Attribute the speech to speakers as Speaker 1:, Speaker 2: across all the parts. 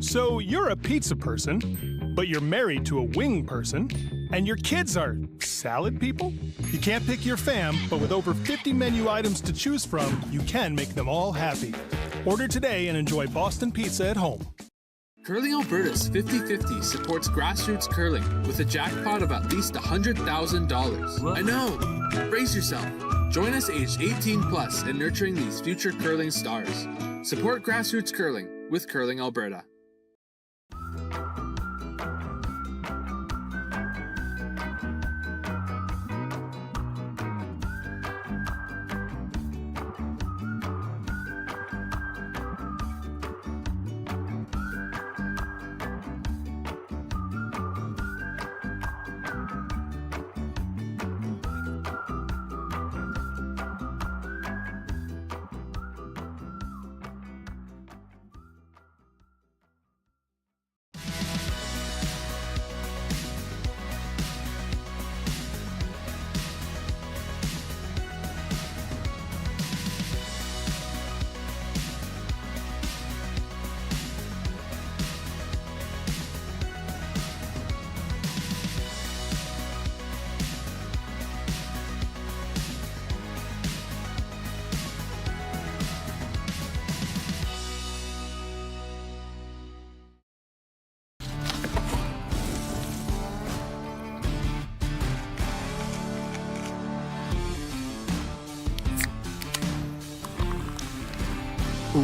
Speaker 1: So you're a pizza person, but you're married to a wing person, and your kids are salad people? You can't pick your fam, but with over 50 menu items to choose from, you can make them all happy. Order today and enjoy Boston Pizza at home.
Speaker 2: Curling Alberta's 50/50 supports grassroots curling with a jackpot of at least $100,000. I know! Brace yourself. Join us aged 18 plus in nurturing these future curling stars. Support grassroots curling with Curling Alberta.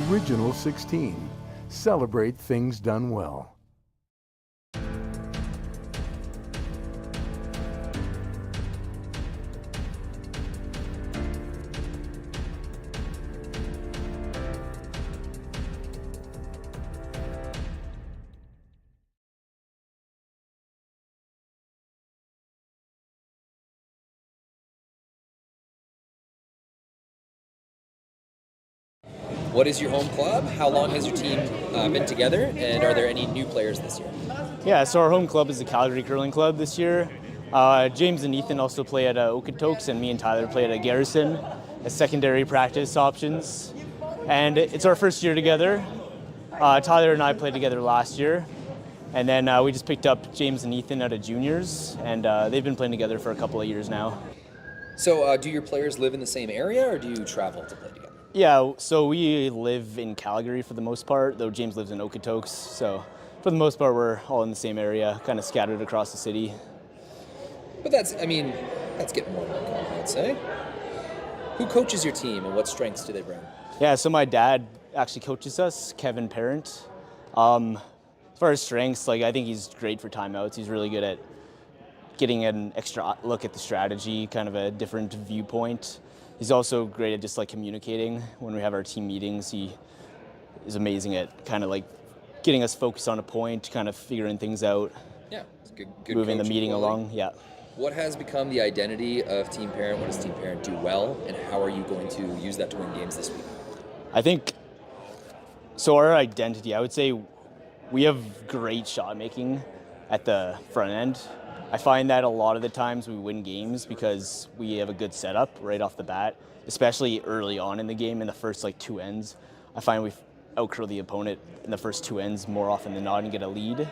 Speaker 3: Original 16. Celebrate things done well.
Speaker 4: What is your home club? How long has your team been together? And are there any new players this year?
Speaker 5: Yeah, so our home club is the Calgary Curling Club this year. James and Ethan also play at Okotoks, and me and Tyler play at Garrison as secondary practice options. And it's our first year together. Tyler and I played together last year. And then we just picked up James and Ethan out of juniors, and they've been playing together for a couple of years now.
Speaker 4: So do your players live in the same area, or do you travel to play together?
Speaker 5: Yeah, so we live in Calgary for the most part, though James lives in Okotoks. So for the most part, we're all in the same area, kind of scattered across the city.
Speaker 4: But that's getting more and more common, I'd say. Who coaches your team, and what strengths do they bring?
Speaker 5: Yeah, so my dad actually coaches us, Kevin Parent. As far as strengths, I think he's great for timeouts. He's really good at getting an extra look at the strategy, kind of a different viewpoint. He's also great at just communicating. When we have our team meetings, he is amazing at kind of getting us focused on a point, kind of figuring things out.
Speaker 4: Yeah, it's good
Speaker 5: moving the meeting along. Yeah.
Speaker 4: What has become the identity of Team Parent? What does Team Parent do well, and how are you going to use that to win games this week?
Speaker 5: I think so. Our identity, I would say, we have great shot making at the front end. I find that a lot of the times we win games because we have a good setup right off the bat, especially early on in the game in the first two ends. I find we outcurl the opponent in the first two ends more often than not and get a lead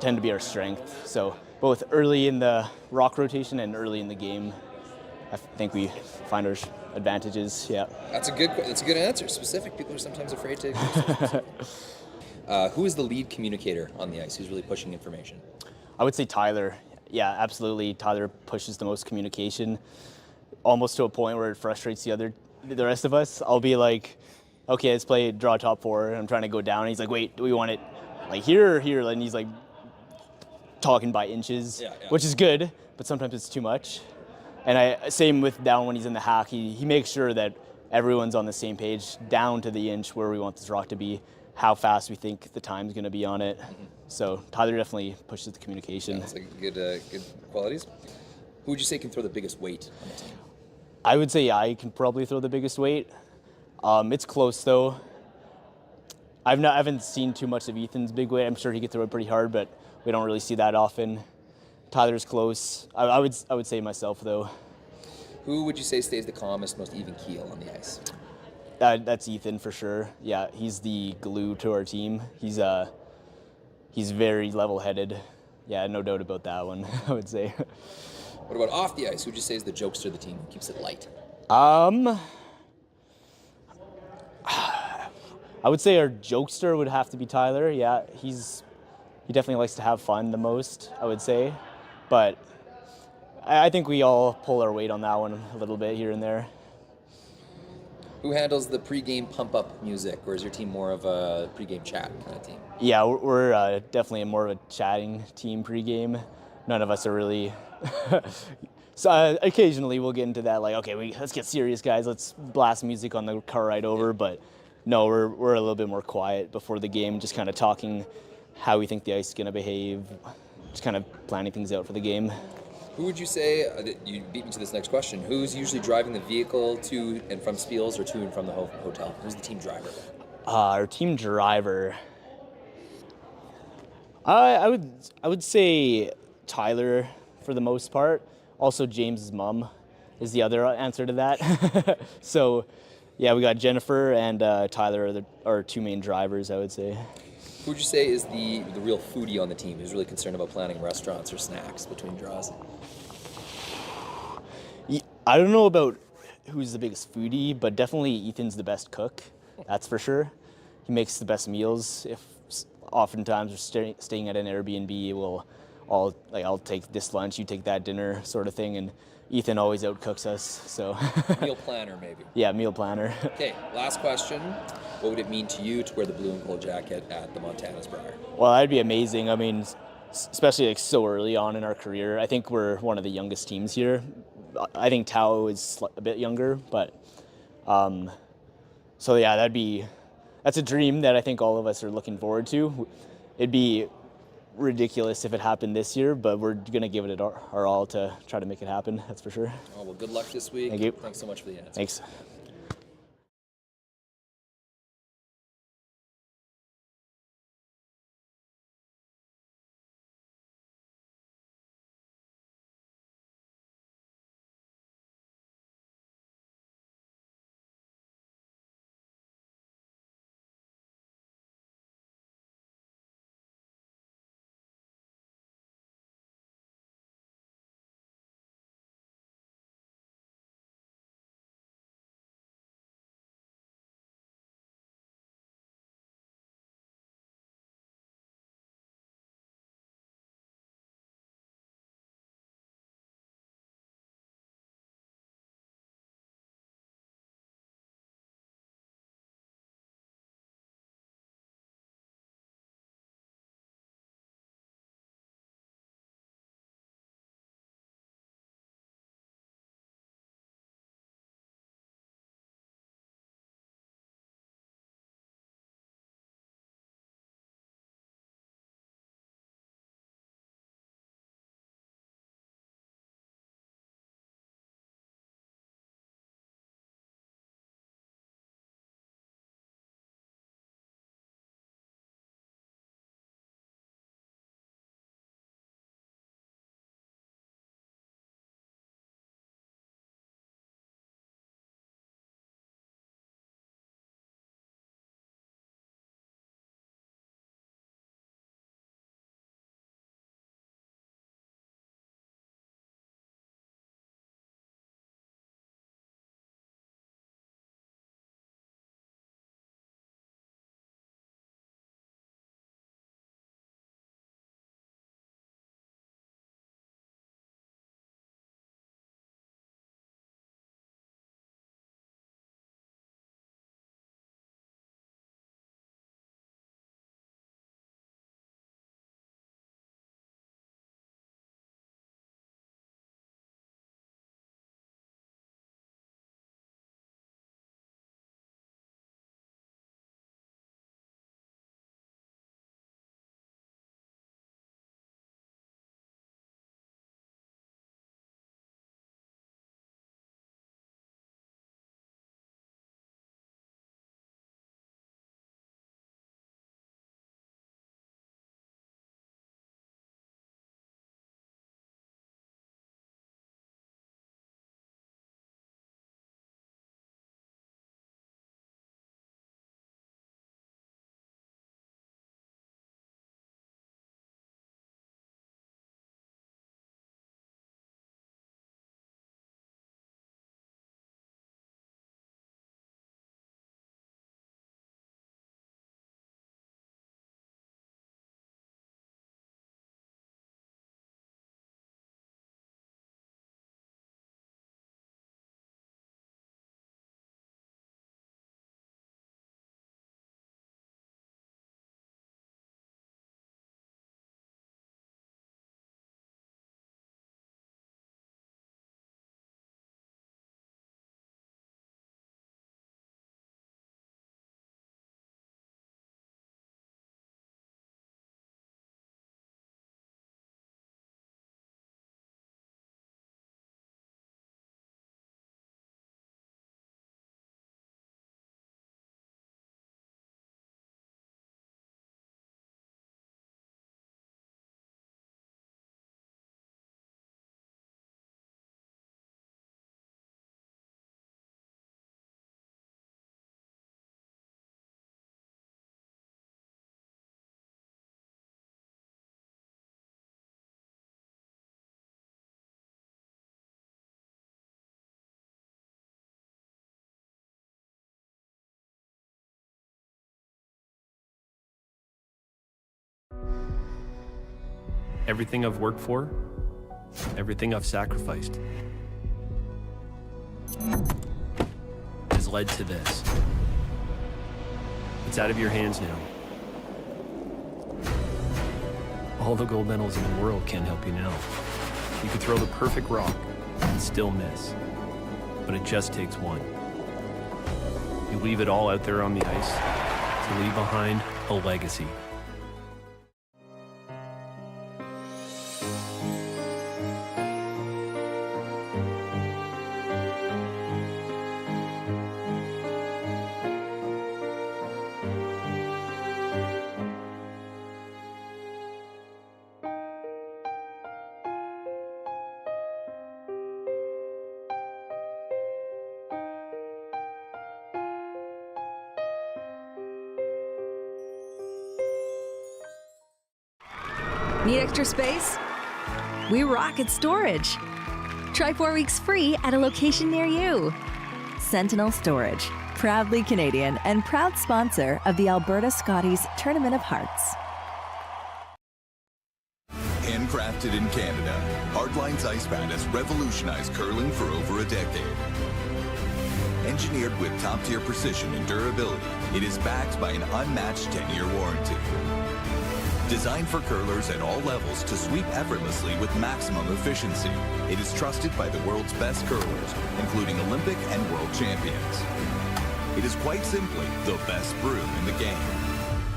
Speaker 5: tend to be our strength. So both early in the rock rotation and early in the game, I think we find our advantages. Yeah. That's a
Speaker 4: good answer. Specific. People are sometimes afraid to. Who is the lead communicator on the ice? Who's really pushing information?
Speaker 5: I would say Tyler. Yeah, absolutely. Tyler pushes the most communication, almost to a point where it frustrates the rest of us. I'll be like, okay, let's play draw top four. I'm trying to go down. And he's like, wait, do we want it here or here? And he's talking by inches, which is good, but sometimes it's too much. And same with down when he's in the hack. He makes sure that everyone's on the same page down to the inch where we want this rock to be, how fast we think the time's going to be on it. Mm-hmm. So Tyler definitely pushes the communication.
Speaker 4: That's good qualities. Who would you say can throw the biggest weight on the team?
Speaker 5: I would say I can probably throw the biggest weight. It's close though. I haven't seen too much of Ethan's big weight. I'm sure he could throw it pretty hard, but we don't really see that often. Tyler's close. I would say myself though.
Speaker 4: Who would you say stays the calmest, most even keel on the ice?
Speaker 5: That's Ethan for sure. Yeah, he's the glue to our team. He's very level-headed. Yeah, no doubt about that one. I would say.
Speaker 4: What about off the ice? Who'd you say is the jokester of the team? Who keeps it light?
Speaker 5: I would say our jokester would have to be Tyler. Yeah, he definitely likes to have fun the most, I would say. But I think we all pull our weight on that one a little bit here and there.
Speaker 4: Who handles the pregame pump-up music, or is your team more of a pregame chat kind of team?
Speaker 5: Yeah, we're definitely more of a chatting team pregame. None of us are really. So occasionally we'll get into that, like, okay, let's get serious, guys. Let's blast music on the car ride over. But no, we're a little bit more quiet before the game, just kind of talking how we think the ice is going to behave, just kind of planning things out for the game.
Speaker 4: Who would you say, you beat me to this next question, who's usually driving the vehicle to and from Spiels or to and from the hotel? Who's the team driver?
Speaker 5: Our team driver, I would say Tyler for the most part. Also, James's mom is the other answer to that. So, yeah, we got Jennifer and Tyler are our two main drivers, I would say.
Speaker 4: Who would you say is the real foodie on the team who's really concerned about planning restaurants or snacks between draws?
Speaker 5: I don't know about who's the biggest foodie, but definitely Ethan's the best cook. That's for sure. He makes the best meals. If oftentimes we're staying at an Airbnb, I'll take this lunch, you take that dinner, sort of thing, and Ethan always outcooks us. So
Speaker 4: meal planner, maybe.
Speaker 5: Yeah, meal planner.
Speaker 4: Okay, last question. What would it mean to you to wear the blue and gold jacket at the Montana's Prairie?
Speaker 5: Well, that'd be amazing. I mean, especially like so early on in our career. I think we're one of the youngest teams here. I think Tao is a bit younger, but so yeah, that's a dream that I think all of us are looking forward to. It'd be ridiculous if it happened this year, but we're gonna give it our all to try to make it happen. That's for sure.
Speaker 4: Oh, well, good luck this week.
Speaker 5: Thank you.
Speaker 4: Thanks so much for the answer.
Speaker 5: Thanks.
Speaker 6: Everything I've worked for, everything I've sacrificed, has led to this. It's out of your hands now. All the gold medals in the world can't help you now. You could throw the perfect rock and still miss, but it just takes one. You leave it all out there on the ice to leave behind a legacy.
Speaker 7: Need extra space? We rock at storage. Try 4 weeks free at a location near you. Sentinel Storage, proudly Canadian and proud sponsor of the Alberta Scotties Tournament of Hearts.
Speaker 8: Handcrafted in Canada, Hardline's Ice Pad has revolutionized curling for over a decade. Engineered with top-tier precision and durability, it is backed by an unmatched 10-year warranty. Designed for curlers at all levels to sweep effortlessly with maximum efficiency, it is trusted by the world's best curlers, including Olympic and world champions. It is quite simply the best broom in the game.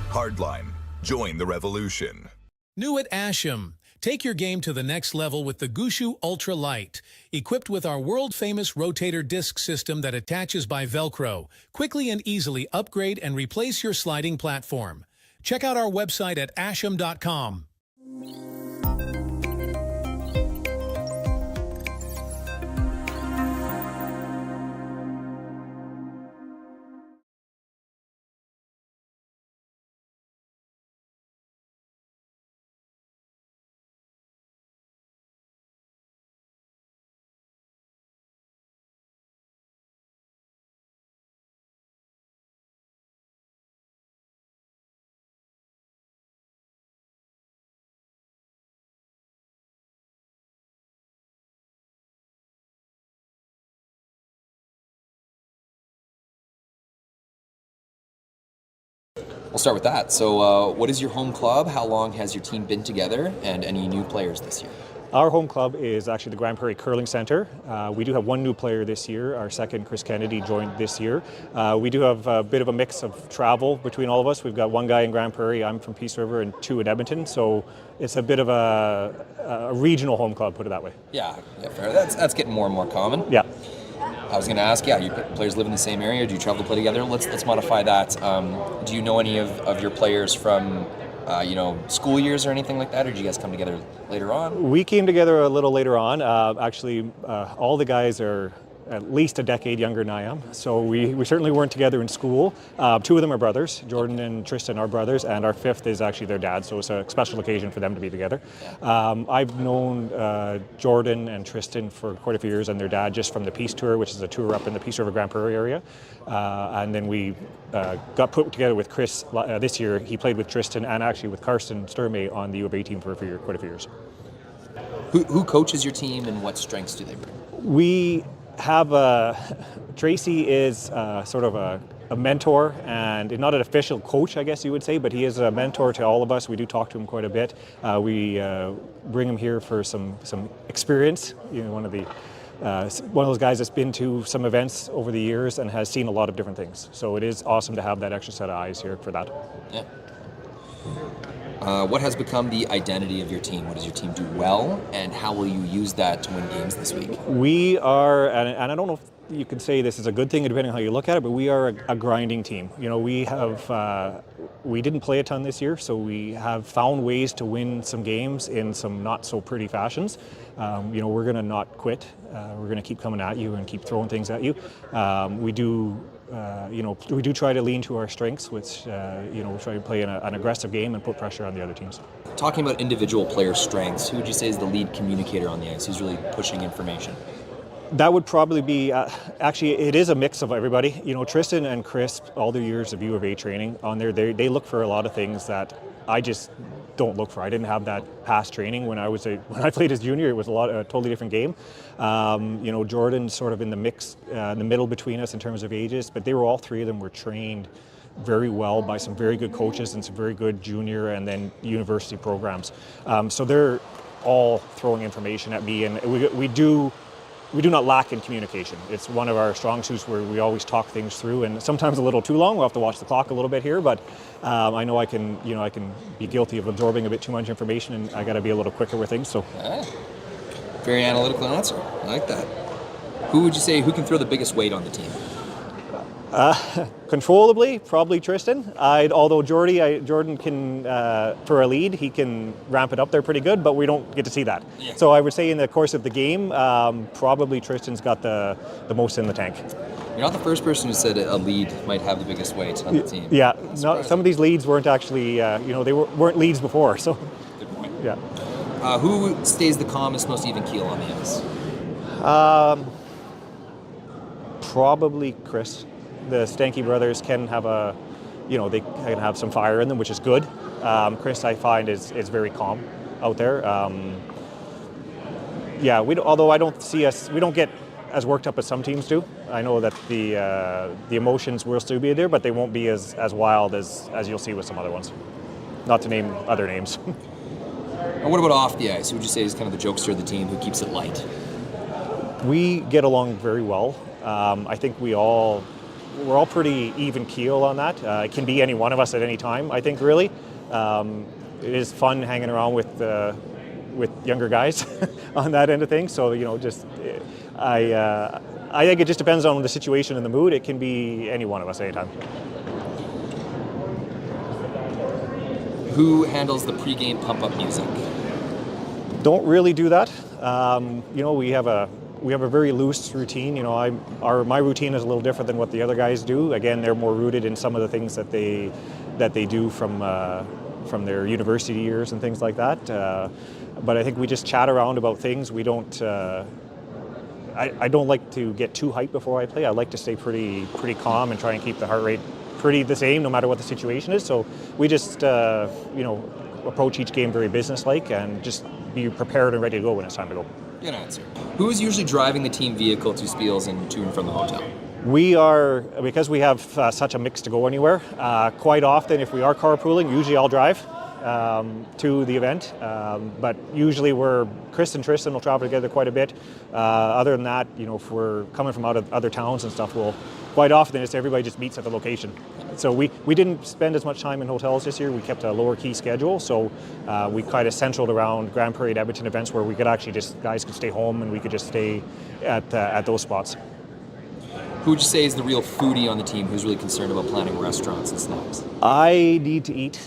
Speaker 8: Hardline. Join the revolution.
Speaker 9: New at Asham. Take your game to the next level with the Gushu Ultra Light. Equipped with our world-famous rotator disc system that attaches by Velcro, quickly and easily upgrade and replace your sliding platform. Check out our website at asham.com.
Speaker 4: We'll start with that. So what is your home club? How long has your team been together? And any new players this year?
Speaker 10: Our home club is actually the Grand Prairie Curling Centre. We do have one new player this year. Our second, Chris Kennedy, joined this year. We do have a bit of a mix of travel between all of us. We've got one guy in Grand Prairie, I'm from Peace River, and two in Edmonton. So it's a bit of a regional home club, put it that way.
Speaker 4: Yeah, fair. That's getting more and more common.
Speaker 10: Yeah.
Speaker 4: I was going to ask, you players live in the same area? Do you travel to play together? Let's modify that. Do you know any of your players from, school years or anything like that, or did you guys come together later on?
Speaker 10: We came together a little later on. Actually, all the guys are at least a decade younger than I am, so we certainly weren't together in school. Two of them are brothers. Jordan and Tristan are brothers, and our fifth is actually their dad, so it's a special occasion for them to be together. I've known Jordan and Tristan for quite a few years, and their dad just from the Peace Tour, which is a tour up in the Peace River Grand Prairie area. And then we got put together with Chris this year. He played with Tristan and actually with Karsten Sturmey on the U of A team for quite a few years.
Speaker 4: Who coaches your team, and what strengths do they bring?
Speaker 10: We have Tracy is sort of a mentor, and not an official coach, I guess you would say, but he is a mentor to all of us. We do talk to him quite a bit. We bring him here for some experience. One of those guys that's been to some events over the years and has seen a lot of different things. So it is awesome to have that extra set of eyes here for that.
Speaker 4: Yeah. What has become the identity of your team? What does your team do well, and how will you use that to win games this week?
Speaker 10: We are, and I don't know if you could say this is a good thing depending on how you look at it, but we are a grinding team. We didn't play a ton this year, so we have found ways to win some games in some not so pretty fashions. We're going to not quit. We're going to keep coming at you and keep throwing things at you. We do try to lean to our strengths, which we try to play an aggressive game and put pressure on the other teams. Talking
Speaker 4: about individual player strengths, who would you say is the lead communicator on the ice? Who's really pushing information?
Speaker 10: That would probably be, actually it is a mix of everybody. Tristan and Chris, all their years of U of A training on there, they look for a lot of things that I just don't look for. I didn't have that past training when I played as junior. It was a totally different game. You know, Jordan's sort of in the mix, in the middle between us in terms of ages, but all three of them were trained very well by some very good coaches and some very good junior and then university programs. So they're all throwing information at me, and we do not lack in communication. It's one of our strong suits where we always talk things through, and sometimes a little too long. We'll have to watch the clock a little bit here, but I know I can be guilty of absorbing a bit too much information, and I got to be a little quicker with things. So,
Speaker 4: very analytical answer. I like that. Who would you say who can throw the biggest weight on the team?
Speaker 10: Controllably, probably Tristan. Although Jordan can, for a lead, he can ramp it up there pretty good, but we don't get to see that. Yeah. So I would say in the course of the game, probably Tristan's got the most in the tank.
Speaker 4: You're not the first person who said a lead might have the biggest weight on the team.
Speaker 10: Yeah, no, some of these leads weren't actually, they weren't leads before. So.
Speaker 4: Good point.
Speaker 10: Yeah.
Speaker 4: Who stays the calmest, most even keel on the ice?
Speaker 10: Probably Chris. The Stanky brothers can have they can have some fire in them, which is good. Chris, I find, is very calm out there. Although I don't see we don't get as worked up as some teams do. I know that the emotions will still be there, but they won't be as wild as you'll see with some other ones. Not to name other names.
Speaker 4: And what about off the ice? Who would you say is kind of the jokester of the team who keeps it light?
Speaker 10: We get along very well. I think we're all pretty even keel on that. It can be any one of us at any time, I think, really. It is fun hanging around with younger guys on that end of things. So, I think it just depends on the situation and the mood. It can be any one of us anytime.
Speaker 4: Who handles the pregame pump-up music?
Speaker 10: Don't really do that. We have a very loose routine. My routine is a little different than what the other guys do. Again, they're more rooted in some of the things that they do from their university years and things like that. But I think we just chat around about things. We don't. I don't like to get too hyped before I play. I like to stay pretty calm and try and keep the heart rate pretty the same no matter what the situation is. So we just approach each game very businesslike and just be prepared and ready to go when it's time to go.
Speaker 4: Good answer. Who is usually driving the team vehicle to Spiels and to and from the hotel?
Speaker 10: We are, because we have such a mix to go anywhere, quite often if we are carpooling, usually I'll drive to the event. But usually Chris and Tristan will travel together quite a bit. Other than that, if we're coming from out of other towns and stuff, quite often it's everybody just meets at the location. So we didn't spend as much time in hotels this year. We kept a lower key schedule, so we kind of centraled around Grande, Prairie, Edmonton events where we could actually guys could stay home and we could just stay at those spots.
Speaker 4: Who would you say is the real foodie on the team who's really concerned about planning restaurants and snacks?
Speaker 10: I need to eat.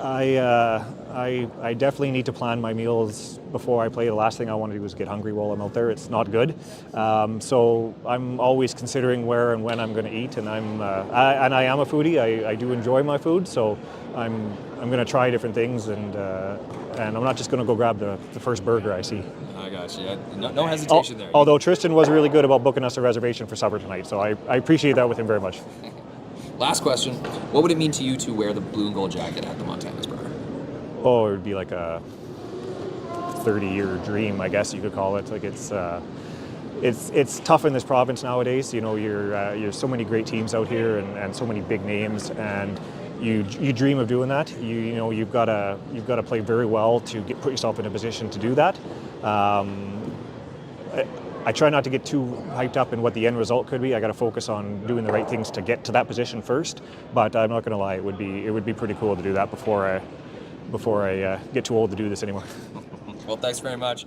Speaker 10: I definitely need to plan my meals before I play. The last thing I want to do is get hungry while I'm out there. It's not good. So I'm always considering where and when I'm going to eat, and I am a foodie. I do enjoy my food, so I'm going to try different things, and I'm not just going to go grab the first burger I see.
Speaker 4: I got you. No hesitation there.
Speaker 10: Although Tristan was really good about booking us a reservation for supper tonight, so I appreciate that with him very much.
Speaker 4: Last question. What would it mean to you to wear the blue and gold jacket at the Montana's Bar?
Speaker 10: Oh, it would be like a 30-year dream, I guess you could call it. Like it's tough in this province nowadays. You're so many great teams out here and so many big names, and you dream of doing that. You've got to play very well to put yourself in a position to do that. I try not to get too hyped up in what the end result could be. I got to focus on doing the right things to get to that position first. But I'm not going to lie, it would be pretty cool to do that before I get too old to do this anymore.
Speaker 4: Well, thanks very much.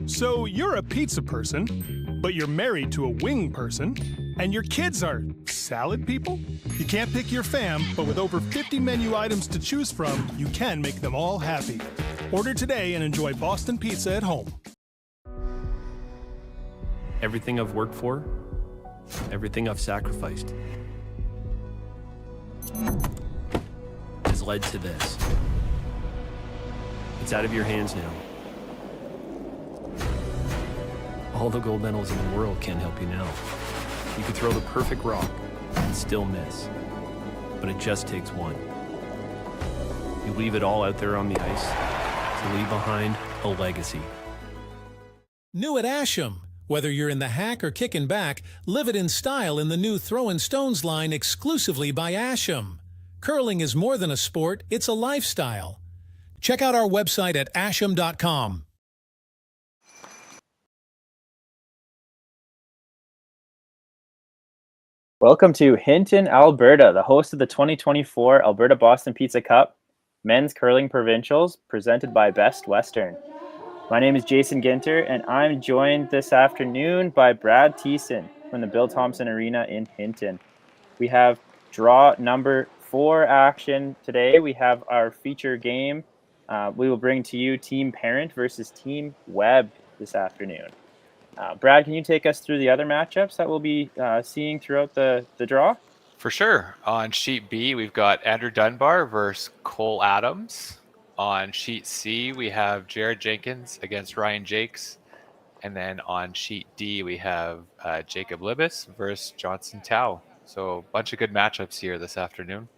Speaker 1: So you're a pizza person, but you're married to a wing person, and your kids are salad people? You can't pick your fam, but with over 50 menu items to choose from, you can make them all happy. Order today and enjoy Boston Pizza at home.
Speaker 6: Everything I've worked for, everything I've sacrificed, has led to this. It's out of your hands now. All the gold medals in the world can't help you now. You could throw the perfect rock and still miss, but it just takes one. You leave it all out there on the ice to leave behind a legacy.
Speaker 9: New at Asham. Whether you're in the hack or kicking back, live it in style in the new Throwin' Stones line exclusively by Asham. Curling is more than a sport, it's a lifestyle. Check out our website at asham.com.
Speaker 11: Welcome to Hinton, Alberta, the host of the 2024 Alberta Boston Pizza Cup Men's Curling Provincials, presented by Best Western. My name is Jason Ginter, and I'm joined this afternoon by Brad Thiessen from the Bill Thomson Arena in Hinton. We have draw number 4 action today. We have our feature game. We will bring to you Team Parent versus Team Webb this afternoon. Brad, can you take us through the other matchups that we'll be seeing throughout the draw?
Speaker 12: For sure. On sheet B, we've got Andrew Dunbar versus Cole Adams. On sheet C, we have Jared Jenkins against Ryan Jakes. And then on sheet D, we have Jacob Libis versus Johnson Tao. So a bunch of good matchups here this afternoon.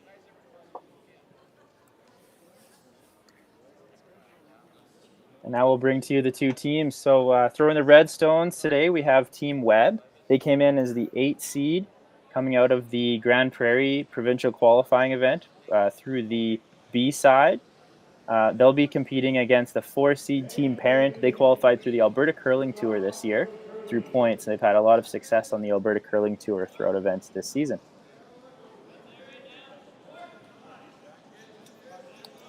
Speaker 11: And now we'll bring to you the two teams. So throwing the red stones today, we have Team Webb. They came in as the 8th seed coming out of the Grande Prairie provincial qualifying event through the B side. They'll be competing against the 4 seed Team Parent. They qualified through the Alberta Curling Tour this year through points. They've had a lot of success on the Alberta Curling Tour throughout events this season.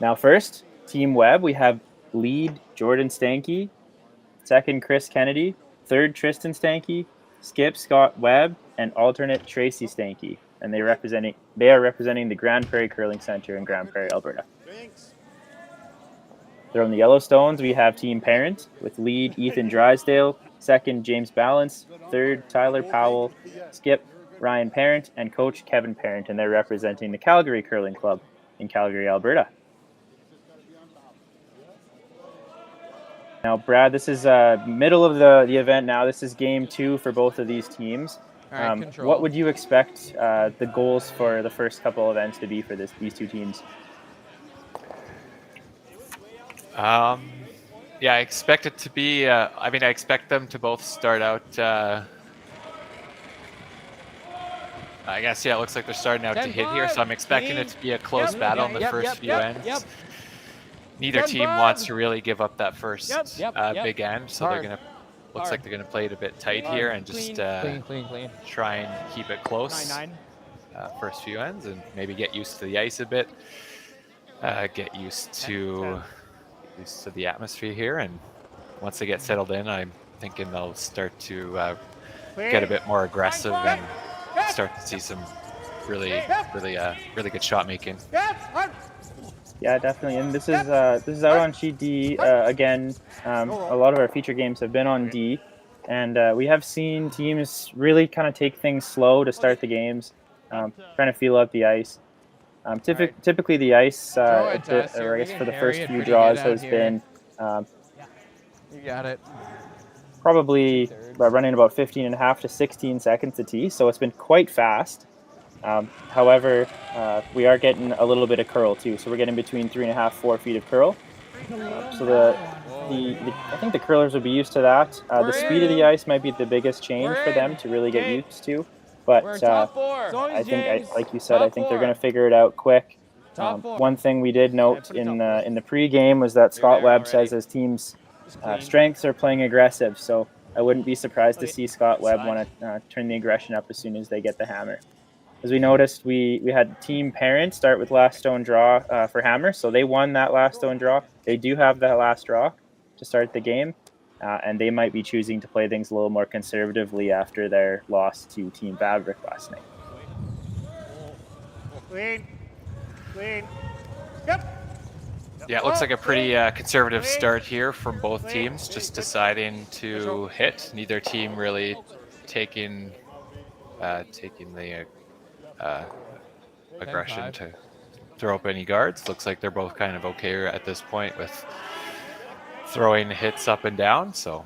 Speaker 11: Now first, Team Webb, we have lead Jordan Stanky, second Chris Kennedy, third Tristan Stanky, skip Scott Webb, and alternate Tracy Stanky. And they are representing the Grande Prairie Curling Center in Grande Prairie, Alberta. Throwing the yellow stones, we have Team Parent with lead Ethan Drysdale, second James Balance, third Tyler Powell, skip Ryan Parent, and coach Kevin Parent, and they're representing the Calgary Curling Club in Calgary, Alberta. Now, Brad, this is middle of the event now. This is game 2 for both of these teams. What would you expect the goals for the first couple events to be for these two teams?
Speaker 12: Yeah, I expect it to be, I expect them to both start out, I guess, yeah, it looks like they're starting out to hit here, so I'm expecting it to be a close battle in the first few ends. Neither team wants to really give up that first big end, so they're gonna looks like they're gonna play it a bit tight here and just try and keep it close first few ends and maybe get used to the ice a bit, get used to the atmosphere here, and once they get settled in, I'm thinking they'll start to get a bit more aggressive and start to see some really good shot making.
Speaker 11: Yeah, definitely. And this is out on sheet D again. A lot of our feature games have been on D, and we have seen teams really kind of take things slow to start the games, trying to feel out the ice. Typically, the ice, or I guess for the first few draws, has been
Speaker 13: you got it.
Speaker 11: Probably running about 15.5 to 16 seconds a tee, so it's been quite fast. However, we are getting a little bit of curl too, so we're getting between 3.5 to 4 feet of curl. So I think the curlers will be used to that. The speed of the ice might be the biggest change for them to really get used to. But I think, like you said, I think they're going to figure it out quick. One thing we did note in the pre-game was that Scott Webb says his team's strengths are playing aggressive. So I wouldn't be surprised to see Scott Webb want to turn the aggression up as soon as they get the hammer. As we noticed, we had Team Parent start with last stone draw for hammer, so they won that last stone draw. They do have that last draw to start the game. and they might be choosing to play things a little more conservatively after their loss to Team Fabric last night.
Speaker 14: Clean. Yep.
Speaker 12: Yeah, it looks like a pretty conservative start here from both teams, just deciding to hit. Neither team really taking the aggression to throw up any guards. Looks like they're both kind of okay at this point with throwing hits up and down. So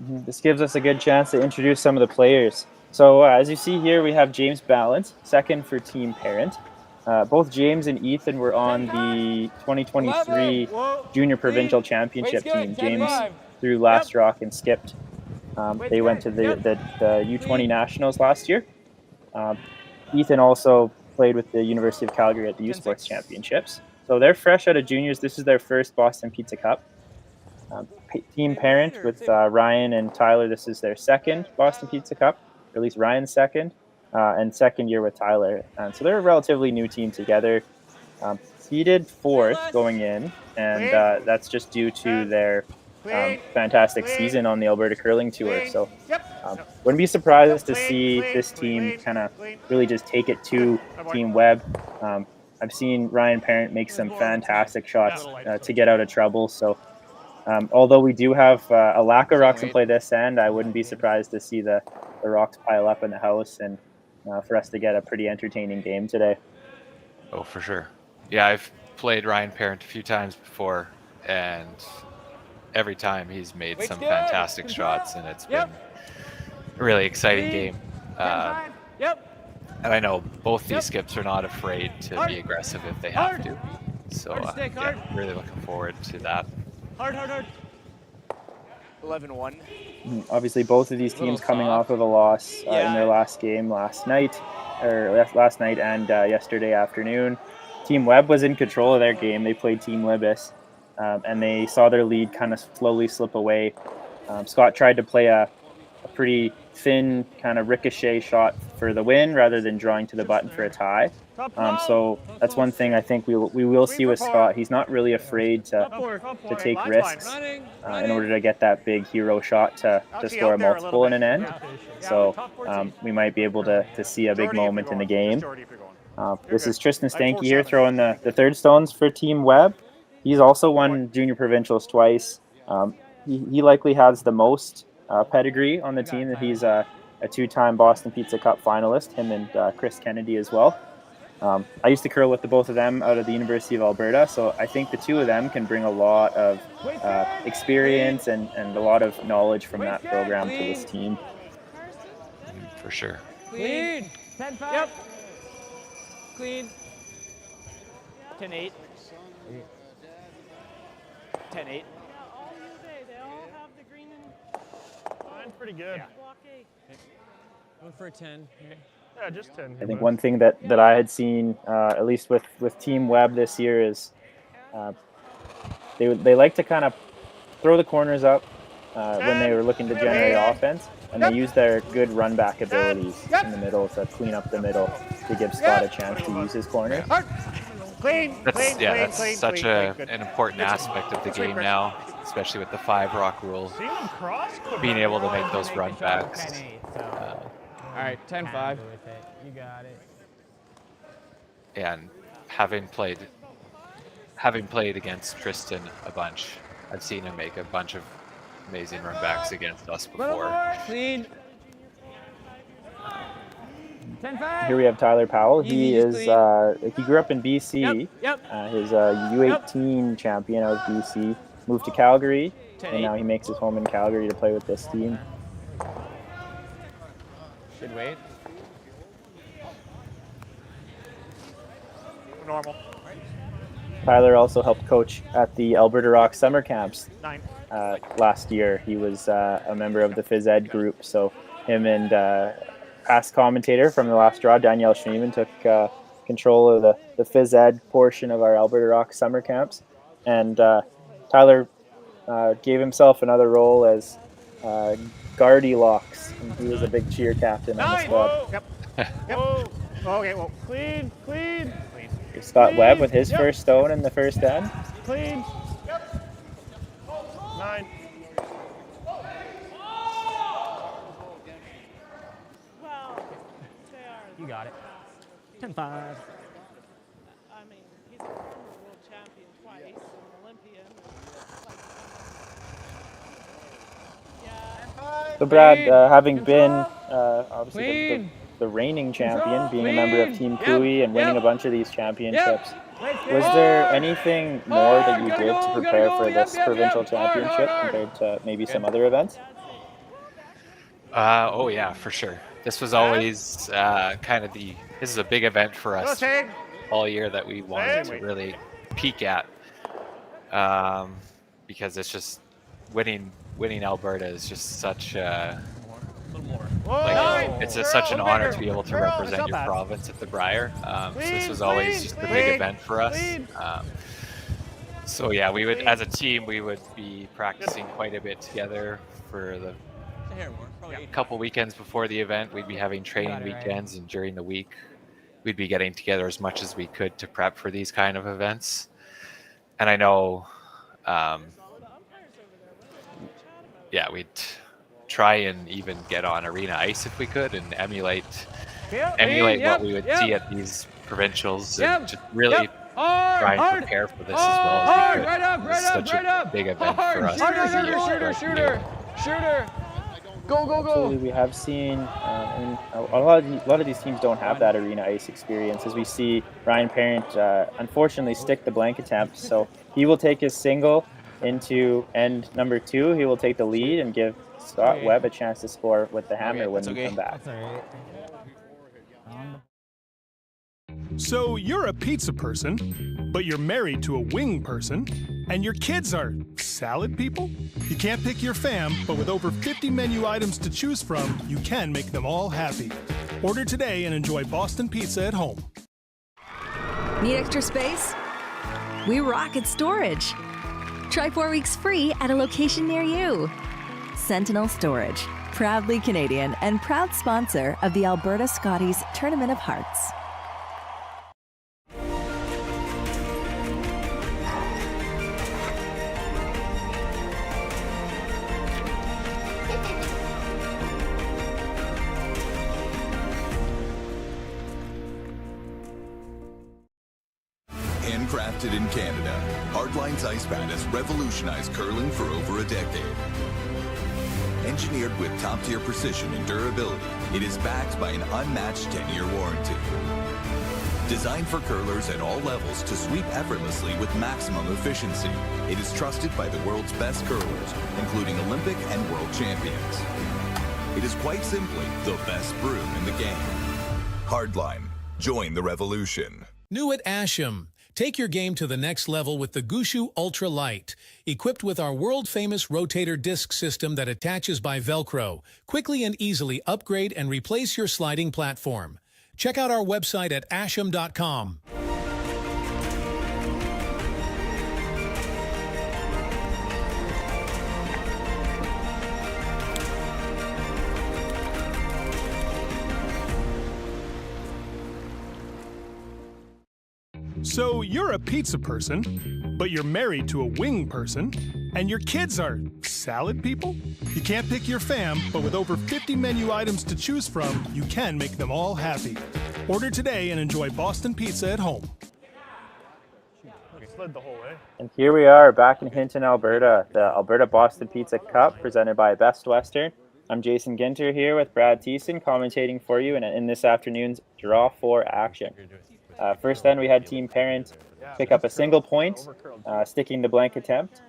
Speaker 11: this gives us a good chance to introduce some of the players. So as you see here, we have James Ballant, second for Team Parent. Both James and Ethan were on the 2023 Junior Provincial Championship team. James threw last rock and skipped. They went to the U20 Nationals last year. Ethan also played with the University of Calgary at the U Sports Championships. So they're fresh out of juniors. This is their first Boston Pizza Cup. Team Parent with Ryan and Tyler, this is their second Boston Pizza Cup, or at least Ryan's second, and second year with Tyler. And so they're a relatively new team together. Seeded fourth going in, and that's just due to their fantastic season on the Alberta Curling Tour. So wouldn't be surprised to see this team kind of really just take it to Team Webb. I've seen Ryan Parent make some fantastic shots to get out of trouble. So although we do have a lack of rocks in play this end, I wouldn't be surprised to see the rocks pile up in the house and for us to get a pretty entertaining game today.
Speaker 12: Oh, for sure. Yeah, I've played Ryan Parent a few times before, and every time he's made some fantastic shots, and it's been a really exciting game. And I know both these skips are not afraid to be aggressive if they have to. So yeah, really looking forward to that.
Speaker 14: Hard. 11-1.
Speaker 11: Obviously, both of these teams coming off of a loss in their last game last night and yesterday afternoon. Team Webb was in control of their game. They played Team Libis, and they saw their lead kind of slowly slip away. Scott tried to play a pretty thin kind of ricochet shot for the win rather than drawing to the button for a tie. So that's one thing I think we will see with Scott. He's not really afraid to take risks in order to get that big hero shot to score a multiple in an end. So we might be able to see a big moment in the game. This is Tristan Stanky here throwing the third stones for Team Webb. He's also won junior provincials twice. He likely has the most pedigree on the team. He's a two-time Boston Pizza Cup finalist, him and Chris Kennedy as well. I used to curl with the both of them out of the University of Alberta, so I think the two of them can bring a lot of experience and a lot of knowledge from that program to this team.
Speaker 12: For sure.
Speaker 14: Clean. 10-5. Yep. Clean. 10-8. 10-8. Mine's pretty good.
Speaker 13: Going for a 10 here.
Speaker 14: Yeah, just 10.
Speaker 11: I think one thing that I had seen, at least with Team Webb this year, is they like to kind of throw the corners up when they were looking to generate offense, and they use their good run back abilities in the middle to clean up the middle to give Scott a chance to use his corner.
Speaker 12: That's such an important aspect of the game now, especially with the 5-rock rule. Being able to make those run backs.
Speaker 13: All right, 10-5. You got it.
Speaker 12: And having played against Tristan a bunch, I've seen him make a bunch of amazing run backs against us before.
Speaker 13: Clean. 10-5.
Speaker 11: Here we have Tyler Powell. He is he grew up in BC. His U18 champion out of BC. Moved to Calgary, and now he makes his home in Calgary to play with this team.
Speaker 13: Should wait.
Speaker 14: Normal.
Speaker 11: Tyler also helped coach at the Alberta Rock summer camps last year. He was a member of the phys ed group, so him and past commentator from the last draw, Danielle Schneeman, took control of the phys ed portion of our Alberta Rock summer camps. And Tyler gave himself another role as Gardy Locks, and he was a big cheer captain on the squad.
Speaker 14: Okay, well, clean.
Speaker 11: Scott Webb with his first stone in the first end.
Speaker 14: Clean. 9.
Speaker 13: 10-5.
Speaker 15: I mean, he's a former world champion twice, an Olympian.
Speaker 11: So Brad, having been obviously the reigning champion, being a member of Team Cooey and winning a bunch of these championships, was there anything more that you did to prepare for this provincial championship compared to maybe some other events?
Speaker 12: Oh yeah, for sure. This was always this is a big event for us all year that we wanted to really peak at, because it's just winning Alberta is just such such an honor to be able to represent your province at the Brier. So this was always just a big event for us. So yeah, we would, as a team, we would be practicing quite a bit together for the couple weekends before the event. We'd be having training weekends, and during the week, we'd be getting together as much as we could to prep for these kind of events. And I know, we'd try and even get on arena ice if we could, and emulate what we would see at these provincials, and just really try and prepare for this as well as we could. It's such a big event for us.
Speaker 13: Shooter. Go.
Speaker 11: Absolutely, we have seen, a lot of these teams don't have that arena ice experience, as we see Ryan Parent unfortunately stick the blank attempt. So he will take his single into end number 2. He will take the lead and give Scott Webb a chance to score with the hammer when we come back.
Speaker 1: So you're a pizza person, but you're married to a wing person, and your kids are salad people? You can't pick your fam, but with over 50 menu items to choose from, you can make them all happy. Order today and enjoy Boston Pizza at home.
Speaker 7: Need extra space? We rock at storage. Try 4 weeks free at a location near you. Sentinel Storage, proudly Canadian and proud sponsor of the Alberta Scotties Tournament of Hearts.
Speaker 8: Handcrafted in Canada, Hardline's Ice Band has revolutionized curling for over a decade. Engineered with top-tier precision and durability, it is backed by an unmatched 10-year warranty. Designed for curlers at all levels to sweep effortlessly with maximum efficiency, it is trusted by the world's best curlers, including Olympic and world champions. It is quite simply the best broom in the game. Hardline. Join the revolution.
Speaker 9: New at Asham. Take your game to the next level with the Gushu Ultra Light, equipped with our world-famous rotator disc system that attaches by Velcro. Quickly and easily upgrade and replace your sliding platform. Check out our website at asham.com.
Speaker 1: So you're a pizza person, but you're married to a wing person, and your kids are salad people? You can't pick your fam, but with over 50 menu items to choose from, you can make them all happy. Order today and enjoy Boston Pizza at home.
Speaker 14: Slid the whole way.
Speaker 11: And here we are back in Hinton, Alberta, the Alberta Boston Pizza Cup presented by Best Western. I'm Jason Ginter here with Brad Thiessen commentating for you in this afternoon's Draw 4 action. First then we had Team Parent pick up a single point, sticking the blank attempt.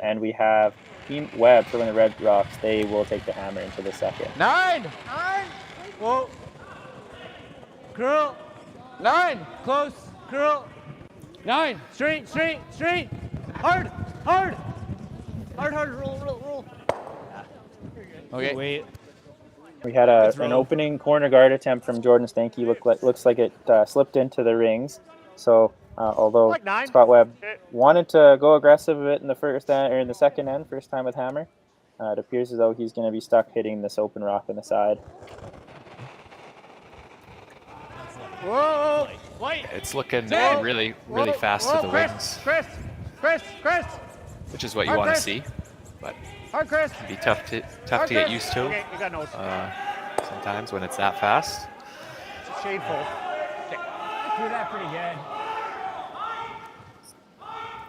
Speaker 11: And we have Team Webb throwing the Red Rocks. They will take the hammer into the second.
Speaker 13: 9! Whoa. Curl. 9. Close. Curl. 9. Straight. Hard. Roll. Okay. Wait.
Speaker 11: We had an opening corner guard attempt from Jordan Stanky. Looks like it slipped into the rings. So although Scott Webb wanted to go aggressive a bit in the second end, first time with hammer, it appears as though he's going to be stuck hitting this open rock on the side.
Speaker 13: Whoa!
Speaker 12: It's looking really fast to the wings,
Speaker 13: Chris!
Speaker 12: which is what you want to see, but
Speaker 13: Hard, Chris!
Speaker 12: it can be tough to get used to
Speaker 14: Okay, you got nose.
Speaker 12: sometimes when it's that fast.
Speaker 14: Shade full. Okay.
Speaker 13: Do that pretty good.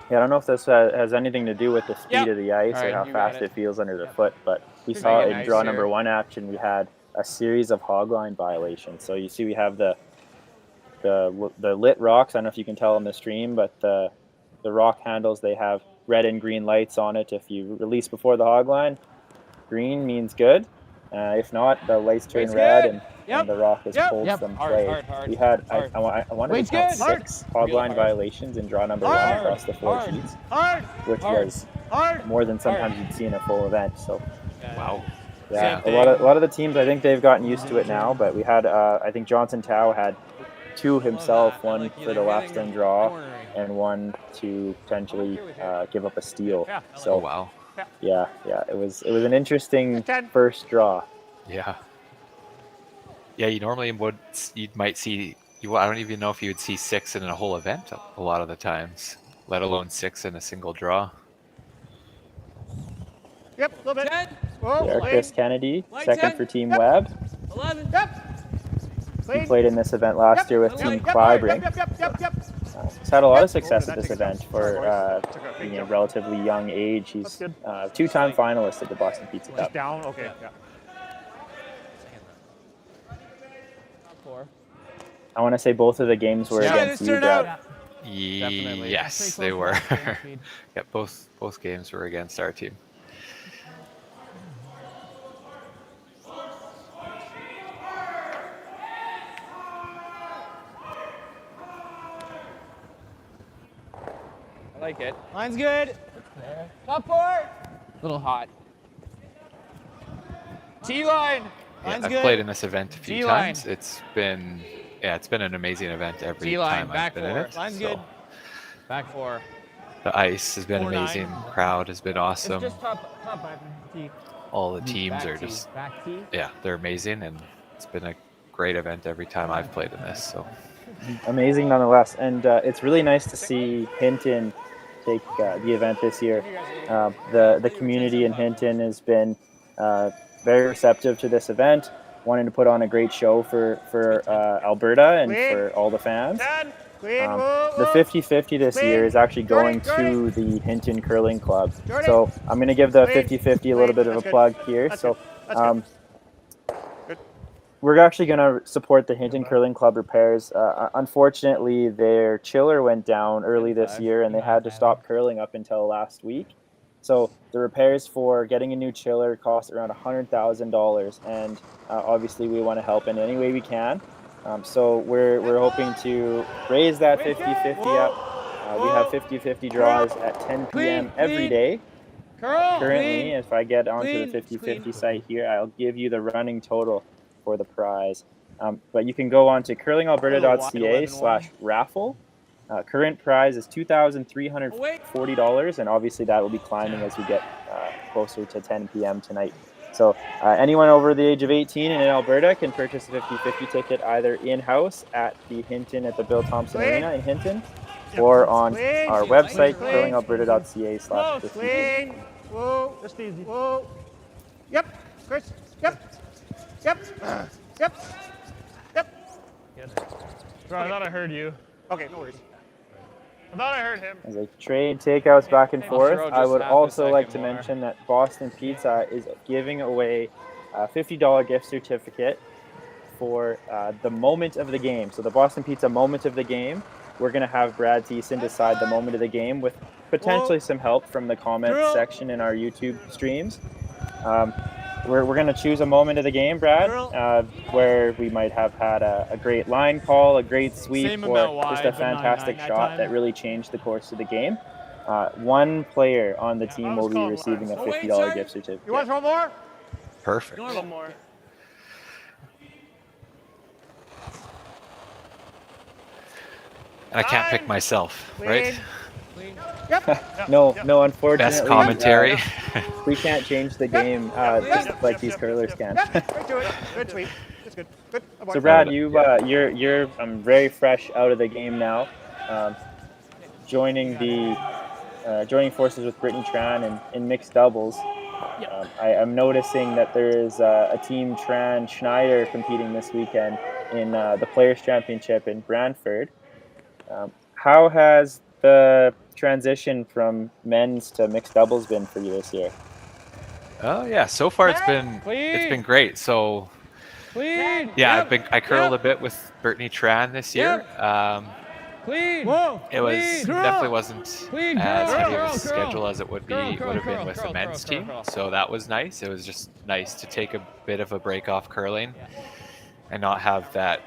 Speaker 11: Yeah, I don't know if this has anything to do with the speed of the ice or how fast it feels under the foot, but we saw in draw number 1 action, we had a series of hogline violations. So you see we have the lit rocks. I don't know if you can tell on the stream, but the rock handles, they have red and green lights on it. If you release before the hogline, green means good. If not, the lights turn red and the rock is pulled from play. We had, I wanted to count 6 hogline violations in draw number 1 across the 4 sheets, which was more than sometimes you'd see in a full event. So,
Speaker 12: wow.
Speaker 11: Yeah, a lot of the teams, I think they've gotten used to it now, but we had, I think Johnson Tao had 2 himself, one for the last turn draw and one to potentially give up a steal. So,
Speaker 12: wow.
Speaker 11: Yeah, it was an interesting first draw.
Speaker 12: Yeah. Yeah, you normally might see, I don't even know if you would see 6 in a whole event a lot of the times, let alone 6 in a single draw.
Speaker 14: Yep, a little bit.
Speaker 11: There, Chris Kennedy, second for Team Webb.
Speaker 14: 11. Yep.
Speaker 11: He played in this event last year with Team Calgary. He's had a lot of success at this event for being a relatively young age. He's a 2-time finalist at the Boston Pizza Cup.
Speaker 14: Down, okay, yeah.
Speaker 11: I want to say both of the games were against you, Brad.
Speaker 12: Yes, they were. Yeah, both games were against our team.
Speaker 13: I like it. Line's good. Top 4. A little hot. T-line. Line's
Speaker 12: I've
Speaker 13: good.
Speaker 12: played in this event a few times. It's been an amazing event every time I've been in it.
Speaker 13: Line's good. Back 4.
Speaker 12: The ice has been amazing. The crowd has been awesome.
Speaker 13: It's just top 5 T.
Speaker 12: All the teams are just, they're amazing, and it's been a great event every time I've played in this. So
Speaker 11: amazing nonetheless, and it's really nice to see Hinton take the event this year. The community in Hinton has been very receptive to this event, wanting to put on a great show for Alberta and for all the fans. The 50-50 this year is actually going to the Hinton Curling Club. So I'm going to give the 50-50 a little bit of a plug here. So we're actually going to support the Hinton Curling Club repairs. Unfortunately, their chiller went down early this year and they had to stop curling up until last week. So the repairs for getting a new chiller cost around $100,000, and obviously we want to help in any way we can. So we're hoping to raise that 50-50 up. We have 50-50 draws at 10 p.m. every day. Currently, if I get onto the 50-50 site here, I'll give you the running total for the prize. But you can go on to curlingalberta.ca/raffle. Current prize is $2,340, and obviously that will be climbing as we get closer to 10 p.m. tonight. So anyone over the age of 18 and in Alberta can purchase a 50-50 ticket either in-house at the Hinton at the Bill Thomson Arena in Hinton, or on our website, curlingalberta.ca/50.
Speaker 14: Whoa, just easy. Whoa. Yep, Chris. Yep. Yep. Yep. Yep. Bro, I thought I heard you. Okay, no worries. I thought I heard him.
Speaker 11: As I trade takeouts back and forth, I would also like to mention that Boston Pizza is giving away a $50 gift certificate for the moment of the game. So the Boston Pizza moment of the game, we're going to have Brad Thiessen decide the moment of the game with potentially some help from the comments section in our YouTube streams. We're going to choose a moment of the game, Brad, where we might have had a great line call, a great sweep, or just a fantastic shot that really changed the course of the game. One player on the team will be receiving a $50 gift certificate.
Speaker 14: You want one more?
Speaker 12: Perfect.
Speaker 14: You want one more?
Speaker 12: And I can't pick myself, right?
Speaker 14: Yep.
Speaker 11: No, unfortunately.
Speaker 12: Best commentary.
Speaker 11: We can't change the game just like these curlers can.
Speaker 14: Good to it. Good sweep. It's good. Good.
Speaker 11: So Brad, you're very fresh out of the game now, joining forces with Brittany Tran in mixed doubles. I'm noticing that there is a team Tran Schneider competing this weekend. in the Players' Championship in Brantford. How has the transition from men's to mixed doubles been for you this year?
Speaker 12: Oh yeah, so far it's been great. So yeah, I curled a bit with Brittany Tran this year. It was definitely wasn't as heavy of a schedule as it would have been with the men's team. So that was nice. It was just nice to take a bit of a break off curling and not have that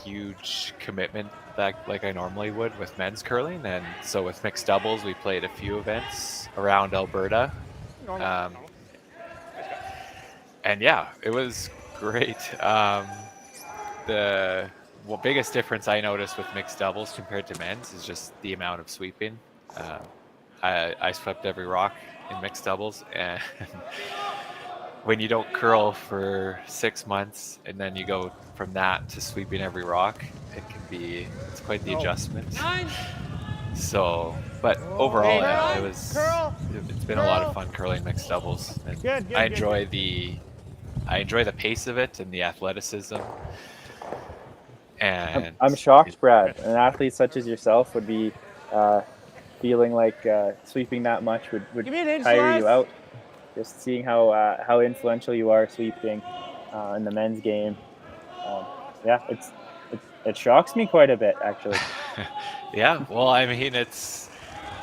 Speaker 12: huge commitment that like I normally would with men's curling. And so with mixed doubles, we played a few events around Alberta. And yeah, it was great. The biggest difference I noticed with mixed doubles compared to men's is just the amount of sweeping. I swept every rock in mixed doubles, and when you don't curl for 6 months and then you go from that to sweeping every rock, it's quite the adjustment. So, but overall, yeah, it's been a lot of fun curling mixed doubles, and I enjoy the pace of it and the athleticism. And
Speaker 11: I'm shocked, Brad. An athlete such as yourself would be feeling like sweeping that much would tire you out. Just seeing how influential you are sweeping in the men's game. Yeah, it shocks me quite a bit, actually.
Speaker 12: Yeah, well, I mean,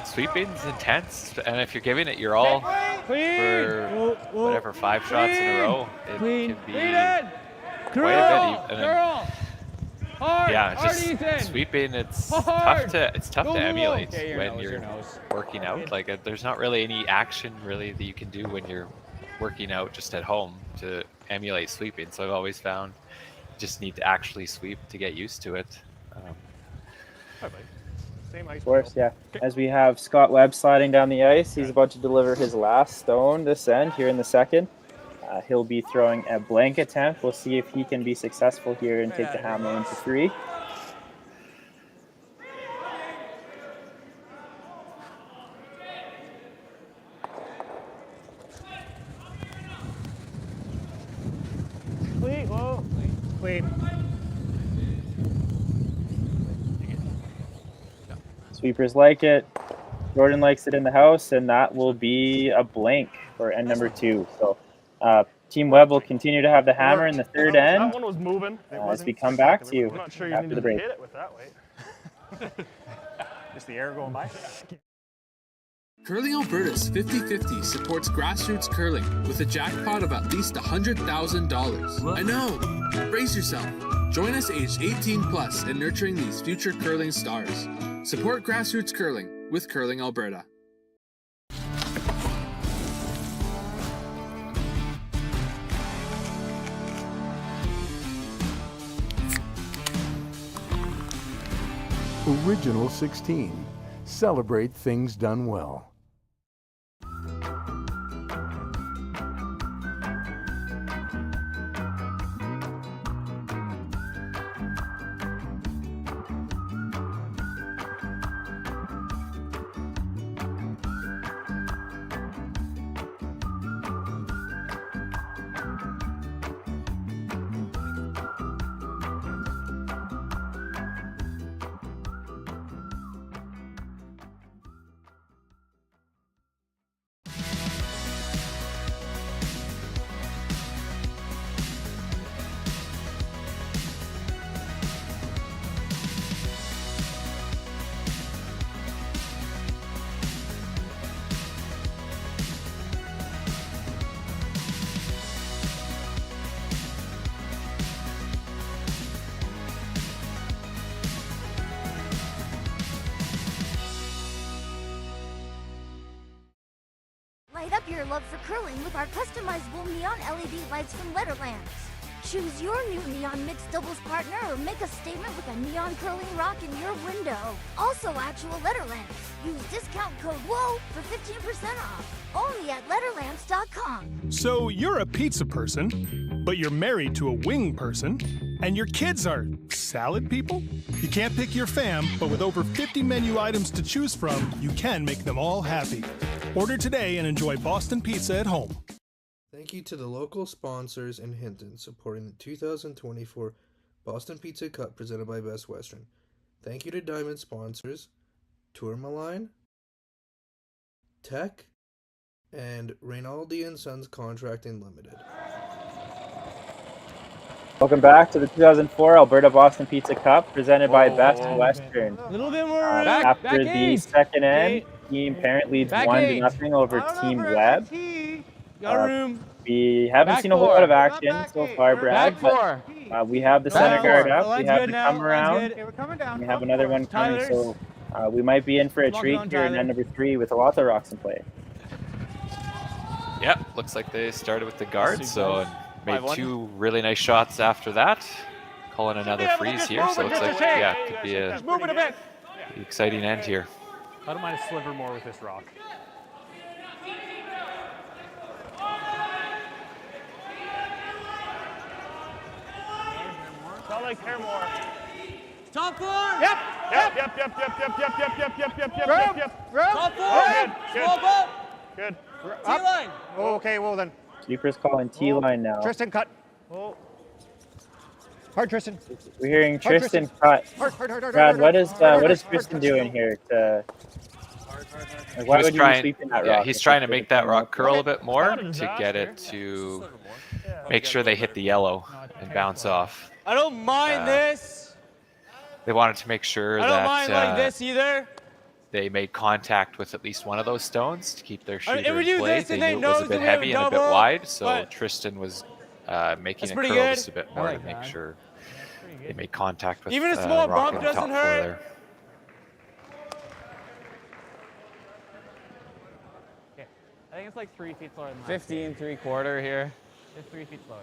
Speaker 12: sweeping's intense, and if you're giving it your all for whatever 5 shots in a row, it can be quite a bit. Yeah, just sweeping. It's tough to emulate when you're working out. Like, there's not really any action that you can do when you're working out just at home to emulate sweeping. So I've always found you just need to actually sweep to get used to it.
Speaker 11: Of course, yeah. As we have Scott Webb sliding down the ice, he's about to deliver his last stone this end here in the second. He'll be throwing a blank attempt. We'll see if he can be successful here and take the hammer into 3.
Speaker 14: Clean. Whoa. Clean.
Speaker 11: Sweepers like it. Jordan likes it in the house, and that will be a blank for end number 2. So Team Webb will continue to have the hammer in the third end.
Speaker 14: That one was moving.
Speaker 11: As we come back to you
Speaker 14: I'm not sure you
Speaker 11: after
Speaker 14: need
Speaker 11: the
Speaker 14: to
Speaker 11: break.
Speaker 14: hit it with that weight. Just the air going by.
Speaker 2: Curling Alberta's 50-50 supports grassroots curling with a jackpot of at least $100,000. I know! Brace yourself. Join us aged 18 plus in nurturing these future curling stars. Support grassroots curling with Curling Alberta.
Speaker 3: Original 16. Celebrate things done well.
Speaker 16: Light up your love for curling with our customizable neon LED lights from Letterlands. Choose your new neon mixed doubles partner or make a statement with a neon curling rock in your window. Also actual Letterlands. Use discount code WHOA for 15% off. Only at Letterlands.com.
Speaker 1: So you're a pizza person, but you're married to a wing person, and your kids are salad people? You can't pick your fam, but with over 50 menu items to choose from, you can make them all happy. Order today and enjoy Boston pizza at home.
Speaker 17: Thank you to the local sponsors in Hinton supporting the 2024 Boston Pizza Cup presented by Best Western. Thank you to Diamond sponsors, Tourmaline, Tech, and Reynaldi & Sons Contracting Limited.
Speaker 11: Welcome back to the 2004 Alberta Boston Pizza Cup presented by Best Western.
Speaker 13: A little bit more
Speaker 11: After the second end, Team Parent leads 1-0 over Team Webb.
Speaker 13: Got room.
Speaker 11: We haven't seen a whole lot of action so far, Brad, but we have the center guard up. We have the come around. We have another one coming, so we might be in for a treat here in end number 3 with a lot of rocks in play.
Speaker 12: Yep, looks like they started with the guard, so made 2 really nice shots after that. Calling another freeze here, so it looks like, yeah, could be a exciting end here.
Speaker 14: I don't mind a sliver more with this rock. I like hair more.
Speaker 13: Top 4.
Speaker 14: Yep.
Speaker 13: Top 4.
Speaker 14: Oh, good.
Speaker 13: Slope up.
Speaker 14: Good.
Speaker 13: T-line.
Speaker 14: Oh, okay, well then.
Speaker 11: Sweeper's calling T-line now.
Speaker 14: Tristan, cut. Oh. Hard, Tristan.
Speaker 11: We're hearing Tristan cut. Brad, what is Tristan doing here to? Like, why would you be sweeping that rock?
Speaker 12: He's trying to make that rock curl a bit more to get it to make sure they hit the yellow and bounce off.
Speaker 13: I don't mind this.
Speaker 12: They wanted to make sure
Speaker 13: I don't mind like this either.
Speaker 12: they made contact with at least one of those stones to keep their shooter
Speaker 13: we do
Speaker 12: in play.
Speaker 13: this
Speaker 12: They
Speaker 13: and
Speaker 12: knew
Speaker 13: they
Speaker 12: it was a
Speaker 13: know
Speaker 12: bit
Speaker 13: we have
Speaker 12: heavy
Speaker 13: a
Speaker 12: and a bit
Speaker 13: double,
Speaker 12: wide, so
Speaker 13: but
Speaker 12: Tristan was making it
Speaker 13: pretty
Speaker 12: curl
Speaker 13: good.
Speaker 12: just a bit more to make sure they made contact with
Speaker 13: Even a small
Speaker 12: rock
Speaker 13: bump
Speaker 12: in the top
Speaker 13: doesn't
Speaker 12: four
Speaker 13: hurt.
Speaker 12: there.
Speaker 14: Okay. I think it's like 3 feet slower than last
Speaker 13: 15 3/4 here.
Speaker 14: It's 3 feet slower.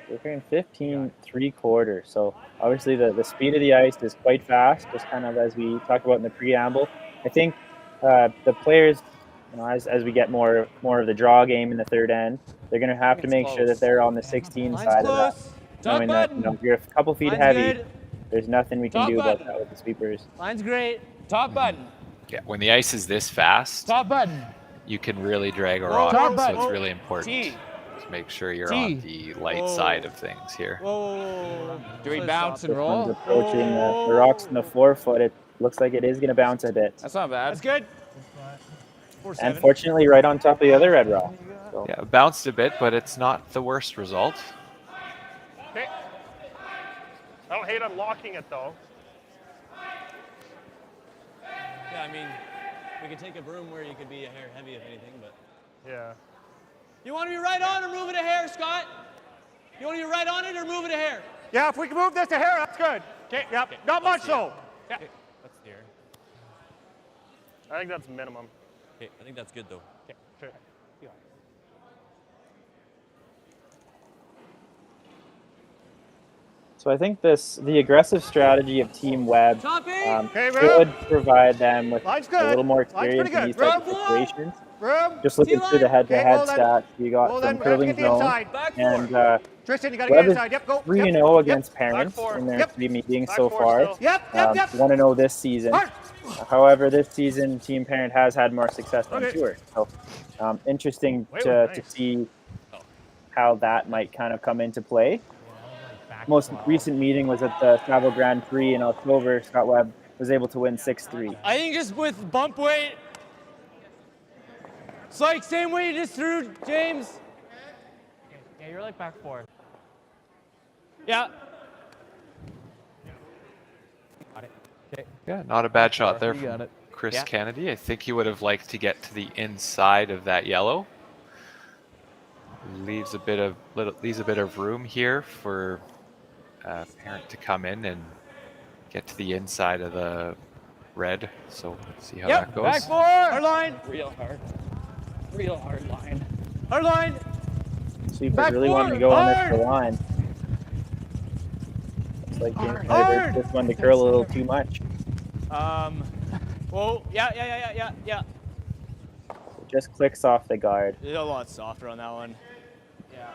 Speaker 11: We're hearing 15 3/4. So obviously the speed of the ice is quite fast, just kind of as we talked about in the preamble. I think the players, as we get more of the draw game in the third end, they're going to have to make sure that they're on the 16 side of that. Knowing that if you're a couple feet heavy, there's nothing we can do about that with the sweepers.
Speaker 13: Line's great. Top button.
Speaker 12: Yeah, when the ice is this fast,
Speaker 13: Top button.
Speaker 12: you can really drag a rock,
Speaker 13: top
Speaker 12: so
Speaker 13: button.
Speaker 12: it's really important
Speaker 13: T.
Speaker 12: to make sure you're
Speaker 13: T.
Speaker 12: on the light side of things here.
Speaker 13: Whoa. Do we bounce and
Speaker 11: This one's
Speaker 13: roll?
Speaker 11: approaching the rocks in the 4 foot. It looks like it is going to bounce a bit.
Speaker 13: That's not bad. That's good.
Speaker 11: And fortunately, right on top of the other red rock. So.
Speaker 12: Yeah, it bounced a bit, but it's not the worst result.
Speaker 14: Okay. I don't hate unlocking it though.
Speaker 13: Yeah, I mean, we could take a broom where you could be a hair heavy if anything, but.
Speaker 14: Yeah.
Speaker 13: You want to be right on or move it a hair, Scott? You want to be right on it or move it a hair?
Speaker 14: Yeah, if we can move this to hair, that's good. Okay, yep. Not much though. Yeah.
Speaker 13: Let's steer.
Speaker 14: I think that's minimum.
Speaker 13: Okay, I think that's good though.
Speaker 14: Okay, sure.
Speaker 11: So I think the aggressive strategy of Team Webb could provide them with a little more experience in these types of situations. Just looking through the head-to-head stats we got from Curling Zone, and Webb is 3-0 against Parents in their 3 meetings so far. 1-0 this season. However, this season Team Parent has had more success on tour. So interesting to see how that might kind of come into play. Most recent meeting was at the Travel Grand Prix in October. Scott Webb was able to win 6-3.
Speaker 13: I think just with bump weight, it's like same way you just threw, James.
Speaker 14: Yeah, you're like back 4.
Speaker 13: Yeah.
Speaker 14: Got it. Okay.
Speaker 12: Yeah, not a bad shot there
Speaker 14: You got
Speaker 12: from
Speaker 14: it.
Speaker 12: Chris
Speaker 14: Yeah.
Speaker 12: Kennedy. I think he would have liked to get to the inside of that yellow. Leaves a bit of room here for Parent to come in and get to the inside of the red. So let's see how that goes.
Speaker 13: Back 4. Hard line.
Speaker 14: Real hard. Real hard line.
Speaker 13: Hard line.
Speaker 11: Sweepers really wanting to go on this for line. Looks like James Knight just wanted to curl a little too much.
Speaker 13: Whoa. Yeah.
Speaker 11: It just clicks off the guard.
Speaker 13: It's a lot softer on that one. Yeah.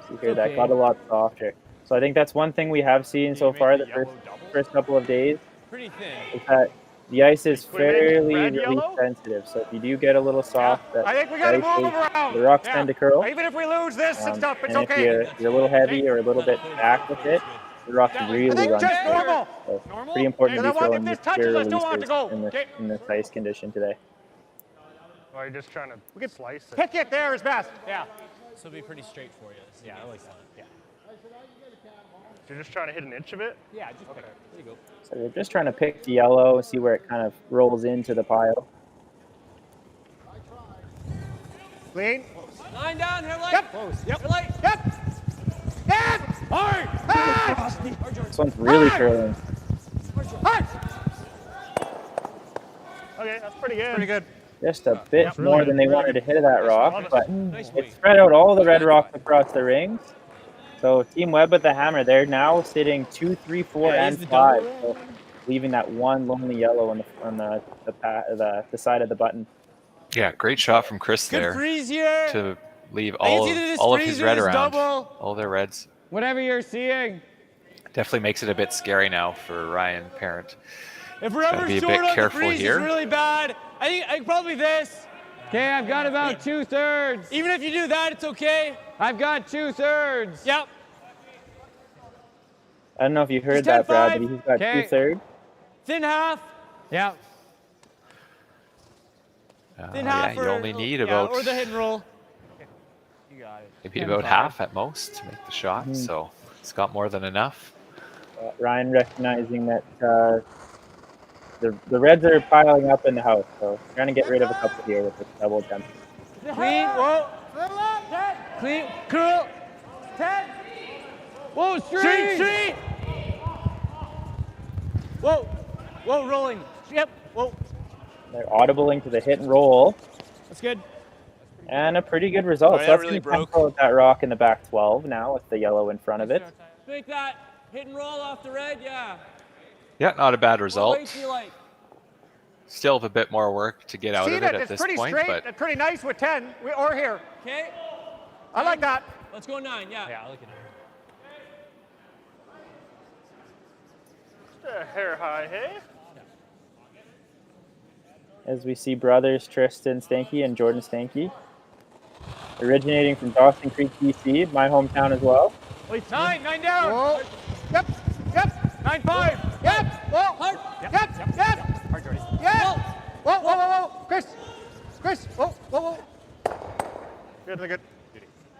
Speaker 11: So here, that got a lot softer. So I think that's one thing we have seen so far the first couple of days.
Speaker 13: Pretty thin.
Speaker 11: Is that The ice is
Speaker 14: Put it in
Speaker 11: fairly
Speaker 14: red,
Speaker 11: really
Speaker 14: yellow?
Speaker 11: sensitive, so if you do get a little soft,
Speaker 14: I think we got to
Speaker 11: the ice
Speaker 14: move them around.
Speaker 11: the rocks
Speaker 14: Yeah.
Speaker 11: tend to curl.
Speaker 14: Even if we lose this and stuff, it's
Speaker 11: And
Speaker 14: okay.
Speaker 11: if you're a little heavy or a little bit back with it, the rocks really
Speaker 14: I think
Speaker 11: run
Speaker 14: just
Speaker 11: through.
Speaker 14: normal.
Speaker 11: So pretty important to
Speaker 14: Because
Speaker 11: be
Speaker 14: I want,
Speaker 11: throwing
Speaker 14: if this
Speaker 11: with
Speaker 14: touches
Speaker 11: clear
Speaker 14: us, don't want it to
Speaker 11: releases
Speaker 14: go.
Speaker 11: in this ice condition today.
Speaker 14: Or are you just trying to, we can slice it. Pick it there is best. Yeah.
Speaker 13: So it'll be pretty straight for you. Yeah, I like that. Yeah.
Speaker 14: You're just trying to hit an inch of it?
Speaker 13: Yeah, just pick it. There you go.
Speaker 11: So we're just trying to pick the yellow, see where it kind of rolls into the pile.
Speaker 14: Clean.
Speaker 13: Line down, here light.
Speaker 14: Yep.
Speaker 13: Close.
Speaker 14: Yep.
Speaker 13: Here light.
Speaker 14: Yep. Yep. Hard. Hard.
Speaker 11: This one's really curling.
Speaker 14: Hard. Okay, that's pretty good. Pretty good.
Speaker 11: Just a bit
Speaker 14: Yep,
Speaker 11: more
Speaker 14: really
Speaker 11: than they
Speaker 14: good.
Speaker 11: wanted to hit that rock, but
Speaker 13: Nice
Speaker 11: it
Speaker 13: weight.
Speaker 11: spread out all the red rocks across the rings. So Team Webb with the hammer, they're now sitting 2, 3, 4,
Speaker 13: Yeah,
Speaker 11: and
Speaker 13: he's the
Speaker 11: 5.
Speaker 13: double.
Speaker 11: So leaving that one lonely yellow on the side of the button.
Speaker 12: Yeah, great shot from Chris
Speaker 13: Good
Speaker 12: there
Speaker 13: freeze here.
Speaker 12: to leave
Speaker 13: I can
Speaker 12: all,
Speaker 13: see that this
Speaker 12: all of his
Speaker 13: freeze
Speaker 12: red
Speaker 13: is
Speaker 12: around,
Speaker 13: double.
Speaker 12: all their reds.
Speaker 13: Whatever you're seeing.
Speaker 12: Definitely makes it a bit scary now for Ryan Parent.
Speaker 13: If we're
Speaker 12: Gotta
Speaker 13: ever
Speaker 12: be a
Speaker 13: short
Speaker 12: bit
Speaker 13: on the
Speaker 12: careful
Speaker 13: freeze,
Speaker 12: here.
Speaker 13: it's really bad. I think probably this. Okay, I've got about 2/3. Even if you do that, it's okay. I've got 2/3. Yep.
Speaker 11: I don't know if you heard
Speaker 13: Just
Speaker 11: that, Brad,
Speaker 13: 10-5.
Speaker 11: but he's got
Speaker 13: Okay.
Speaker 11: 2/3.
Speaker 13: Thin half. Yeah. Thin half.
Speaker 12: Yeah, you only need
Speaker 13: yeah,
Speaker 12: about
Speaker 13: or the hit and roll. You got it.
Speaker 12: maybe about half at most to make the shot, so it's got more than enough.
Speaker 11: Ryan recognizing that the reds are piling up in the house, so trying to get rid of a couple here with this double jump.
Speaker 13: Clean. Whoa. Clean. Curl. 10. Whoa, straight. Straight. Whoa. Whoa, rolling. Yep. Whoa.
Speaker 11: They're audibling to the hit and roll,
Speaker 13: That's good.
Speaker 11: and a pretty good result.
Speaker 13: Oh,
Speaker 11: So
Speaker 13: that
Speaker 11: that's
Speaker 13: really
Speaker 11: going to
Speaker 13: broke.
Speaker 11: tempo that rock in the back 12 now with the yellow in front of it.
Speaker 13: Make that hit and roll off the red. Yeah.
Speaker 12: Yeah, not a bad
Speaker 13: What
Speaker 12: result.
Speaker 13: weight do you like?
Speaker 12: Still have a bit more work to get out
Speaker 14: See
Speaker 12: of
Speaker 14: that?
Speaker 12: it at
Speaker 14: It's
Speaker 12: this
Speaker 14: pretty
Speaker 12: point,
Speaker 14: straight
Speaker 12: but
Speaker 14: and pretty nice with 10 or here.
Speaker 13: Okay.
Speaker 14: I like that.
Speaker 13: Let's go 9. Yeah. Yeah, I like it.
Speaker 14: Just a hair high, hey?
Speaker 11: As we see brothers Tristan Stanky and Jordan Stanky, originating from Dawson Creek, BC, my hometown as well.
Speaker 14: 9 down. Whoa. Yep. Yep. 9-5. Yep. Whoa.
Speaker 13: Hard.
Speaker 14: Yep. Yep.
Speaker 13: Hard, Jordy.
Speaker 14: Yep. Whoa, whoa, whoa, whoa. Chris. Whoa, whoa, whoa. Good, good.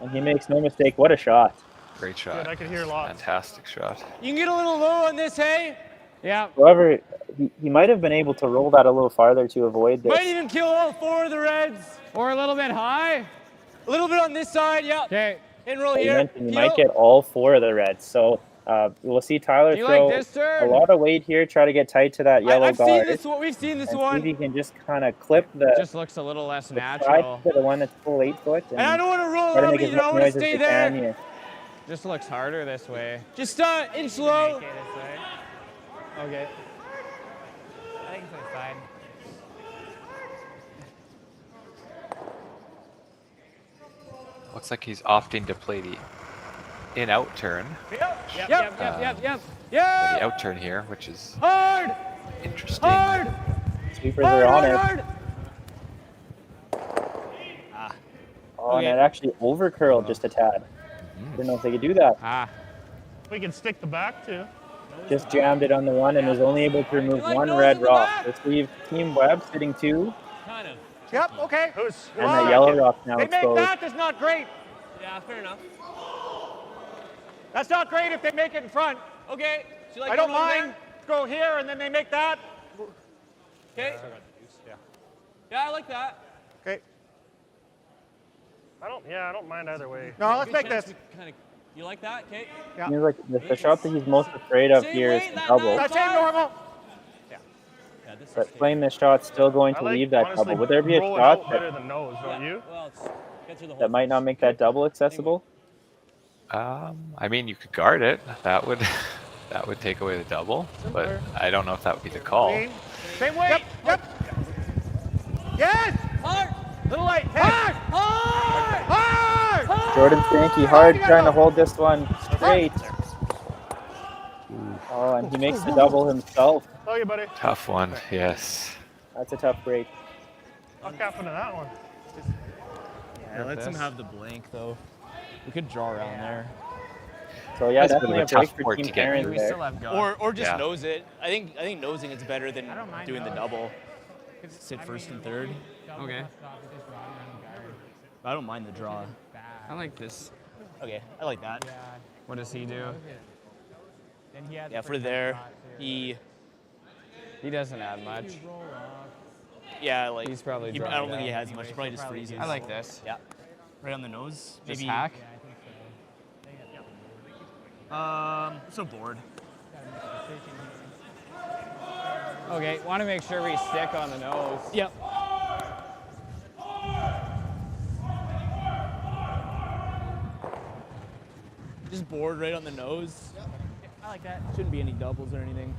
Speaker 11: And he makes no mistake, what a shot.
Speaker 12: great shot.
Speaker 14: Good, I could hear lots.
Speaker 12: Fantastic shot.
Speaker 13: You can get a little low on this, hey? Yeah.
Speaker 11: However, he might have been able to roll that a little farther to avoid this.
Speaker 13: Might even kill all 4 of the reds. Or a little bit high. A little bit on this side, yeah. Okay. Hit and roll
Speaker 11: You
Speaker 13: here.
Speaker 11: mentioned you might get all 4 of the reds. So we'll see Tyler
Speaker 13: You
Speaker 11: throw
Speaker 13: like this turn?
Speaker 11: a lot of weight here, try to get tight to that yellow
Speaker 13: I've
Speaker 11: guard.
Speaker 13: seen this one. We've seen this
Speaker 11: and
Speaker 13: one.
Speaker 11: see if he can just kind of clip the
Speaker 13: Just looks a little less
Speaker 11: side
Speaker 13: natural.
Speaker 11: to the one that's full 8-foot.
Speaker 13: And I don't want to roll
Speaker 11: try to
Speaker 13: out
Speaker 11: make as
Speaker 13: either. I
Speaker 11: much
Speaker 13: want to
Speaker 11: noise as
Speaker 13: stay
Speaker 11: you
Speaker 13: there.
Speaker 11: can here.
Speaker 13: Just looks harder this way. Just inch low. Okay. I think it's fine.
Speaker 12: Looks like he's opting to play the in-out turn.
Speaker 13: Yep.
Speaker 12: The
Speaker 13: Yeah.
Speaker 12: out turn here, which is
Speaker 13: Hard.
Speaker 12: interesting.
Speaker 13: Hard.
Speaker 11: Sweepers are on it.
Speaker 13: Hard.
Speaker 11: Oh, and it actually overcurled just a tad. Didn't know if they could do that.
Speaker 14: We can stick the back too.
Speaker 11: Just jammed it on the one and was only able to remove one red rock. Let's leave Team Webb sitting 2.
Speaker 13: Kind of.
Speaker 14: Yep, okay.
Speaker 11: And that yellow rock now
Speaker 14: They make
Speaker 11: exposed.
Speaker 14: that, that's not great.
Speaker 13: Yeah, fair enough.
Speaker 14: That's not great if they make it in front.
Speaker 13: Okay. So you like
Speaker 14: I don't
Speaker 13: going over
Speaker 14: mind. Go here and then they make that.
Speaker 13: there? Okay. Yeah, I like that.
Speaker 14: Okay. I don't mind either way. No, let's
Speaker 13: Good
Speaker 14: make
Speaker 13: chance
Speaker 14: this.
Speaker 13: to kinda, you like that? Okay.
Speaker 14: Yeah.
Speaker 11: Seems like the shot that he's most afraid of here is the double.
Speaker 14: That's it, normal.
Speaker 13: Yeah, this
Speaker 11: But playing this shot's still going to leave that double. Would there be a
Speaker 14: roll it
Speaker 11: shot
Speaker 14: out better than nose, don't you?
Speaker 13: Well, it's get through the
Speaker 11: that might not make that double accessible?
Speaker 12: I mean, you could guard it. That would that would take away the double, but I don't know if that would be the call.
Speaker 14: Clean. Same way. Yep. Yes.
Speaker 13: Hard.
Speaker 14: Little light. Hard. Hard.
Speaker 11: Jordan Stanky hard trying to hold this one straight. Oh, and he makes the double himself.
Speaker 14: Oh, you, buddy.
Speaker 12: Tough one, yes.
Speaker 11: That's a tough break.
Speaker 14: What happened to that one?
Speaker 18: Yeah, lets him have the blank, though. We could draw around there.
Speaker 11: So yeah,
Speaker 12: That's a bit
Speaker 11: definitely
Speaker 12: of
Speaker 11: a
Speaker 12: a tough
Speaker 11: break for
Speaker 12: port
Speaker 11: Team
Speaker 12: to get
Speaker 11: Parent
Speaker 12: through.
Speaker 18: We
Speaker 11: there.
Speaker 18: still have gun.
Speaker 13: Or just
Speaker 12: Yeah.
Speaker 13: nose it. I think nosing it's better than doing the double.
Speaker 18: Sit first and third.
Speaker 13: Okay.
Speaker 18: I don't mind the draw.
Speaker 13: I like this.
Speaker 18: Okay, I like that.
Speaker 13: What does he do?
Speaker 18: Yeah, for there,
Speaker 13: He doesn't add much.
Speaker 18: yeah, like
Speaker 13: He's probably
Speaker 18: I
Speaker 13: drawing
Speaker 18: don't
Speaker 13: it
Speaker 18: think he
Speaker 13: out.
Speaker 18: has much. Probably just freezes.
Speaker 13: I like this.
Speaker 18: Yeah, right on the nose.
Speaker 13: Just
Speaker 18: Maybe
Speaker 13: hack.
Speaker 18: So bored.
Speaker 13: Okay, want to make sure we stick on the nose.
Speaker 18: Yep. Just bored right on the nose.
Speaker 13: Yep. I like that.
Speaker 18: Shouldn't be any doubles or anything.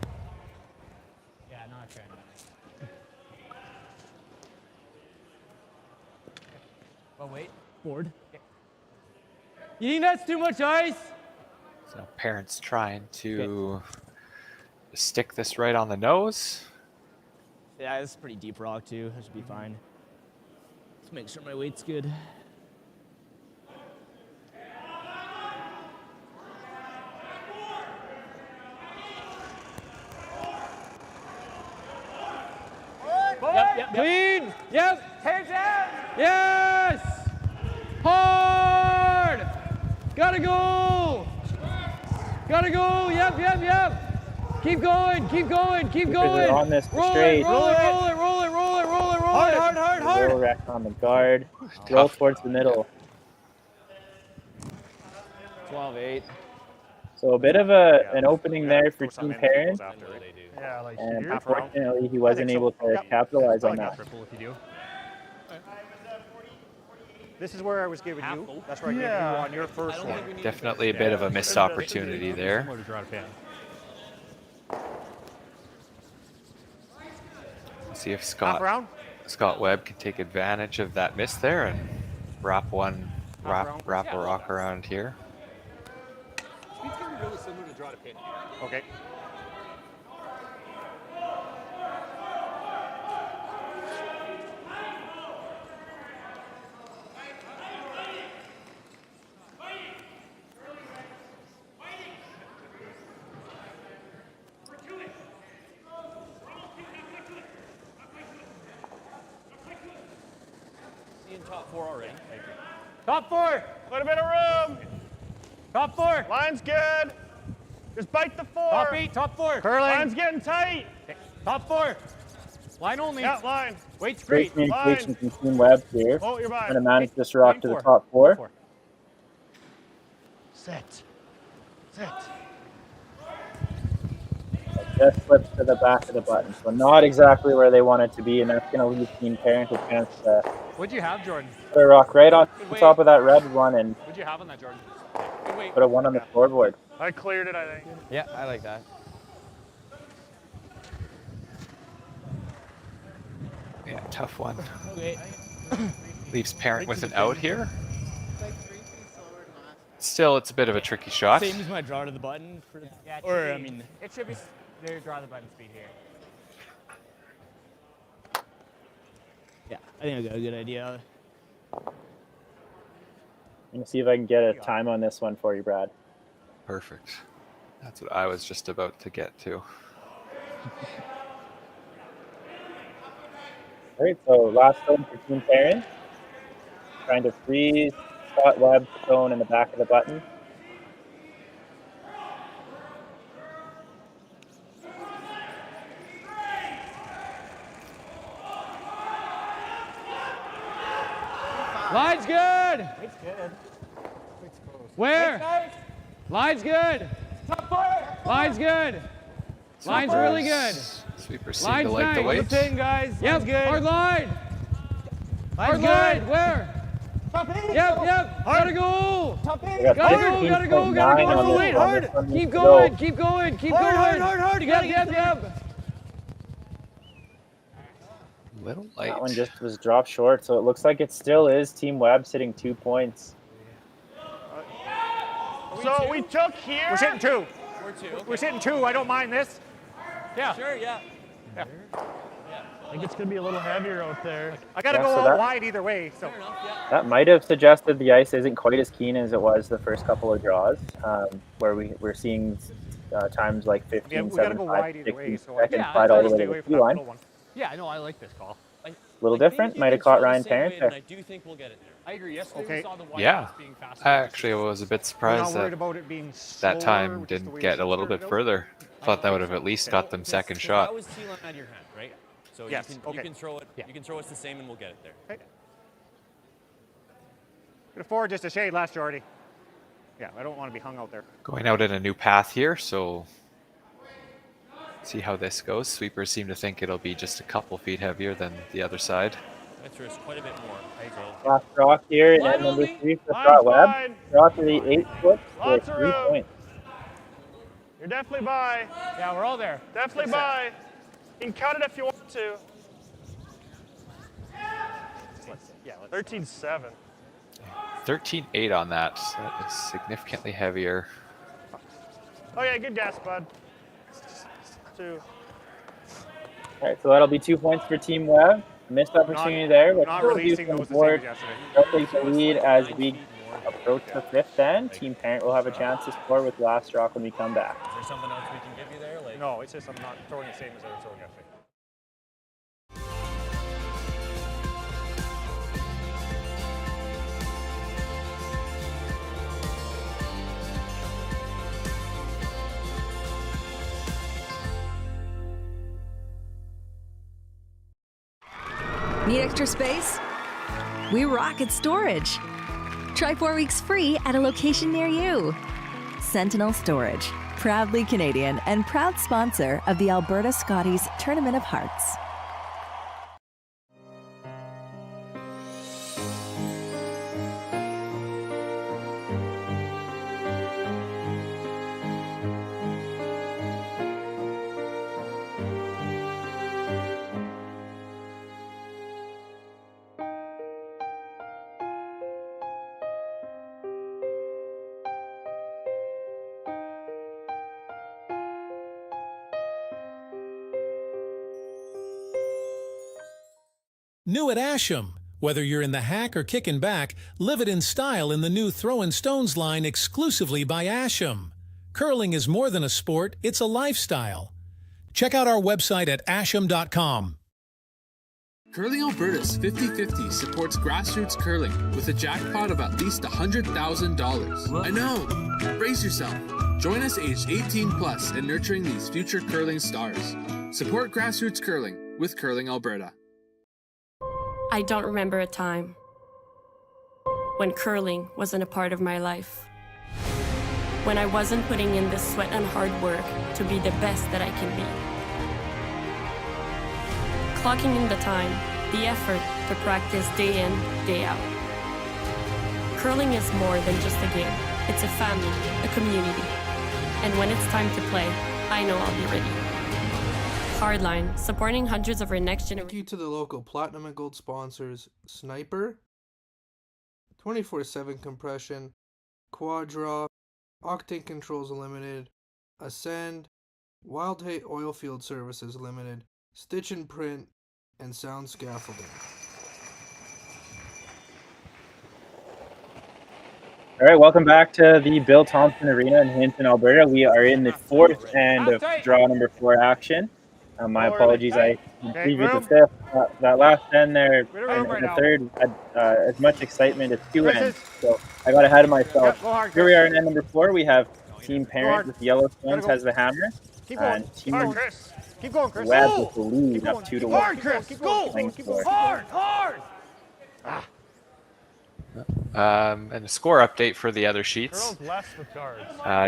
Speaker 13: Yeah, not trying to. Well, wait.
Speaker 18: Bored.
Speaker 13: You think that's too much ice?
Speaker 12: So Parent's trying to stick this right on the nose.
Speaker 18: Yeah, it's pretty deep rock too. That should be fine. Let's make sure my weight's good.
Speaker 13: Yep. Clean. Yep. Hands down. Yes. Hard. Gotta go. Gotta go. Yep. Keep going. Keep going.
Speaker 11: They're on this straight.
Speaker 13: Roll it. Hard.
Speaker 11: Roll rack on the guard. Roll towards the middle.
Speaker 13: 12-8.
Speaker 11: So a bit of an opening there for Team Parent.
Speaker 14: Yeah, like
Speaker 11: And
Speaker 14: here.
Speaker 11: unfortunately, he wasn't able to capitalize on that.
Speaker 14: This is where I was giving you. That's where I gave you on your first one.
Speaker 12: Definitely a bit of a missed opportunity there. See if Scott Webb can take advantage of that miss there and wrap a rock around here.
Speaker 14: Speed's gonna be really similar to draw to pin. Okay.
Speaker 18: In top four already.
Speaker 14: Top four. Quite a bit of room.
Speaker 13: Top four.
Speaker 14: Line's good. Just bite the four.
Speaker 13: Top four.
Speaker 14: Curling. Line's getting tight.
Speaker 13: Top four. Line only.
Speaker 14: Yeah, line.
Speaker 13: Wait
Speaker 11: Great
Speaker 13: straight.
Speaker 11: communication from Team Webb here.
Speaker 14: Oh, you're
Speaker 11: Trying to manage this rock to the top four.
Speaker 14: Set.
Speaker 11: Just slips to the back of the button. So not exactly where they want it to be, and that's going to leave Team Parent a chance to
Speaker 13: What'd you have, Jordan?
Speaker 11: put a rock right on top of that red one and
Speaker 13: What'd you have on that, Jordan?
Speaker 11: put a one on the scoreboard.
Speaker 14: I cleared it, I think.
Speaker 13: Yeah, I like that.
Speaker 12: Yeah, tough one.
Speaker 18: Okay.
Speaker 12: Leaves Parent with an out here. Still, it's a bit of a tricky shot.
Speaker 18: Same as my draw to the button.
Speaker 13: It should be their draw the button speed here.
Speaker 18: Yeah, I think I got a good idea.
Speaker 11: I'm going to see if I can get a time on this one for you, Brad.
Speaker 12: Perfect. That's what I was just about to get to.
Speaker 11: All right, so last stone for Team Parent. Trying to freeze Scott Webb stone in the back of the button.
Speaker 13: Line's good.
Speaker 14: It's good.
Speaker 13: Where? Line's good.
Speaker 14: Top four.
Speaker 13: Line's good. Line's really good.
Speaker 12: Sweepers seem
Speaker 13: Line's
Speaker 12: to like
Speaker 13: nice.
Speaker 12: the
Speaker 14: On the
Speaker 12: weight.
Speaker 14: pin, guys.
Speaker 13: Yep.
Speaker 14: Line's good.
Speaker 13: Hard line. Hard
Speaker 14: Line's
Speaker 13: line.
Speaker 14: good.
Speaker 13: Where?
Speaker 14: Top eight.
Speaker 13: Yep. Gotta go.
Speaker 14: Top eight.
Speaker 11: We got
Speaker 13: Gotta go.
Speaker 11: 15.9 on this one.
Speaker 14: hard.
Speaker 11: This one needs
Speaker 13: Keep
Speaker 11: to
Speaker 13: going.
Speaker 11: go.
Speaker 13: Keep going. Keep
Speaker 14: Hard.
Speaker 13: going.
Speaker 14: You gotta get
Speaker 13: Yep.
Speaker 12: Little light.
Speaker 11: That one just was dropped short, so it looks like it still is Team Webb sitting 2 points.
Speaker 14: So we took here. We're sitting two. We're sitting two. I don't mind this. Yeah.
Speaker 13: Sure, yeah.
Speaker 14: Yeah. I think it's going to be a little heavier out there. I got to
Speaker 11: Yeah,
Speaker 14: go
Speaker 11: so
Speaker 14: out wide either way. So.
Speaker 11: That might have suggested the ice isn't quite as keen as it was the first couple of draws, where we're seeing times like 15,
Speaker 14: we got to
Speaker 11: 7,
Speaker 14: go
Speaker 11: 5,
Speaker 14: wide either
Speaker 11: 16
Speaker 14: way. So
Speaker 11: seconds slide all the way to the Q line.
Speaker 14: Yeah, I know. I like this call.
Speaker 11: A little different. Might have caught Ryan Parent there.
Speaker 13: I do think we'll get it there. I agree. Yesterday we saw the white
Speaker 12: Yeah.
Speaker 13: being fast.
Speaker 12: I actually was a bit surprised
Speaker 14: worried
Speaker 12: that
Speaker 14: about it being
Speaker 12: that time
Speaker 14: slower, which is the
Speaker 12: didn't
Speaker 14: way
Speaker 12: get
Speaker 14: you
Speaker 12: a little bit further. Thought that would have at least got them second shot.
Speaker 13: That was T-line out of your hand, right? So
Speaker 14: Yes,
Speaker 13: you
Speaker 14: okay.
Speaker 13: can throw it. You can throw us the same, and we'll get it there.
Speaker 14: Okay. Could afford just a shade last year already. Yeah, I don't want to be hung out there.
Speaker 12: Going out in a new path here, so see how this goes. Sweepers seem to think it'll be just a couple feet heavier than the other side.
Speaker 13: I threw us quite a bit more.
Speaker 11: Last rock here in end number 3 for Scott Webb. Draw to the 8 foot for 3 points.
Speaker 14: You're definitely by.
Speaker 13: Yeah, we're all there.
Speaker 14: Definitely by. You can cut it if you want to. Yeah, 13-7.
Speaker 12: 13.8 on that. So that is significantly heavier.
Speaker 14: Oh yeah, good guess, bud. 2.
Speaker 11: All right, so that'll be 2 points for Team Webb. Missed opportunity there, but
Speaker 14: not
Speaker 11: still
Speaker 14: releasing
Speaker 11: do
Speaker 14: those
Speaker 11: some
Speaker 14: the same
Speaker 11: board.
Speaker 14: as yesterday.
Speaker 11: They'll take the lead as we approach the 5th end. Team Parent will have a chance to score with the last rock when we come back.
Speaker 13: Is there something else we can give you there? Like
Speaker 14: No, it's just I'm not throwing the same as I was throwing yesterday.
Speaker 7: Need extra space? We rocket storage. Try 4 weeks free at a location near you. Sentinel Storage, proudly Canadian and proud sponsor of the Alberta Scotties Tournament of Hearts.
Speaker 9: New at Asham. Whether you're in the hack or kicking back, live it in style in the new Throwin' Stones line exclusively by Asham. Curling is more than a sport, it's a lifestyle. Check out our website at asham.com.
Speaker 2: Curling Alberta's 50-50 supports grassroots curling with a jackpot of at least $100,000. I know! Brace yourself. Join us aged 18 plus in nurturing these future curling stars. Support grassroots curling with Curling Alberta.
Speaker 19: I don't remember a time when curling wasn't a part of my life. When I wasn't putting in the sweat and hard work to be the best that I can be. Clocking in the time, the effort to practice day in, day out. Curling is more than just a game. It's a family, a community. And when it's time to play, I know I'll be ready. Hardline, supporting hundreds of our next generation.
Speaker 17: Thank you to the local Platinum and Gold sponsors, Sniper, 24/7 Compression, Quadra, Octane Controls Limited, Ascend, Wild Hate Oilfield Services Limited, Stitch and Print, and Sound Scaffolding.
Speaker 11: All right, welcome back to the Bill Thomson Arena in Hinton, Alberta. We are in the 4th end of draw number 4 action. My apologies, I previewed the 5th. That last end there in the 3rd had as much excitement as 2 ends, so I got ahead of myself. Here we are in end number 4. We have Team Parent with Yellow Stones has the hammer, and Team Webb with the lead up 2-1.
Speaker 14: Hard, Chris. Keep going. Hard.
Speaker 12: And a score update for the other sheets.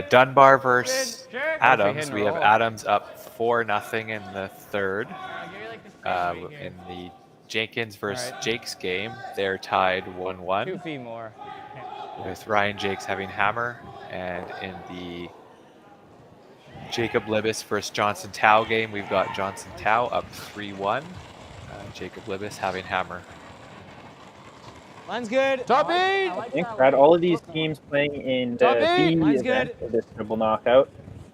Speaker 12: Dunbar versus Adams. We have Adams up 4-0 in the 3rd. In the Jenkins versus Jakes game, they're tied 1-1.
Speaker 13: 2 feet more.
Speaker 12: With Ryan Jakes having hammer. And in the Jacob Libis versus Johnson Tao game, we've got Johnson Tao up 3-1. Jacob Libis having hammer.
Speaker 13: Mine's good.
Speaker 14: Top 8.
Speaker 11: I think, Brad, all of these teams playing in the B event of this triple knockout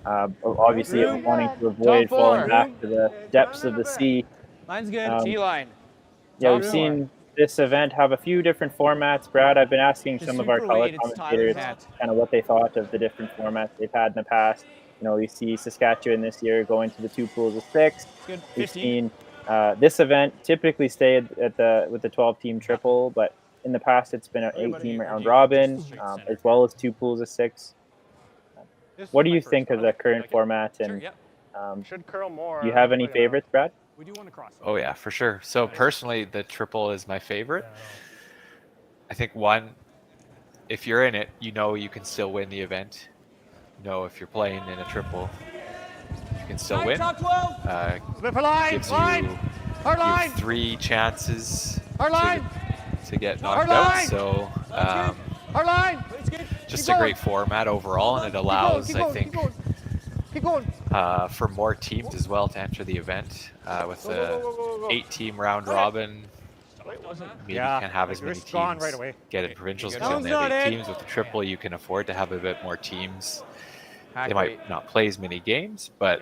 Speaker 11: Obviously, wanting to avoid falling back to the depths of the sea.
Speaker 13: Line's good. T-line.
Speaker 11: Yeah, we've seen this event have a few different formats. Brad, I've been asking some of our color commentators kind of what they thought of the different formats they've had in the past. You know, we see Saskatchewan this year going to the 2 pools of 6. We've seen this event typically stay with the 12-team triple, but in the past it's been an 8-team round robin, as well as 2 pools of 6. What do you think of the current format, and do you have any favorites, Brad?
Speaker 12: Oh yeah, for sure. So personally, the triple is my favorite. I think one, if you're in it, you know you can still win the event. You know if you're playing in a triple, you can still win. Gives you 3 chances to get knocked out. So just a great format overall, and it allows, I think, for more teams as well to enter the event. With the 8-team round robin, maybe you can't have as many teams get in provincials because you only have 8 teams. With the triple, you can afford to have a bit more teams. They might not play as many games, but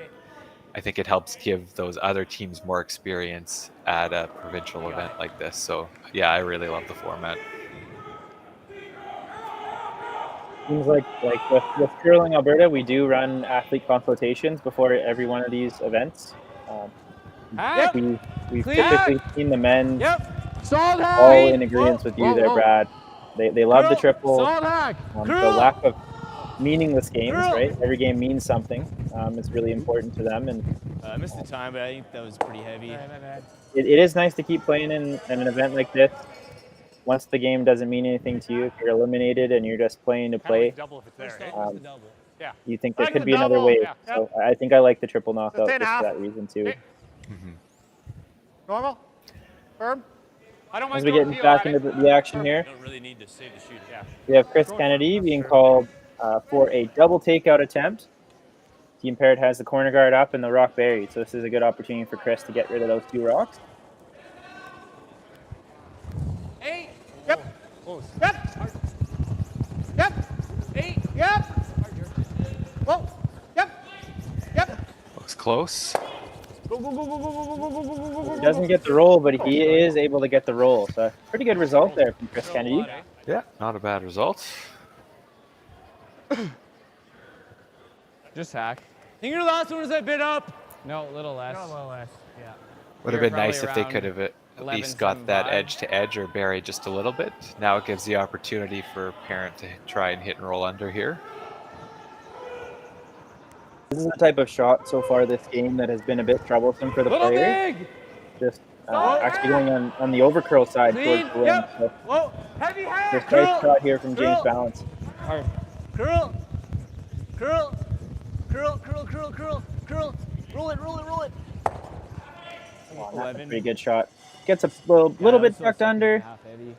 Speaker 12: I think it helps give those other teams more experience at a provincial event like this. So yeah, I really love the format.
Speaker 11: Seems like with Curling Alberta, we do run athlete consultations before every one of these events. We've typically seen the men all in agreement with you there, Brad. They love the triple. The lack of meaningless games, right? Every game means something. It's really important to them. And
Speaker 18: I missed the time, but I think that was pretty heavy.
Speaker 11: It is nice to keep playing in an event like this. Once the game doesn't mean anything to you, if you're eliminated and you're just playing to play, you think there could be another wave. So I think I like the triple knockout just for that reason too.
Speaker 14: Normal? Firm?
Speaker 11: As we get back into the action here, we have Chris Kennedy being called for a double takeout attempt. Team paired has the corner guard up and the rock buried, so this is a good opportunity for Chris to get rid of those 2 rocks.
Speaker 14: Yep. Yep. Yep. 8. Yep. Whoa. Yep. Yep.
Speaker 12: Looks close.
Speaker 11: He doesn't get the roll, but he is able to get the roll. So pretty good result there from Chris Kennedy.
Speaker 12: Yeah, not a bad result.
Speaker 13: Just hack. I think your last one was a bit up. No, a little less. No, a little less. Yeah.
Speaker 12: Would have been nice if they could have at least got that edge to edge or bury just a little bit. Now it gives the opportunity for a parent to try and hit and roll under here.
Speaker 11: This is the type of shot so far this game that has been a bit troublesome for the player. Just actually going on the overcurl side towards the win. So this nice shot here from James Balance.
Speaker 13: Curl. Curl. Curl, curl, curl, curl, curl. Roll it, roll it, roll it.
Speaker 11: That's a pretty good shot. Gets a little bit tucked under.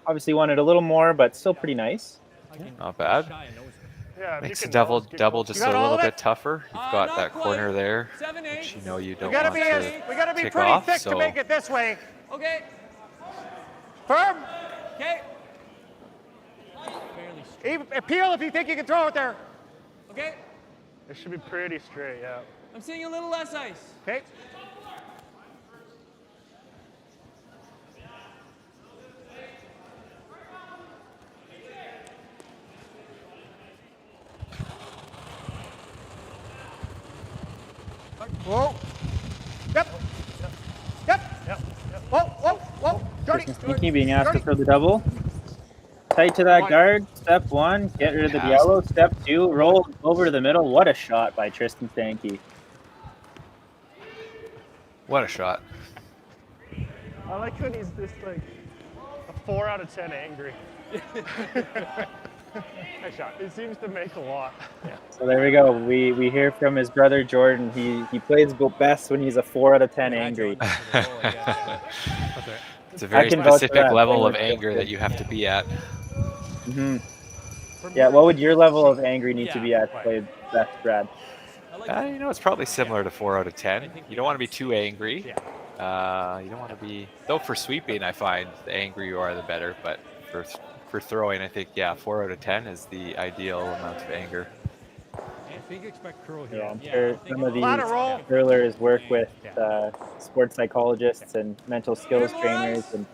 Speaker 11: Obviously wanted a little more, but still pretty nice.
Speaker 12: Not bad. Makes the double just a little bit tougher. You've got that corner there, which you know you don't want to
Speaker 14: we gotta be
Speaker 12: tick
Speaker 14: pretty
Speaker 12: off.
Speaker 14: thick
Speaker 12: So
Speaker 14: to make it this way.
Speaker 13: Okay.
Speaker 14: Firm.
Speaker 13: Okay.
Speaker 14: Appeal if you think you can throw it there.
Speaker 13: Okay.
Speaker 14: It should be pretty straight, yeah.
Speaker 13: I'm seeing a little less ice.
Speaker 14: Okay. Whoa. Yep. Yep. Yep. Whoa, whoa, whoa. Jordy.
Speaker 11: Sneaky being asked to throw the double. Tight to that guard. Step 1, get rid of the yellow. Step 2, roll over to the middle. What a shot by Tristan Sankey.
Speaker 12: what a shot.
Speaker 14: I like when he's just like a 4 out of 10 angry. Nice shot. He seems to make a lot. Yeah.
Speaker 11: So there we go. We hear from his brother Jordan. He plays best when he's a 4 out of 10 angry.
Speaker 12: It's a very specific level of anger that you have to be at.
Speaker 11: Mm-hmm. Yeah, what would your level of angry need to be at to play best, Brad?
Speaker 12: You know, it's probably similar to 4 out of 10. You don't want to be too angry. You don't want to be... Though for sweeping, I find the angrier you are, the better. But for throwing, I think, 4 out of 10 is the ideal amount of anger.
Speaker 14: think you expect curl here.
Speaker 11: Yeah, I'm sure some of these
Speaker 14: Lateral.
Speaker 11: curlers work with sports psychologists and mental skills trainers, and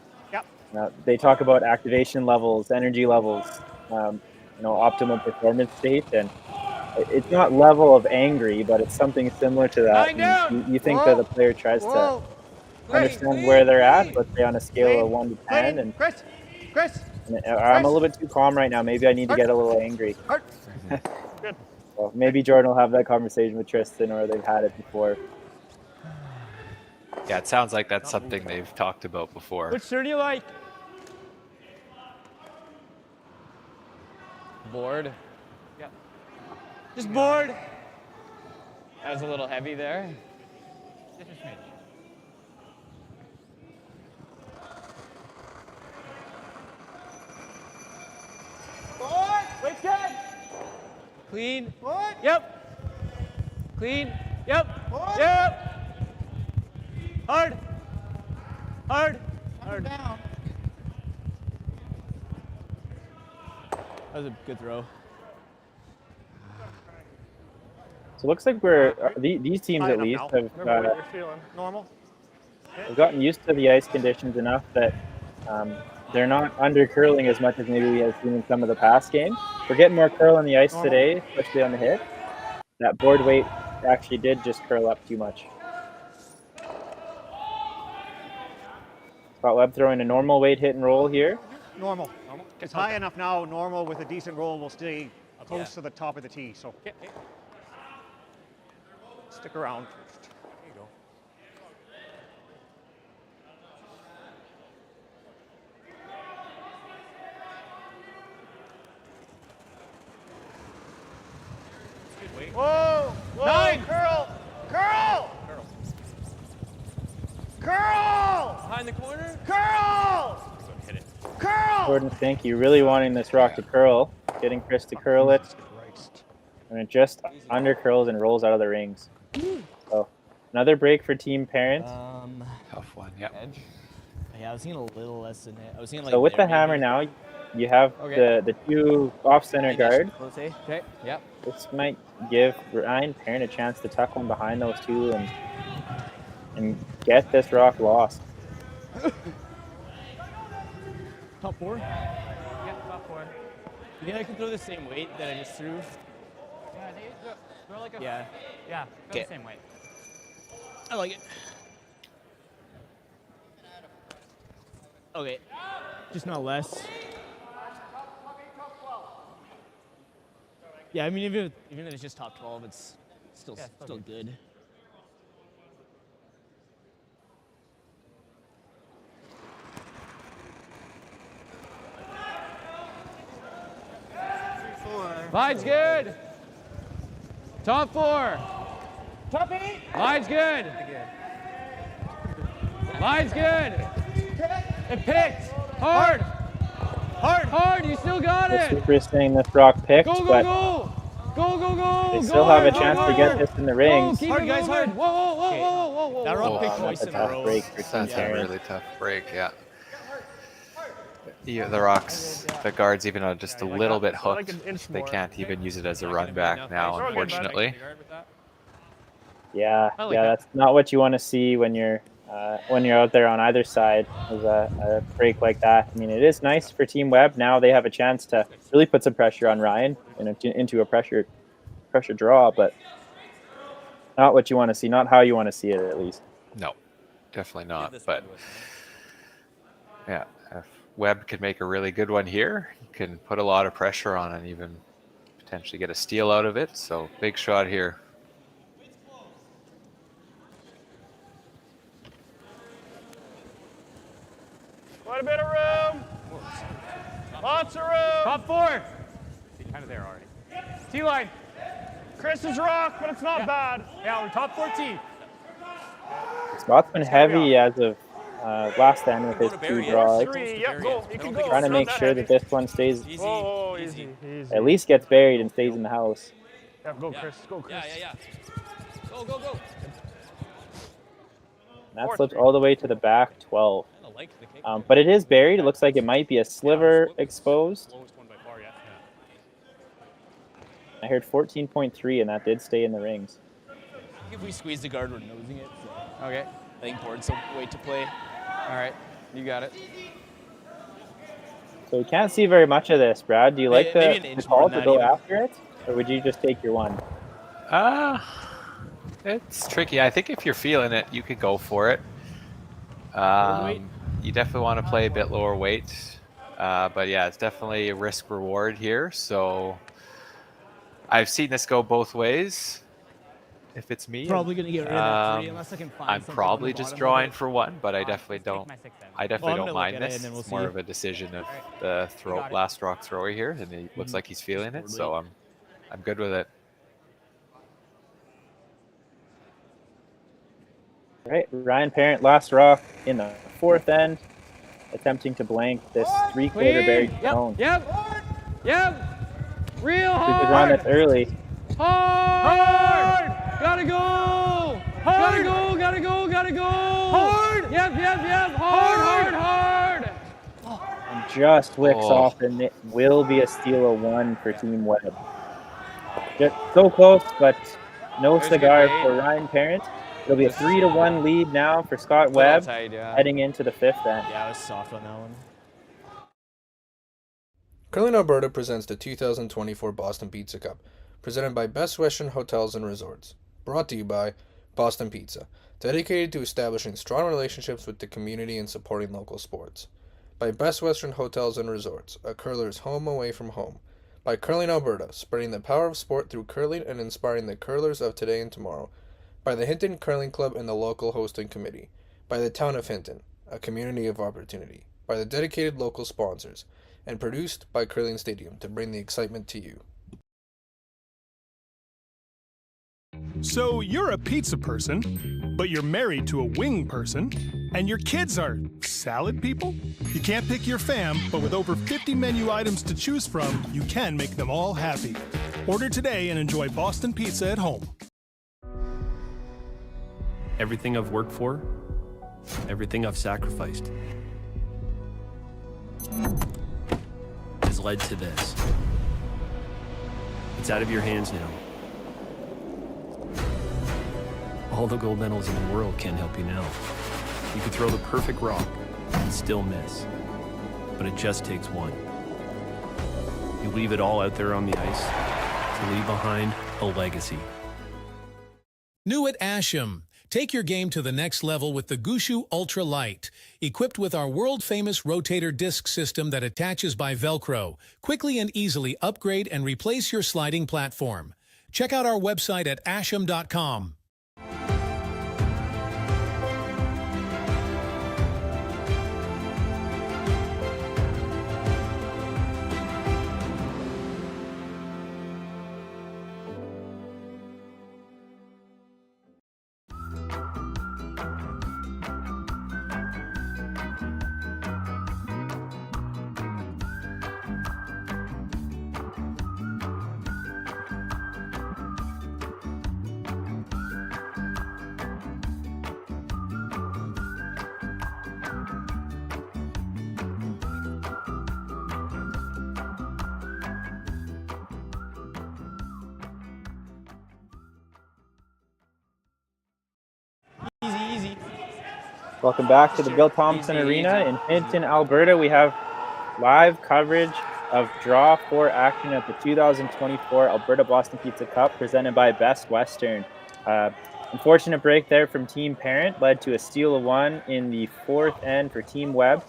Speaker 11: they talk about activation levels, energy levels, optimal performance state, and it's not level of angry, but it's something similar to that. And you think that the player tries to understand where they're at, let's say on a scale of 1 to 10, and
Speaker 14: Chris.
Speaker 11: I'm a little bit too calm right now. Maybe I need to get a little angry.
Speaker 14: Good.
Speaker 11: Well, maybe Jordan will have that conversation with Tristan, or they've had it before.
Speaker 12: Yeah, it sounds like that's something they've talked about before.
Speaker 14: Which shirt do you like?
Speaker 13: Board. Yeah. Just board. That was a little heavy there.
Speaker 14: Board. Wait, good.
Speaker 13: Clean.
Speaker 14: Board.
Speaker 13: Yep. Clean. Yep.
Speaker 14: Board.
Speaker 13: Yep. Hard. Hard.
Speaker 14: Hard. Down.
Speaker 18: That was a good throw.
Speaker 11: So it looks like these teams at least have gotten used to the ice conditions enough that they're not under curling as much as maybe we have seen in some of the past games. We're getting more curl on the ice today, especially on the hit. That board weight actually did just curl up too much. Scott Webb throwing a normal weight hit and roll here.
Speaker 14: Normal. It's high enough now. Normal with a decent roll will stay close to the top of the tee. So stick around. There you go. Whoa! Whoa! 9! Curl! Curl! Curl!
Speaker 13: Behind the corner.
Speaker 14: Curl! Curl!
Speaker 11: Jordan Stanky really wanting this rock to curl, getting Chris to curl it, and it just under curls and rolls out of the rings. So another break for team parents.
Speaker 12: Tough one, yeah.
Speaker 18: Yeah, I was thinking a little less than it. I was thinking like.
Speaker 11: So with the hammer now, you have the two off center guard.
Speaker 13: Okay. Yep.
Speaker 11: This might give Ryan Perrin a chance to tuck one behind those two and get this rock lost.
Speaker 18: Top 4?
Speaker 13: Yeah, top 4.
Speaker 18: You think I can throw the same weight that I just threw?
Speaker 13: Yeah, throw like a.
Speaker 18: Yeah.
Speaker 13: Yeah, throw the same weight.
Speaker 18: I like it. Okay. Just not less. Yeah, I mean, even if it's just top 12, it's still good.
Speaker 13: Line's good. Top 4.
Speaker 14: Top 8.
Speaker 13: Line's good. Line's good. It picked. Hard. Hard. Hard. You still got it.
Speaker 11: Super saying this rock picked,
Speaker 13: Go, go,
Speaker 11: but
Speaker 13: go. Go, go, go.
Speaker 11: they still have a chance to get this in the rings.
Speaker 13: Hard, guys, hard. Whoa, whoa, whoa, whoa, whoa, whoa.
Speaker 18: That rock picked twice
Speaker 11: That's
Speaker 18: in
Speaker 11: a
Speaker 18: a
Speaker 11: tough
Speaker 18: row.
Speaker 11: break for team
Speaker 12: That's a
Speaker 11: Perrin.
Speaker 12: really tough break, yeah. Yeah, the rocks, the guards even are just a little bit hooked. They can't even use it as a run back now, unfortunately.
Speaker 11: Yeah, that's not what you want to see when you're out there on either side of a break like that. I mean, it is nice for Team Webb. Now they have a chance to really put some pressure on Ryan and into a pressure draw, but not what you want to see, not how you want to see it, at least.
Speaker 12: No, definitely not. But yeah, if Webb could make a really good one here, he can put a lot of pressure on and even potentially get a steal out of it. So big shot here.
Speaker 14: Quite a bit of room. Lots of room.
Speaker 13: Top 4.
Speaker 14: Kind of there already. T-line. Chris's rock, but it's not bad.
Speaker 13: Yeah, we're top 14.
Speaker 11: Scott's been heavy as of last end with his 2 draws.
Speaker 14: 3, yep, go. You can go.
Speaker 11: Trying to make sure that this one stays,
Speaker 14: Oh, easy.
Speaker 11: at least gets buried and stays in the house.
Speaker 14: Yeah, go, Chris. Go, Chris.
Speaker 13: Yeah. Go, go, go.
Speaker 11: That slips all the way to the back 12. But it is buried. It looks like it might be a sliver exposed. I heard 14.3, and that did stay in the rings.
Speaker 18: If we squeeze the guard, we're nosing it. So
Speaker 13: Okay.
Speaker 18: I think board's a way to play.
Speaker 13: All right. You got it.
Speaker 11: So we can't see very much of this, Brad. Do you like
Speaker 18: Maybe an
Speaker 11: the
Speaker 18: inch
Speaker 11: call
Speaker 18: more
Speaker 11: to
Speaker 18: than
Speaker 11: go
Speaker 18: that even.
Speaker 11: after it? Or would you just take your one?
Speaker 12: It's tricky. I think if you're feeling it, you could go for it. You definitely want to play a bit lower weight. But yeah, it's definitely a risk reward here. So I've seen this go both ways. If it's me,
Speaker 18: Probably gonna get rid of that 3 unless I can find
Speaker 12: I'm
Speaker 18: something
Speaker 12: probably
Speaker 18: on the
Speaker 12: just
Speaker 18: bottom
Speaker 12: drawing
Speaker 18: of it.
Speaker 12: for one, but I definitely don't. I definitely
Speaker 18: Well, I'm
Speaker 12: don't
Speaker 18: gonna
Speaker 12: mind
Speaker 18: look at it
Speaker 12: this.
Speaker 18: and then we'll
Speaker 12: It's more
Speaker 18: see.
Speaker 12: of a decision of the last rock thrower here, and he looks like he's feeling it. So I'm good with it.
Speaker 11: All right, Ryan Parent, last rock in the 4th end, attempting to blank this 3/4 buried stone.
Speaker 13: Yep. Real
Speaker 11: This
Speaker 13: hard.
Speaker 11: is one that's early.
Speaker 13: Hard. Gotta go. Hard. Gotta go. Hard. Yep. Hard.
Speaker 11: And just wicks off, and it will be a steal of 1 for Team Webb. Just so close, but no
Speaker 13: There's a good
Speaker 11: cigar
Speaker 13: bait.
Speaker 11: for Ryan Parent. It'll be a 3-1 lead now for Scott Webb,
Speaker 18: tight, yeah.
Speaker 11: heading into the 5th end.
Speaker 18: Yeah, I was soft on that one.
Speaker 17: Curling Alberta presents the 2024 Boston Pizza Cup, presented by Best Western Hotels and Resorts. Brought to you by Boston Pizza, dedicated to establishing strong relationships with the community and supporting local sports. By Best Western Hotels and Resorts, a curler's home away from home. By Curling Alberta, spreading the power of sport through curling and inspiring the curlers of today and tomorrow. By the Hinton Curling Club and the local hosting committee. By the town of Hinton, a community of opportunity. By the dedicated local sponsors. And produced by Curling Stadium to bring the excitement to you.
Speaker 1: So you're a pizza person, but you're married to a wing person, and your kids are salad people? You can't pick your fam, but with over 50 menu items to choose from, you can make them all happy. Order today and enjoy Boston Pizza at home.
Speaker 6: Everything I've worked for, everything I've sacrificed, has led to this. It's out of your hands now. All the gold medals in the world can't help you now. You could throw the perfect rock and still miss, but it just takes one. You leave it all out there on the ice to leave behind a legacy.
Speaker 9: New at Asham. Take your game to the next level with the Gushu Ultra Light. Equipped with our world-famous rotator disc system that attaches by Velcro, quickly and easily upgrade and replace your sliding platform. Check out our website at asham.com.
Speaker 18: Easy.
Speaker 11: Welcome back to the Bill Thomson Arena in Hinton, Alberta. We have live coverage of Draw 4 action at the 2024 Alberta Boston Pizza Cup presented by Best Western. Unfortunate break there from Team Parent led to a steal of 1 in the 4th end for Team Webb.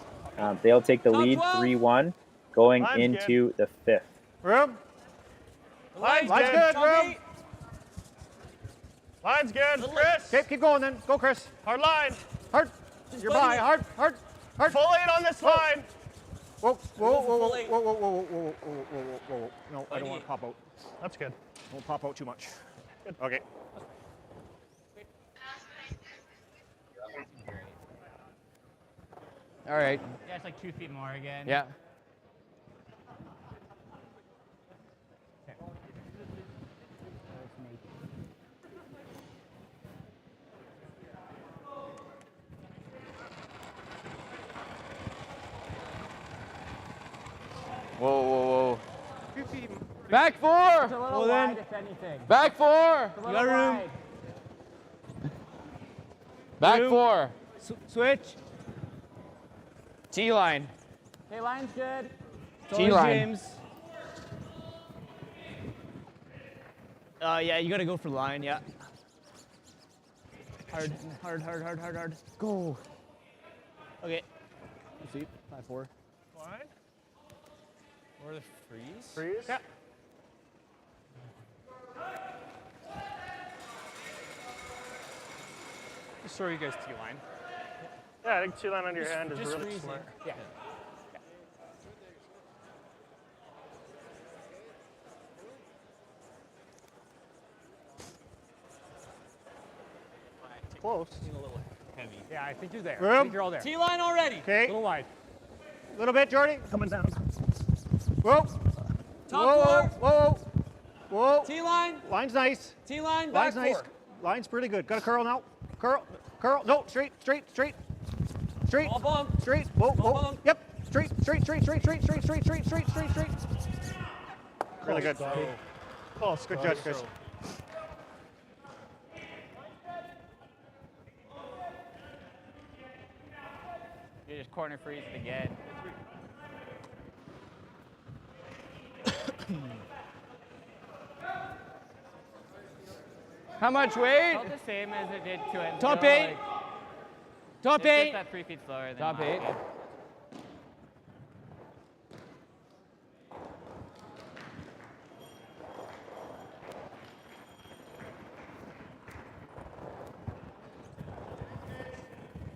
Speaker 11: They'll take the lead 3-1 going into the 5th.
Speaker 14: Room. Line's good, room. Line's good. Chris. Okay, keep going then. Go, Chris. Hard line. Hard. You're by. Hard. Full 8 on this line. Whoa. No, I don't want to pop out. That's good. Won't pop out too much. Good. Okay.
Speaker 13: All right.
Speaker 20: Yeah, it's like 2 feet more again.
Speaker 13: Yeah. Whoa.
Speaker 14: 2 feet.
Speaker 13: Back 4. Well then,
Speaker 20: if anything.
Speaker 13: back 4.
Speaker 20: You got room.
Speaker 13: Back
Speaker 20: Room.
Speaker 13: 4.
Speaker 20: Switch.
Speaker 13: T-line.
Speaker 20: Okay, line's good.
Speaker 13: T-line.
Speaker 20: James. Yeah, you gotta go for line, yeah. Hard. Go. Okay. See, 5-4.
Speaker 14: Line.
Speaker 13: Or the freeze?
Speaker 14: Freeze. Yeah.
Speaker 13: Just throw you guys T-line.
Speaker 14: Yeah, I think T-line under your hand is
Speaker 13: just
Speaker 14: really
Speaker 13: freeze
Speaker 14: smart.
Speaker 13: it. Yeah.
Speaker 14: Close.
Speaker 13: A little heavy.
Speaker 14: Yeah, I think you're there.
Speaker 13: Room.
Speaker 14: I think you're all there.
Speaker 20: T-line already.
Speaker 14: Okay.
Speaker 13: A little wide.
Speaker 14: A little bit, Jordy. Coming down. Whoa.
Speaker 20: Top
Speaker 14: Whoa. Whoa.
Speaker 20: T-line.
Speaker 14: Line's nice.
Speaker 20: T-line, back
Speaker 14: Line's nice.
Speaker 20: 4.
Speaker 14: Line's pretty good. Got a curl now. Curl. No, straight.
Speaker 20: Ball bump.
Speaker 14: Straight. Whoa.
Speaker 20: Ball bump.
Speaker 14: Yep. Straight. Really good. Close. Good judge, Chris.
Speaker 20: You just corner freeze it again.
Speaker 13: How much weight?
Speaker 20: Felt the same as it did 2 ends
Speaker 13: Top
Speaker 20: ago,
Speaker 13: 8.
Speaker 20: like,
Speaker 13: Top
Speaker 20: it's
Speaker 13: 8.
Speaker 20: just that 3 feet slower than
Speaker 13: Top
Speaker 20: last
Speaker 13: 8.
Speaker 20: game.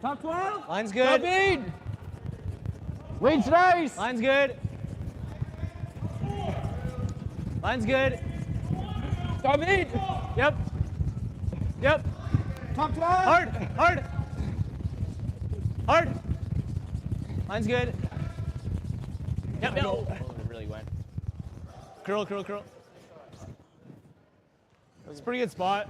Speaker 20: Top 12.
Speaker 13: Line's good.
Speaker 20: Top 8.
Speaker 13: Weight's nice.
Speaker 20: Line's good. Line's good.
Speaker 13: Top 8.
Speaker 20: Yep.
Speaker 13: Top 12.
Speaker 20: Hard. Line's good. Yep.
Speaker 13: Oh, it really went.
Speaker 20: Curl. It's a pretty good spot.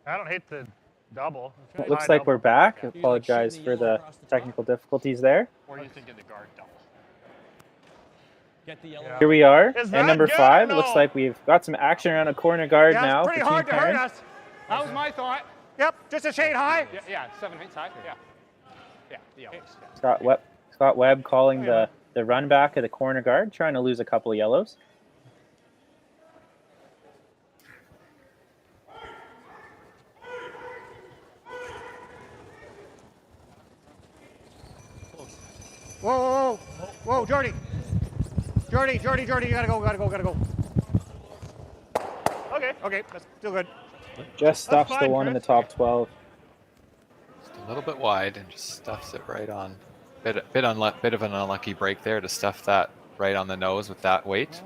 Speaker 14: I don't hate the double.
Speaker 11: It looks like we're back. I apologize for the technical difficulties there.
Speaker 14: Or you thinking the guard double?
Speaker 20: Get the yellow.
Speaker 11: Here we are,
Speaker 14: Is
Speaker 11: and
Speaker 14: that
Speaker 11: number
Speaker 14: good?
Speaker 11: 5. It
Speaker 14: No.
Speaker 11: looks like we've got some action around a corner guard
Speaker 14: Yeah,
Speaker 11: now.
Speaker 14: it's pretty hard to hurt
Speaker 11: parents.
Speaker 14: us.
Speaker 13: That was my thought.
Speaker 14: Yep, just a shade high.
Speaker 13: Yeah, 7 feet high. Yeah, the yellows.
Speaker 11: Scott Webb calling the run back of the corner guard, trying to lose a couple of yellows.
Speaker 14: Whoa, Jordy, you gotta go. Okay, that's still good.
Speaker 11: Just stuffs
Speaker 14: fine,
Speaker 11: the one in the
Speaker 14: Chris.
Speaker 11: top 12.
Speaker 12: Just a little bit wide and just stuffs it right on. Bit of an unlucky break there to stuff that right on the nose with that weight.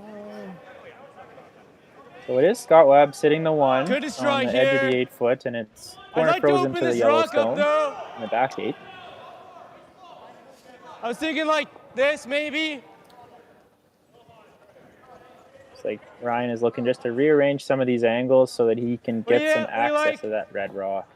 Speaker 11: So it is Scott Webb sitting the one
Speaker 20: Good
Speaker 11: on
Speaker 20: destroy
Speaker 11: the edge of
Speaker 20: here.
Speaker 11: the 8 foot, and it's
Speaker 20: I'd
Speaker 11: corner
Speaker 20: like to
Speaker 11: frozen
Speaker 20: open
Speaker 11: to the
Speaker 20: this
Speaker 11: yellow
Speaker 20: rock up
Speaker 11: stone
Speaker 20: though.
Speaker 11: in the back 8.
Speaker 20: I was thinking like this maybe.
Speaker 11: It's like Ryan is looking just to rearrange some of these angles so that he can get some
Speaker 20: what do you
Speaker 11: access
Speaker 20: like?
Speaker 11: to that red rock.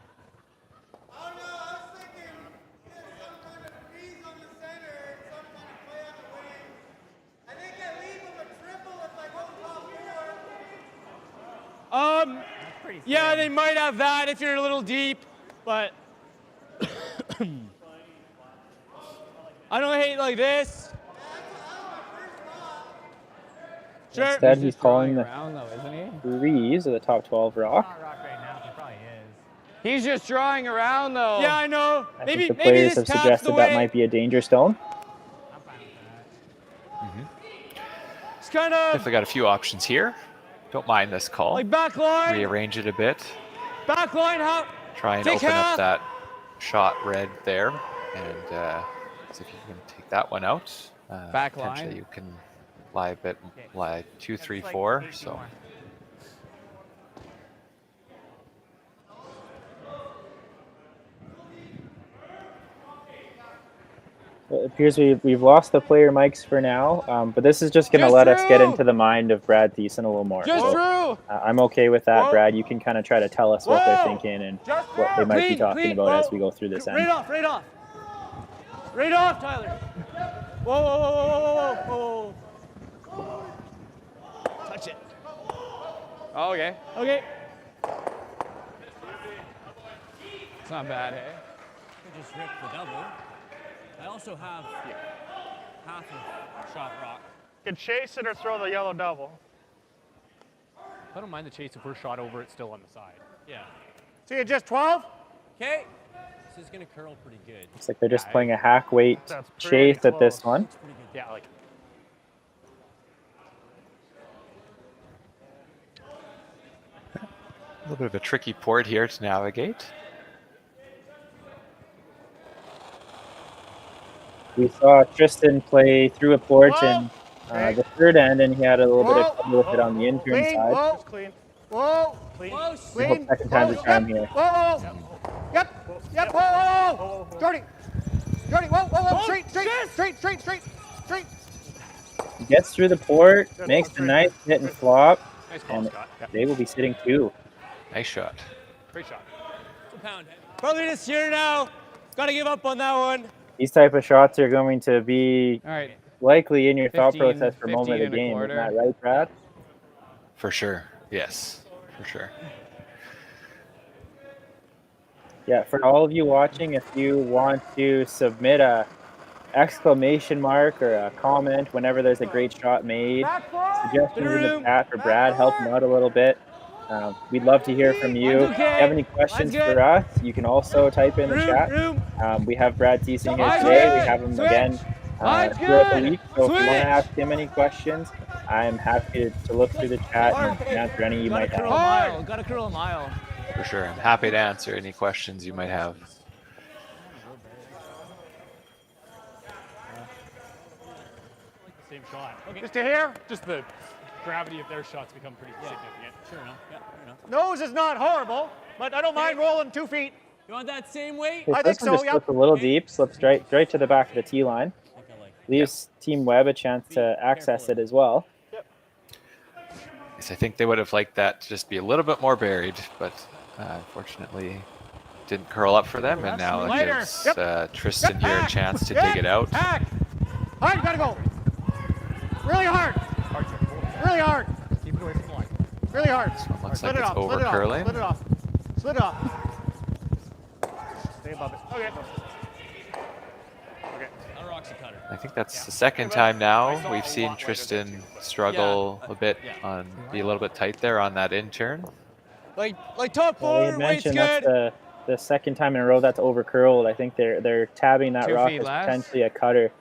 Speaker 20: Yeah, they might have that if you're a little deep, but I don't hate like this. Sure.
Speaker 11: Instead, he's calling the
Speaker 13: Around though, isn't he?
Speaker 11: breeze of the top 12 rock.
Speaker 13: He's just drawing around though.
Speaker 20: Yeah, I know.
Speaker 11: I
Speaker 20: Maybe
Speaker 11: think the
Speaker 20: maybe
Speaker 11: players
Speaker 20: this
Speaker 11: have
Speaker 20: taps
Speaker 11: suggested
Speaker 20: the
Speaker 11: that
Speaker 20: way.
Speaker 11: might be a danger stone.
Speaker 20: It's kind of
Speaker 12: Definitely got a few options here. Don't mind this call.
Speaker 20: like back line.
Speaker 12: Rearrange it a bit.
Speaker 20: Back line. How?
Speaker 12: Try and
Speaker 20: Take
Speaker 12: open
Speaker 20: half.
Speaker 12: up that shot red there, and see if you can take that one out.
Speaker 13: Back
Speaker 12: Potentially
Speaker 13: line.
Speaker 12: you can lie 2, 3, 4. So
Speaker 11: Well, it appears we've lost the player mics for now, but this is just going to let us get into the mind of Brad Thiessen a little more. So, I'm okay with that, Brad. You can kind of try to tell us what they're thinking and what they might be talking about as we go through this end.
Speaker 20: Right off.
Speaker 13: Right off, Tyler. Whoa, whoa, whoa, whoa, whoa, whoa. Touch it.
Speaker 21: Oh, okay.
Speaker 13: Okay.
Speaker 21: It's not bad, hey?
Speaker 22: I just ripped the double. I also have half of shot rock.
Speaker 14: You can chase it or throw the yellow double.
Speaker 21: I don't mind the chase if we're shot over it still on the side.
Speaker 22: Yeah.
Speaker 14: So you just 12?
Speaker 22: Okay. This is going to curl pretty good.
Speaker 11: Looks like they're just playing a hack weight chase at this one.
Speaker 21: Yeah, like.
Speaker 12: A little bit of a tricky port here to navigate.
Speaker 11: We saw Tristan play through a port in the third end, and he had a little bit of trouble with it on the intern side.
Speaker 14: Whoa, clean. Whoa, clean.
Speaker 11: We hope second time's a charm here.
Speaker 14: Whoa, yep, yep, whoa, whoa, whoa. Jordy, whoa, whoa, whoa, straight.
Speaker 11: He gets through the port, makes a nice hit and flop,
Speaker 21: Nice call,
Speaker 11: and
Speaker 21: Scott. Yep.
Speaker 11: they will be sitting 2.
Speaker 12: Nice shot.
Speaker 21: Great shot.
Speaker 22: It's a pound.
Speaker 13: Probably just here now. Gotta give up on that one.
Speaker 11: These type of shots are going to be
Speaker 21: All right.
Speaker 11: likely in your thought
Speaker 21: 15,
Speaker 11: process for moment of
Speaker 21: 15
Speaker 11: the game.
Speaker 21: and a
Speaker 11: Isn't that
Speaker 21: quarter.
Speaker 11: right, Brad?
Speaker 12: For sure. Yes, for sure.
Speaker 11: Yeah, for all of you watching, if you want to submit a exclamation mark or a comment whenever there's a great shot made, suggestions in the chat for Brad, help him out a little bit. We'd love to hear from you. If you have any questions for us, you can also type in the chat. We have Brad Thiessen here today. We have him again throughout the week. So if you want to ask him any questions, I'm happy to look through the chat and answer any you might have.
Speaker 22: Gotta curl a mile.
Speaker 12: For sure. I'm happy to answer any questions you might have.
Speaker 21: Same shot. Okay.
Speaker 14: Just to here?
Speaker 21: Just the gravity of their shots become pretty significant.
Speaker 22: Sure enough. Yeah, fair enough.
Speaker 14: Nose is not horrible, but I don't mind rolling 2 feet.
Speaker 22: You want that same weight?
Speaker 11: Okay,
Speaker 14: I
Speaker 11: this
Speaker 14: think
Speaker 11: one
Speaker 14: so,
Speaker 11: just slips a little deep, slips right to the back of the tee line. Leaves Team Webb a chance to access it as well.
Speaker 12: Yes, I think they would have liked that to just be a little bit more buried, but unfortunately didn't curl up for them, and now it gives Tristan here a chance to dig it out.
Speaker 14: Hack. All right, gotta go. Really hard. Really hard.
Speaker 21: Keep it away from the line.
Speaker 14: Really hard.
Speaker 12: Looks
Speaker 14: Split
Speaker 12: like
Speaker 14: it
Speaker 12: it's
Speaker 14: off,
Speaker 12: over
Speaker 14: split it off,
Speaker 12: curling.
Speaker 14: Split it off. Split it off. Stay above it. Okay.
Speaker 22: That rock's a cutter.
Speaker 12: I think that's the second time now we've seen Tristan struggle a bit be a little bit tight there on that intern.
Speaker 13: Like top
Speaker 11: Well, they
Speaker 13: four,
Speaker 11: had
Speaker 13: weight's
Speaker 11: mentioned
Speaker 13: good.
Speaker 11: that's the second time in a row that's over curled. I think they're tabbing that
Speaker 21: 2
Speaker 11: rock
Speaker 21: feet
Speaker 11: as
Speaker 21: less.
Speaker 11: potentially a cutter.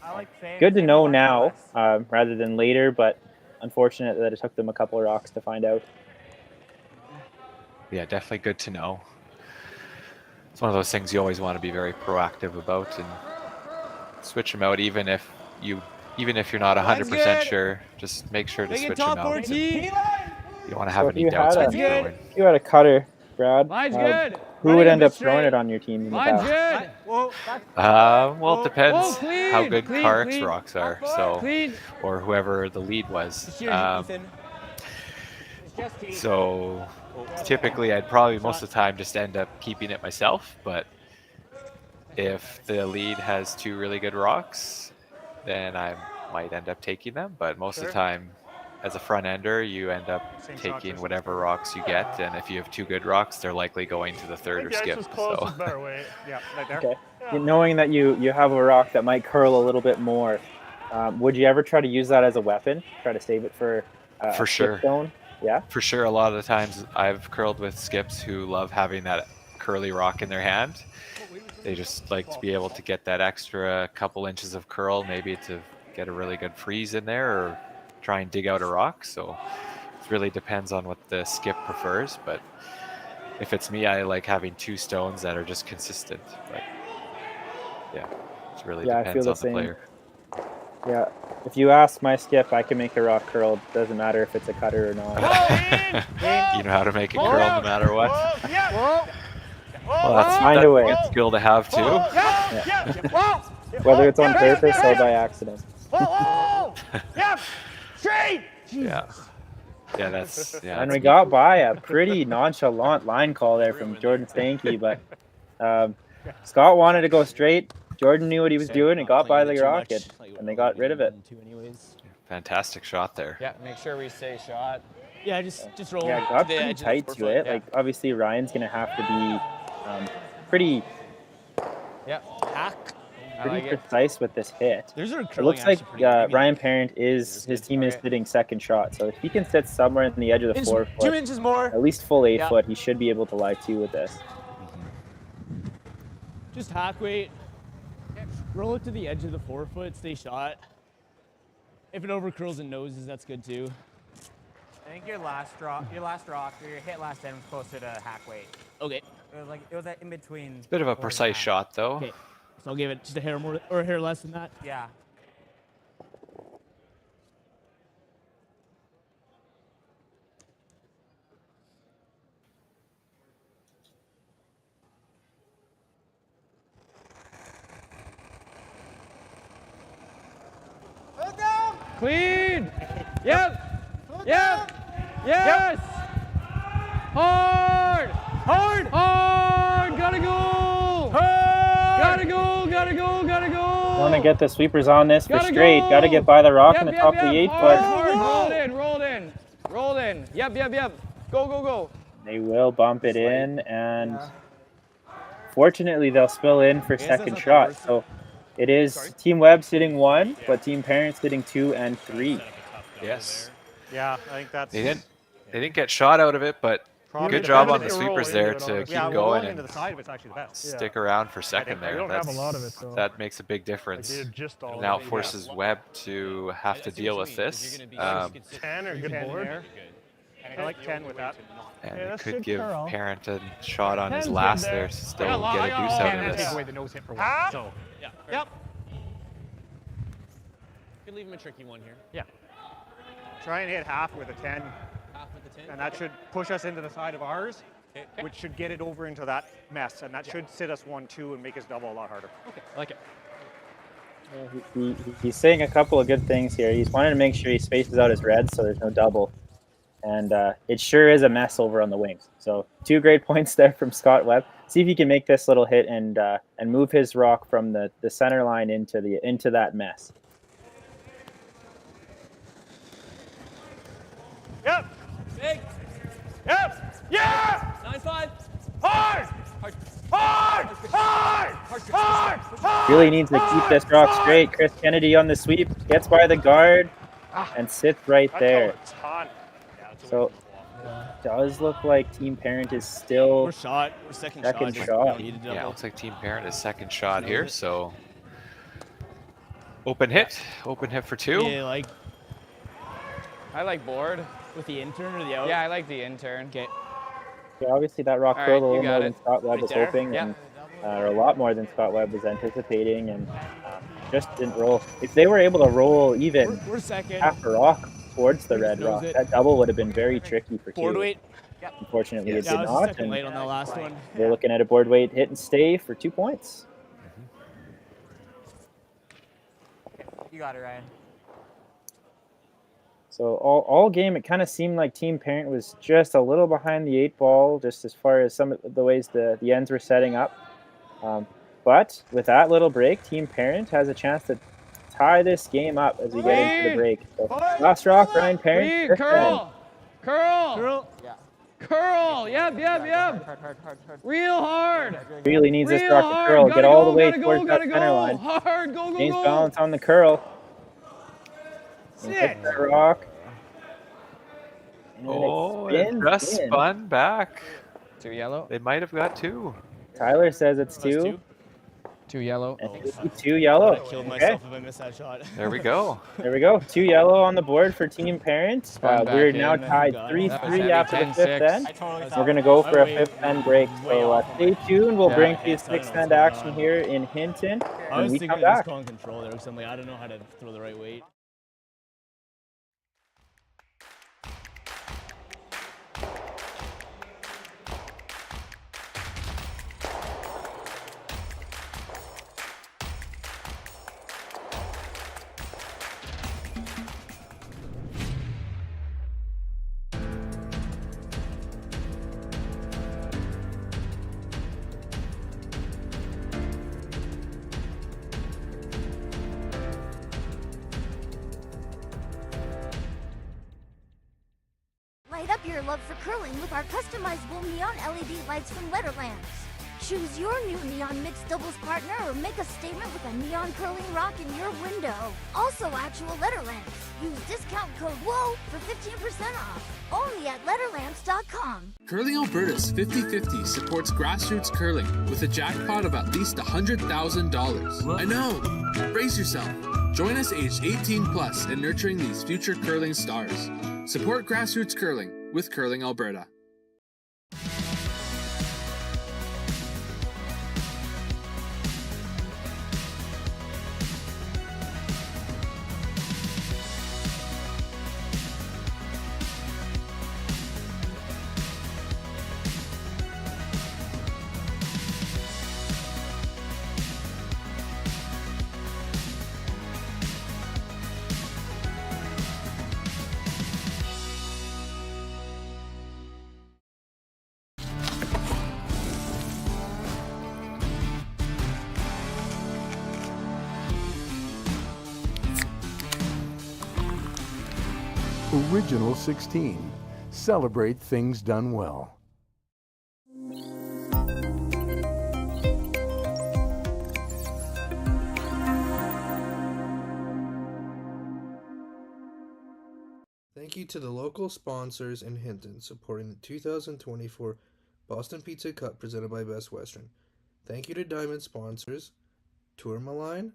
Speaker 14: I like
Speaker 11: Good to know now rather than later, but unfortunate that it took them a couple of rocks to find out.
Speaker 12: Yeah, definitely good to know. It's one of those things you always want to be very proactive about and switch them out, even if you're not 100% sure. Just make sure to switch them out. You don't want to have
Speaker 11: So if
Speaker 12: any
Speaker 11: you
Speaker 12: doubts
Speaker 11: had
Speaker 12: when you're throwing.
Speaker 11: if you had a cutter, Brad,
Speaker 13: Line's good.
Speaker 11: who would end up throwing it on your team in the
Speaker 13: Line's
Speaker 11: past?
Speaker 13: good.
Speaker 12: Well, it depends
Speaker 13: clean,
Speaker 12: how good
Speaker 13: clean,
Speaker 12: Kark's
Speaker 13: clean.
Speaker 12: rocks are, so
Speaker 13: Clean.
Speaker 12: or whoever the lead was.
Speaker 13: Here, Ethan.
Speaker 12: So typically, I'd probably most of the time just end up keeping it myself. But if the lead has 2 really good rocks, then I might end up taking them. But most of the time, as a front ender, you end up taking whatever rocks you get, and if you have 2 good rocks, they're likely going to the third or skip. So.
Speaker 14: Yeah, right there.
Speaker 11: Okay. Knowing that you have a rock that might curl a little bit more, would you ever try to use that as a weapon? Try to save it for a skip
Speaker 12: sure.
Speaker 11: stone? Yeah.
Speaker 12: For sure, a lot of the times I've curled with skips who love having that curly rock in their hand. They just like to be able to get that extra couple inches of curl, maybe to get a really good freeze in there or try and dig out a rock. So it really depends on what the skip prefers. But if it's me, I like having 2 stones that are just consistent. But yeah, it really depends on the player.
Speaker 11: Yeah. If you ask my skip, I can make a rock curl. Doesn't matter if it's a cutter or not.
Speaker 12: You know how to make it curl no matter what. Well, that's
Speaker 11: Find a way.
Speaker 12: a good skill to have too.
Speaker 11: Whether it's on purpose or by accident.
Speaker 14: Straight.
Speaker 12: Yeah. Yeah, that's
Speaker 11: And we got by a pretty nonchalant line call there from Jordan Stanky, but Scott wanted to go straight. Jordan knew what he was doing and got by the rocket, and they got rid of it.
Speaker 12: Fantastic shot there.
Speaker 5: Yeah, make sure we stay shot.
Speaker 18: Yeah, just roll.
Speaker 11: Yeah, got pretty tight to it. Like, obviously, Ryan's going to have to be pretty precise with this hit. It looks like Ryan Parent his team is hitting second shot. So if he can sit somewhere in the edge of the 4 foot,
Speaker 18: 2 inches more.
Speaker 11: at least full 8 foot, he should be able to live 2 with this.
Speaker 18: Just hack weight. Roll it to the edge of the 4 foot, stay shot. If it overcurls and noses, that's good too.
Speaker 5: I think your last rock, or your hit last end was closer to hack weight.
Speaker 18: Okay.
Speaker 5: It was in between.
Speaker 12: Bit of a precise shot though.
Speaker 18: Okay. So I'll give it just a hair more or a hair less than that.
Speaker 5: Yeah.
Speaker 13: Clean. Yep. Yep. Yes. Hard. Hard. Hard. Gotta go. Gotta go. Gotta go. Gotta go.
Speaker 11: Want to get the sweepers on this for
Speaker 13: Gotta
Speaker 11: straight.
Speaker 13: go.
Speaker 11: Got to get by the rock
Speaker 13: Yep,
Speaker 11: in the
Speaker 13: yep,
Speaker 11: top of
Speaker 13: yep.
Speaker 11: the 8
Speaker 13: Hard,
Speaker 11: foot.
Speaker 13: hard. Rolled in. Rolled in. Rolled in. Yep. Yep. Yep. Go. Go. Go.
Speaker 11: They will bump it in, and fortunately, they'll spill in for second shot. So it is Team Webb sitting 1, but Team Parent sitting 2 and 3.
Speaker 12: Yes.
Speaker 14: Yeah, I think that's.
Speaker 12: They didn't get shot out of it, but good job on the sweepers there to keep going and
Speaker 14: into the side of it's actually the best.
Speaker 12: stick around for second there.
Speaker 14: don't have a lot of it, so.
Speaker 12: That makes a big difference.
Speaker 14: Like, just all
Speaker 12: Now
Speaker 14: of
Speaker 12: it
Speaker 14: it,
Speaker 12: forces Webb to have to deal with this.
Speaker 14: 10 or good board. I like 10 with that.
Speaker 12: And
Speaker 14: Yeah,
Speaker 12: it
Speaker 14: that's
Speaker 12: could
Speaker 14: good
Speaker 12: give
Speaker 14: curl.
Speaker 12: Parent a shot on his
Speaker 14: 10's
Speaker 12: last
Speaker 14: good there.
Speaker 12: there to still get a deuce out of
Speaker 21: Take
Speaker 12: this.
Speaker 21: away the nose hit for one. So, yeah.
Speaker 14: Yep.
Speaker 21: You can leave him a tricky one here.
Speaker 14: Yeah. Try and hit half with a 10.
Speaker 21: Half with the 10.
Speaker 14: And that should push us into the side of ours, which should get it over into that mess. And that should sit us 1-2 and make us double a lot harder.
Speaker 21: Okay, I like it.
Speaker 11: He's saying a couple of good things here. He's wanting to make sure he spaces out his reds so there's no double. And it sure is a mess over on the wings. So 2 great points there from Scott Webb. See if he can make this little hit and move his rock from the center line into that mess.
Speaker 14: Yep.
Speaker 13: Big.
Speaker 14: Yep. Yeah.
Speaker 13: 9-5.
Speaker 14: Hard.
Speaker 13: Hard.
Speaker 14: Hard. Hard. Hard. Hard.
Speaker 11: Really needs to keep this rock straight. Chris Kennedy on the sweep. Gets by the guard and sits right there. So does look like Team Parent is still
Speaker 18: We're shot. We're second
Speaker 11: shot.
Speaker 12: Yeah, it looks like Team Parent is second shot here, so open hit for 2.
Speaker 18: Yeah,
Speaker 13: I like board.
Speaker 18: with the intern or the out?
Speaker 13: Yeah, I like the intern.
Speaker 18: Okay.
Speaker 11: Yeah, obviously that rock
Speaker 13: All
Speaker 11: curled
Speaker 13: right,
Speaker 11: a
Speaker 13: you
Speaker 11: little
Speaker 13: got
Speaker 11: more
Speaker 13: it.
Speaker 11: than Scott Webb
Speaker 13: Right
Speaker 11: was
Speaker 13: there.
Speaker 11: hoping,
Speaker 13: Yeah.
Speaker 11: and or a lot more than Scott Webb was anticipating, and just didn't roll. If they were able to roll even
Speaker 18: We're second.
Speaker 11: half a rock towards the red
Speaker 18: knows
Speaker 11: rock,
Speaker 18: it.
Speaker 11: that double would have been very tricky for
Speaker 18: Board
Speaker 11: Q.
Speaker 18: weight.
Speaker 11: Unfortunately, it
Speaker 18: Yeah,
Speaker 11: did
Speaker 18: I was
Speaker 11: not.
Speaker 18: second late on that last one.
Speaker 11: We're looking at a board weight hit and stay for 2 points.
Speaker 5: You got it, Ryan.
Speaker 11: So all game, it kind of seemed like Team Parent was just a little behind the 8 ball, just as far as some of the ways the ends were setting up. But with that little break, Team Parent has a chance to tie this game up as we get into the break. So last rock, Ryan Parent.
Speaker 13: Lead, curl. Curl.
Speaker 18: Curl.
Speaker 5: Yeah.
Speaker 13: Curl. Yep.
Speaker 5: Hard.
Speaker 13: Real hard.
Speaker 11: Really needs this
Speaker 13: Real
Speaker 11: rock to
Speaker 13: hard.
Speaker 11: curl.
Speaker 13: Gotta
Speaker 11: Get all
Speaker 13: go,
Speaker 11: the way
Speaker 13: gotta go,
Speaker 11: towards that
Speaker 13: gotta
Speaker 11: center
Speaker 13: go.
Speaker 11: line.
Speaker 13: Hard. Go.
Speaker 11: James balance on the curl. And hit the rock. And
Speaker 12: Oh,
Speaker 11: it
Speaker 12: it
Speaker 11: spins
Speaker 12: just
Speaker 11: in.
Speaker 12: spun back.
Speaker 13: 2 yellow.
Speaker 12: They might have got 2.
Speaker 11: Tyler says it's 2.
Speaker 13: 2 yellow.
Speaker 11: And 2 yellow.
Speaker 18: I killed
Speaker 11: Okay.
Speaker 18: myself if I missed that shot.
Speaker 12: There we go.
Speaker 11: There we go. 2 yellow on the board for Team Parent.
Speaker 13: Spun back
Speaker 11: We're now
Speaker 13: in.
Speaker 11: tied
Speaker 18: That was
Speaker 11: 3-3
Speaker 13: heavy.
Speaker 11: after the 5th
Speaker 13: 10-6.
Speaker 11: end.
Speaker 5: I totally
Speaker 11: We're going to go for a 5th end break. So stay tuned. We'll bring you 6th end action here in Hinton
Speaker 18: I
Speaker 11: when
Speaker 18: was
Speaker 11: we
Speaker 18: thinking
Speaker 11: come
Speaker 18: of just
Speaker 11: back.
Speaker 18: calling control there because I'm like, I don't know how to throw the right weight.
Speaker 16: up your love for curling with our customizable neon LED lights from Letterlands. Choose your new neon mixed doubles partner or make a statement with a neon curling rock in your window. Also actual Letterlands. Use discount code WHOA for 15% off. Only at Letterlands.com.
Speaker 2: Curling Alberta's 50-50 supports grassroots curling with a jackpot of at least $100,000. I know! Brace yourself. Join us aged 18 plus in nurturing these future curling stars. Support grassroots curling with Curling Alberta.
Speaker 3: Original 16. Celebrate things done well.
Speaker 17: Thank you to the local sponsors in Hinton supporting the 2024 Boston Pizza Cup presented by Best Western. Thank you to Diamond sponsors Tourmaline,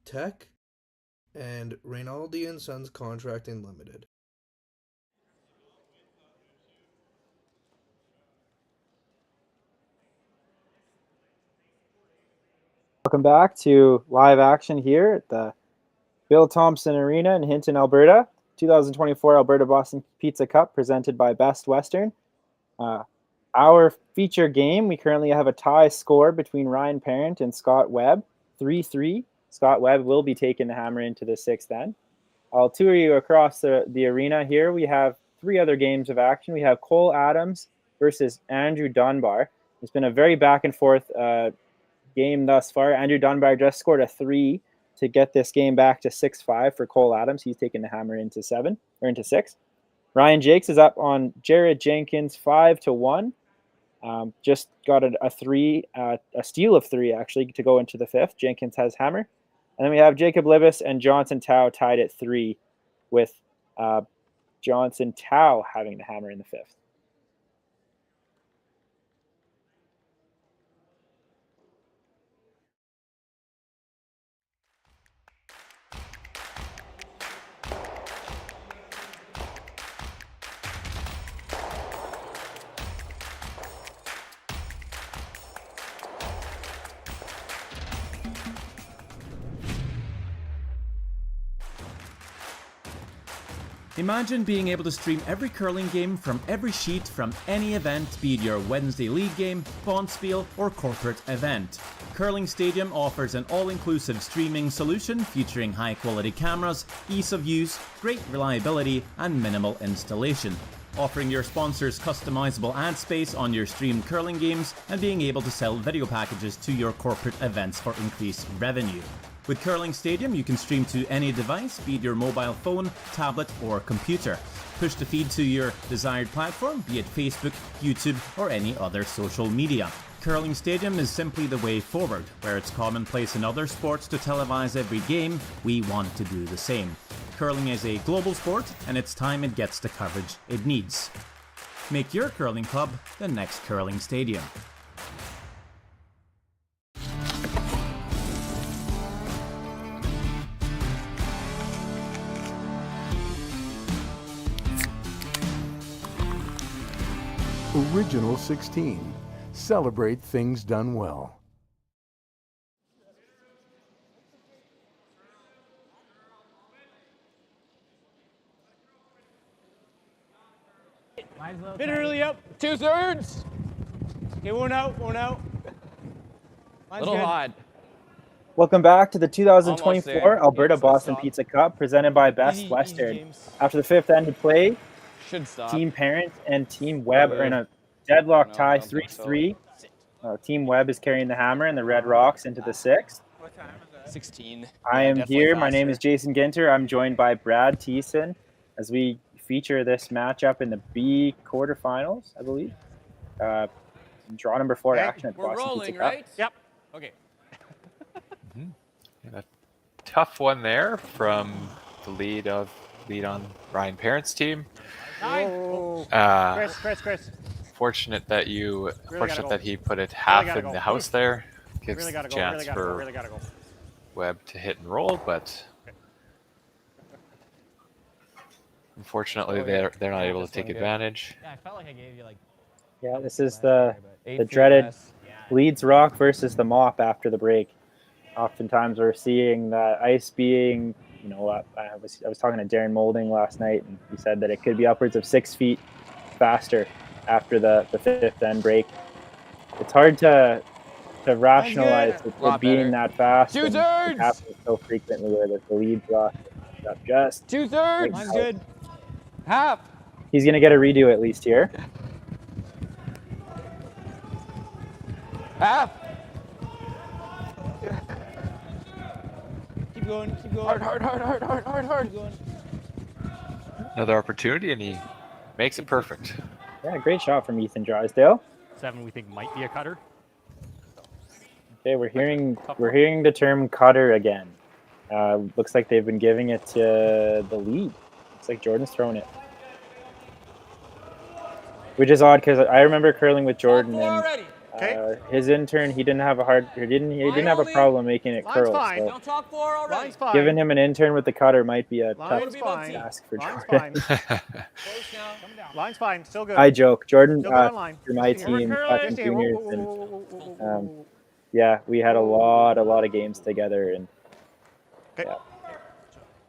Speaker 17: Tech, and Reynaldi & Sons Contracting Limited.
Speaker 11: Welcome back to live action here at the Bill Thomson Arena in Hinton, Alberta. 2024 Alberta Boston Pizza Cup presented by Best Western. Our feature game, we currently have a tie score between Ryan Parent and Scott Webb, 3-3. Scott Webb will be taking the hammer into the sixth end. I'll tour you across the arena here. We have three other games of action. We have Cole Adams versus Andrew Dunbar. It's been a very back and forth game thus far. Andrew Dunbar just scored a 3 to get this game back to 6-5 for Cole Adams. He's taking the hammer into 6. Ryan Jakes is up on Jared Jenkins 5-1. Just got a steal of 3 actually to go into the fifth. Jenkins has hammer. And then we have Jacob Libis and Johnson Tao tied at 3 with Johnson Tao having the hammer in the fifth.
Speaker 4: Imagine being able to stream every curling game from every sheet from any event, be it your Wednesday league game, bonspiel, or corporate event. Curling Stadium offers an all-inclusive streaming solution featuring high-quality cameras, ease of use, great reliability, and minimal installation. Offering your sponsors customizable ad space on your streamed curling games and being able to sell video packages to your corporate events for increased revenue. With Curling Stadium, you can stream to any device, be it your mobile phone, tablet, or computer. Push the feed to your desired platform, be it Facebook, YouTube, or any other social media. Curling Stadium is simply the way forward. Where it's commonplace in other sports to televise every game, we want to do the same. Curling is a global sport, and it's time it gets the coverage it needs. Make your curling club the next Curling Stadium.
Speaker 3: Original 16. Celebrate things done well.
Speaker 13: Bit early up. 2/3. Okay, one out. Mine's
Speaker 18: Little
Speaker 13: good.
Speaker 18: hot.
Speaker 11: Welcome back to the 2024
Speaker 18: Almost there.
Speaker 11: Alberta
Speaker 18: Game's
Speaker 11: Boston
Speaker 18: stop.
Speaker 11: Pizza Cup presented by Best
Speaker 13: Easy
Speaker 11: Western.
Speaker 13: games.
Speaker 11: After the fifth end of play,
Speaker 18: Should stop.
Speaker 11: Team Parent and Team Webb are in a deadlock tie 3-3. Team Webb is carrying the hammer and the Red Rocks into the sixth.
Speaker 18: 16.
Speaker 11: I am
Speaker 18: Definitely
Speaker 11: here. My name
Speaker 18: faster.
Speaker 11: is Jason Ginter. I'm joined by Brad Thiessen as we feature this matchup in the B quarterfinals, I believe. Draw number 4 action at the Boston Pizza Cup.
Speaker 14: Yep.
Speaker 22: Okay.
Speaker 12: And a tough one there from the lead on Ryan Parent's team.
Speaker 14: Chris.
Speaker 12: Fortunate that he put it half in the house there. Gives the chance for Webb to hit and roll, but unfortunately they're not able to take advantage.
Speaker 22: Yeah, I felt like I gave you like.
Speaker 11: Yeah, this is the dreaded leads rock versus the mop after the break. Oftentimes we're seeing that ice being, I was talking to Darren Moulding last night, and he said that it could be upwards of 6 feet faster after the fifth end break. It's hard to rationalize it being that fast. It happens so frequently where the leads rock up just
Speaker 13: 2/3. Mine's good. Half.
Speaker 11: He's going to get a redo at least here.
Speaker 13: Half. Keep going. Hard. Keep going.
Speaker 12: Another opportunity, and he makes it perfect.
Speaker 11: Yeah, great shot from Ethan Drysdale.
Speaker 21: 7 we think might be a cutter.
Speaker 11: Okay, we're hearing the term cutter again. Looks like they've been giving it to the lead. Looks like Jordan's thrown it, which is odd because I remember curling with Jordan, and his intern he didn't have a problem making it curl. So giving him an intern with the cutter might be a tough task for Jordan.
Speaker 14: Line's fine, still good.
Speaker 11: I joke, Jordan.
Speaker 14: For
Speaker 11: my team, juniors, and yeah, we had a lot of games together, and yeah,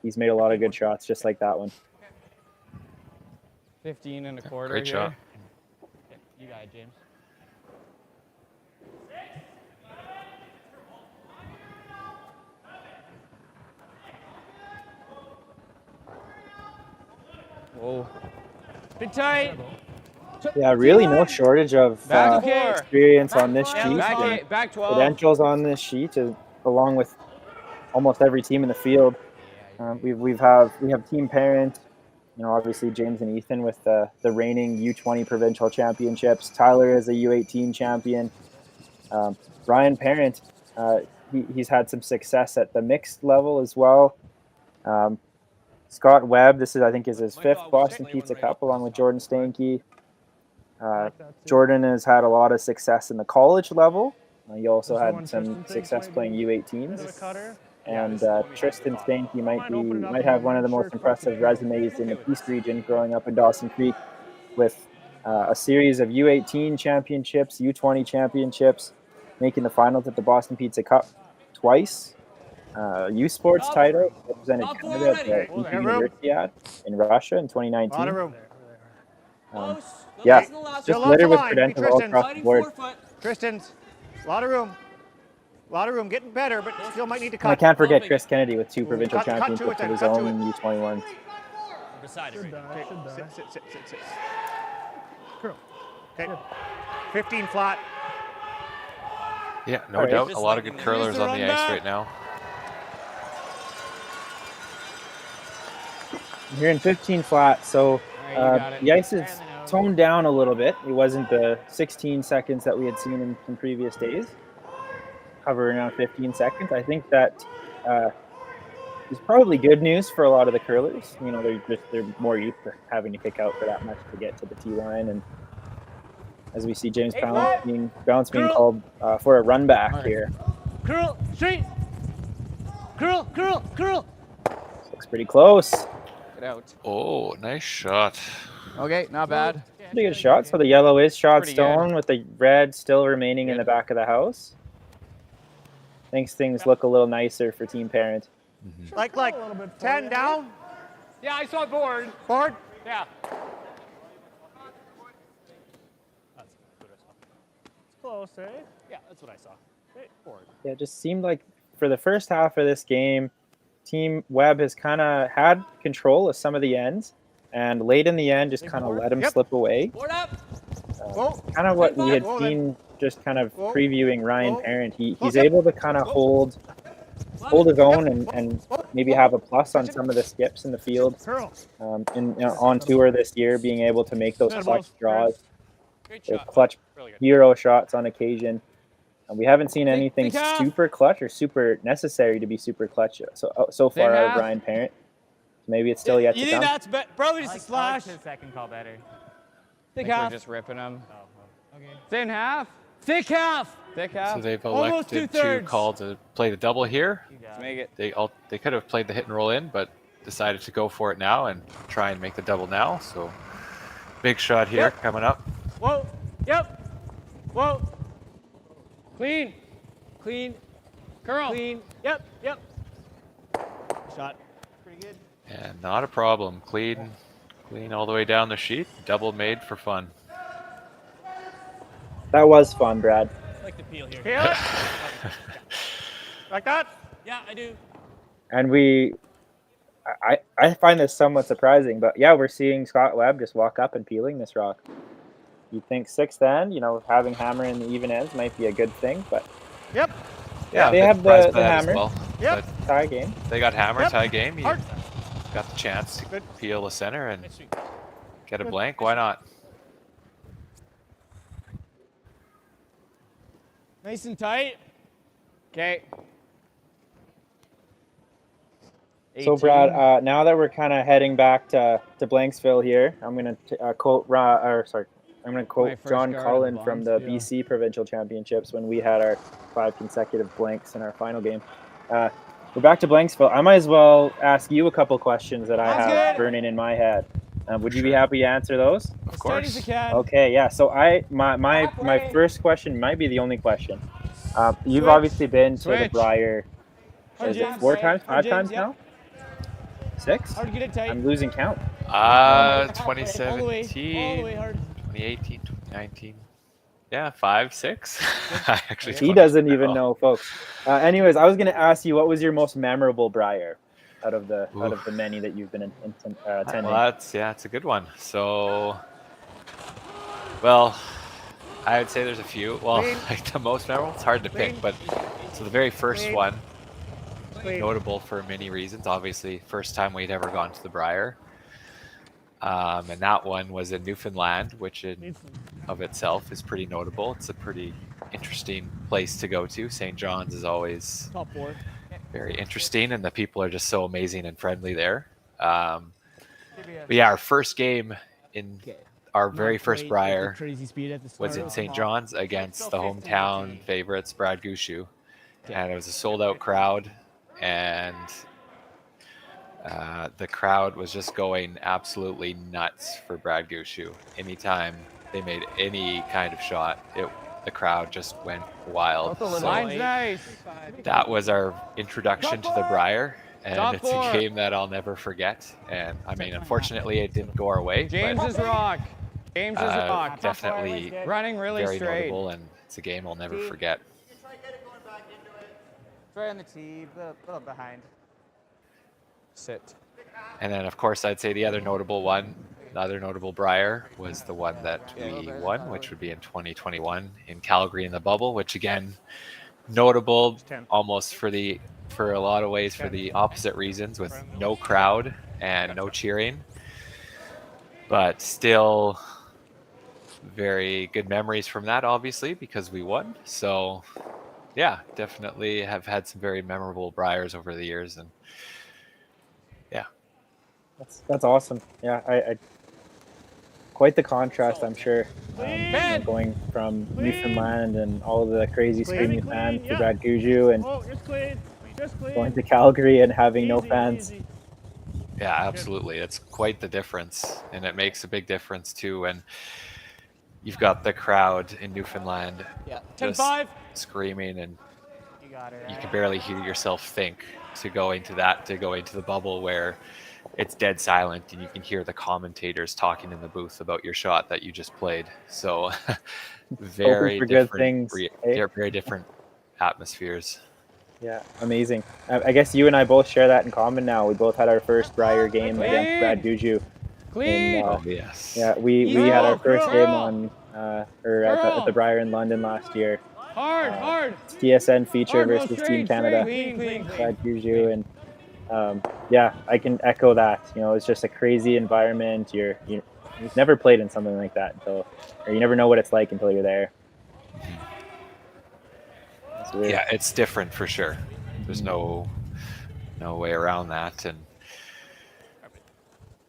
Speaker 11: he's made a lot of good shots just like that one.
Speaker 13: 15 and a quarter.
Speaker 12: Great shot.
Speaker 13: Yeah, you got it, James. Whoa. Big tight.
Speaker 11: Yeah, really no shortage of experience on this sheet.
Speaker 13: Back 12.
Speaker 11: Credentials on this sheet, along with almost every team in the field. We have Team Parent, obviously James and Ethan with the reigning U20 provincial championships. Tyler is a U18 champion. Ryan Parent, he's had some success at the mixed level as well. Scott Webb, this is I think is his 5th Boston Pizza Cup, along with Jordan Stanke. Jordan has had a lot of success in the college level. He also had some success playing U18s. And Tristan Stanke might have one of the most impressive resumes in the Peace region, growing up in Dawson Creek, with a series of U18 championships, U20 championships, making the finals at the Boston Pizza Cup twice. U Sports title, represented Canada at the Universiad in Russia in 2019. Yeah, just littered with credentials all across the board.
Speaker 14: Tristan's, a lot of room, getting better, but still might need to cut.
Speaker 11: I can't forget Chris Kennedy with 2 provincial championships of his own in U21.
Speaker 22: Beside it, right?
Speaker 14: Sit. Okay, 15 flat.
Speaker 12: Yeah, no doubt. A lot of good curlers on the ice right now.
Speaker 11: Here in 15 flat, so the ice is toned down a little bit. It wasn't the 16 seconds that we had seen in some previous days. Hovering around 15 seconds. I think that is probably good news for a lot of the curlers. They're more used to having to kick out for that much to get to the T line, and as we see James Bounce being called for a run back here.
Speaker 13: Curl, straight. Curl.
Speaker 11: Looks pretty close.
Speaker 13: Get out.
Speaker 12: Oh, nice shot.
Speaker 13: Okay, not bad.
Speaker 11: Pretty good shot. So the yellow is shot stone with the red still remaining in the back of the house. Makes things look a little nicer for Team Parent.
Speaker 14: Like 10 down.
Speaker 21: Yeah, I saw board.
Speaker 14: Board?
Speaker 21: Yeah.
Speaker 14: It's close, eh?
Speaker 21: Yeah, that's what I saw. Okay, board.
Speaker 11: Yeah, it just seemed like for the first half of this game, Team Webb has kind of had control of some of the ends, and late in the end just kind of let them slip away. Kind of what we had seen just kind of previewing Ryan Parent. He's able to kind of hold hold his own and maybe have a plus on some of the skips in the field. On tour this year, being able to make those clutch draws, those clutch hero shots on occasion. We haven't seen anything super clutch or super necessary to be super clutch so far out of Brian Parent. Maybe it's still yet to come.
Speaker 13: You think that's probably just a slash?
Speaker 5: His second call better.
Speaker 13: Thick half. Just ripping them. Okay. Thin half. Thick half. Thick half.
Speaker 12: So they've elected to call to play the double here.
Speaker 13: Make it.
Speaker 12: They could have played the hit and roll in, but decided to go for it now and try and make the double now. So big shot here coming up.
Speaker 13: Whoa. Yep. Whoa. Clean. Clean. Curl. Clean. Yep. Yep. Shot. Pretty good.
Speaker 12: And not a problem. Clean all the way down the sheet. Double made for fun.
Speaker 11: That was fun, Brad.
Speaker 22: I like the peel here.
Speaker 14: Peel it. Like that?
Speaker 22: Yeah, I do.
Speaker 11: And I find this somewhat surprising, but yeah, we're seeing Scott Webb just walk up and peeling this rock. You'd think sixth end, having hammer in the even ends might be a good thing, but
Speaker 14: yep.
Speaker 12: Yeah,
Speaker 11: they have the hammer.
Speaker 12: Well.
Speaker 14: Yep.
Speaker 11: Tie game.
Speaker 12: They got hammer,
Speaker 14: Yep.
Speaker 12: tie game. You
Speaker 14: Hard.
Speaker 12: got the chance to peel the center and get a blank. Why not?
Speaker 13: Nice and tight. Okay.
Speaker 11: So Brad, now that we're kind of heading back to Blanksville here, I'm gonna quote John Cullen from the BC Provincial Championships when we had our 5 consecutive blanks in our final game. We're back to Blanksville. I might as well ask you a couple questions that I have burning in my head. Would you be happy to answer those?
Speaker 12: Of course.
Speaker 11: Okay, yeah. So my first question might be the only question. You've obviously been to the Briar. Is it 4 times, 5 times now? 6?
Speaker 13: Hard to get it tight.
Speaker 11: I'm losing count.
Speaker 12: 2017, 2018, 2019. Yeah, 5, 6. Actually,
Speaker 11: he doesn't even know, folks. Anyways, I was going to ask you, what was your most memorable Briar out of the many that you've been attending?
Speaker 12: Well, it's a good one. So, well, I would say there's a few. Well, like the most memorable, it's hard to pick, but so the very first one, notable for many reasons. Obviously, first time we'd ever gone to the Briar. And that one was in Newfoundland, which in of itself is pretty notable. It's a pretty interesting place to go to. St. John's is always
Speaker 13: Top 4.
Speaker 12: Very interesting, and the people are just so amazing and friendly there. But yeah, our first game in our very first Briar was in St. John's against the hometown favorites, Brad Gushue. And it was a sold-out crowd, and the crowd was just going absolutely nuts for Brad Gushue. Anytime they made any kind of shot, the crowd just went wild. So
Speaker 13: nice.
Speaker 12: that was our introduction to the Briar, and it's a game that I'll never forget. And I mean, unfortunately, it didn't go our way.
Speaker 13: James' rock. James' rock.
Speaker 12: Definitely
Speaker 13: running really
Speaker 12: very
Speaker 13: straight.
Speaker 12: notable, and it's a game I'll never forget.
Speaker 5: Right on the tee, a little behind.
Speaker 13: Sit.
Speaker 12: And then, of course, I'd say the other notable Briar was the one that we won, which would be in 2021 in Calgary in the bubble, which again, notable almost for a lot of ways for the opposite reasons, with no crowd and no cheering, but still very good memories from that, obviously, because we won. So yeah, definitely have had some very memorable Briars over the years, and yeah.
Speaker 11: That's awesome. Yeah, I quite the contrast, I'm sure. Going from Newfoundland and all the crazy screaming fans to Brad Gushue, and going to Calgary and having no fans.
Speaker 12: Yeah, absolutely. It's quite the difference, and it makes a big difference too when you've got the crowd in Newfoundland just screaming, and you can barely hear yourself think, to going to the bubble where it's dead silent and you can hear the commentators talking in the booth about your shot that you just played. So very different, very different atmospheres.
Speaker 11: Yeah, amazing. I guess you and I both share that in common now. We both had our first Briar game against Brad Gushue.
Speaker 12: Yes.
Speaker 11: Yeah, we had our first game on at the Briar in London last year.
Speaker 13: Hard.
Speaker 11: TSN feature
Speaker 13: Hard, go
Speaker 11: versus
Speaker 13: straight,
Speaker 11: Team Canada.
Speaker 13: Clean.
Speaker 11: That Juju, and yeah, I can echo that. You know, it's just a crazy environment. You've never played in something like that or you never know what it's like until you're there.
Speaker 12: Yeah, it's different for sure. There's no way around that, and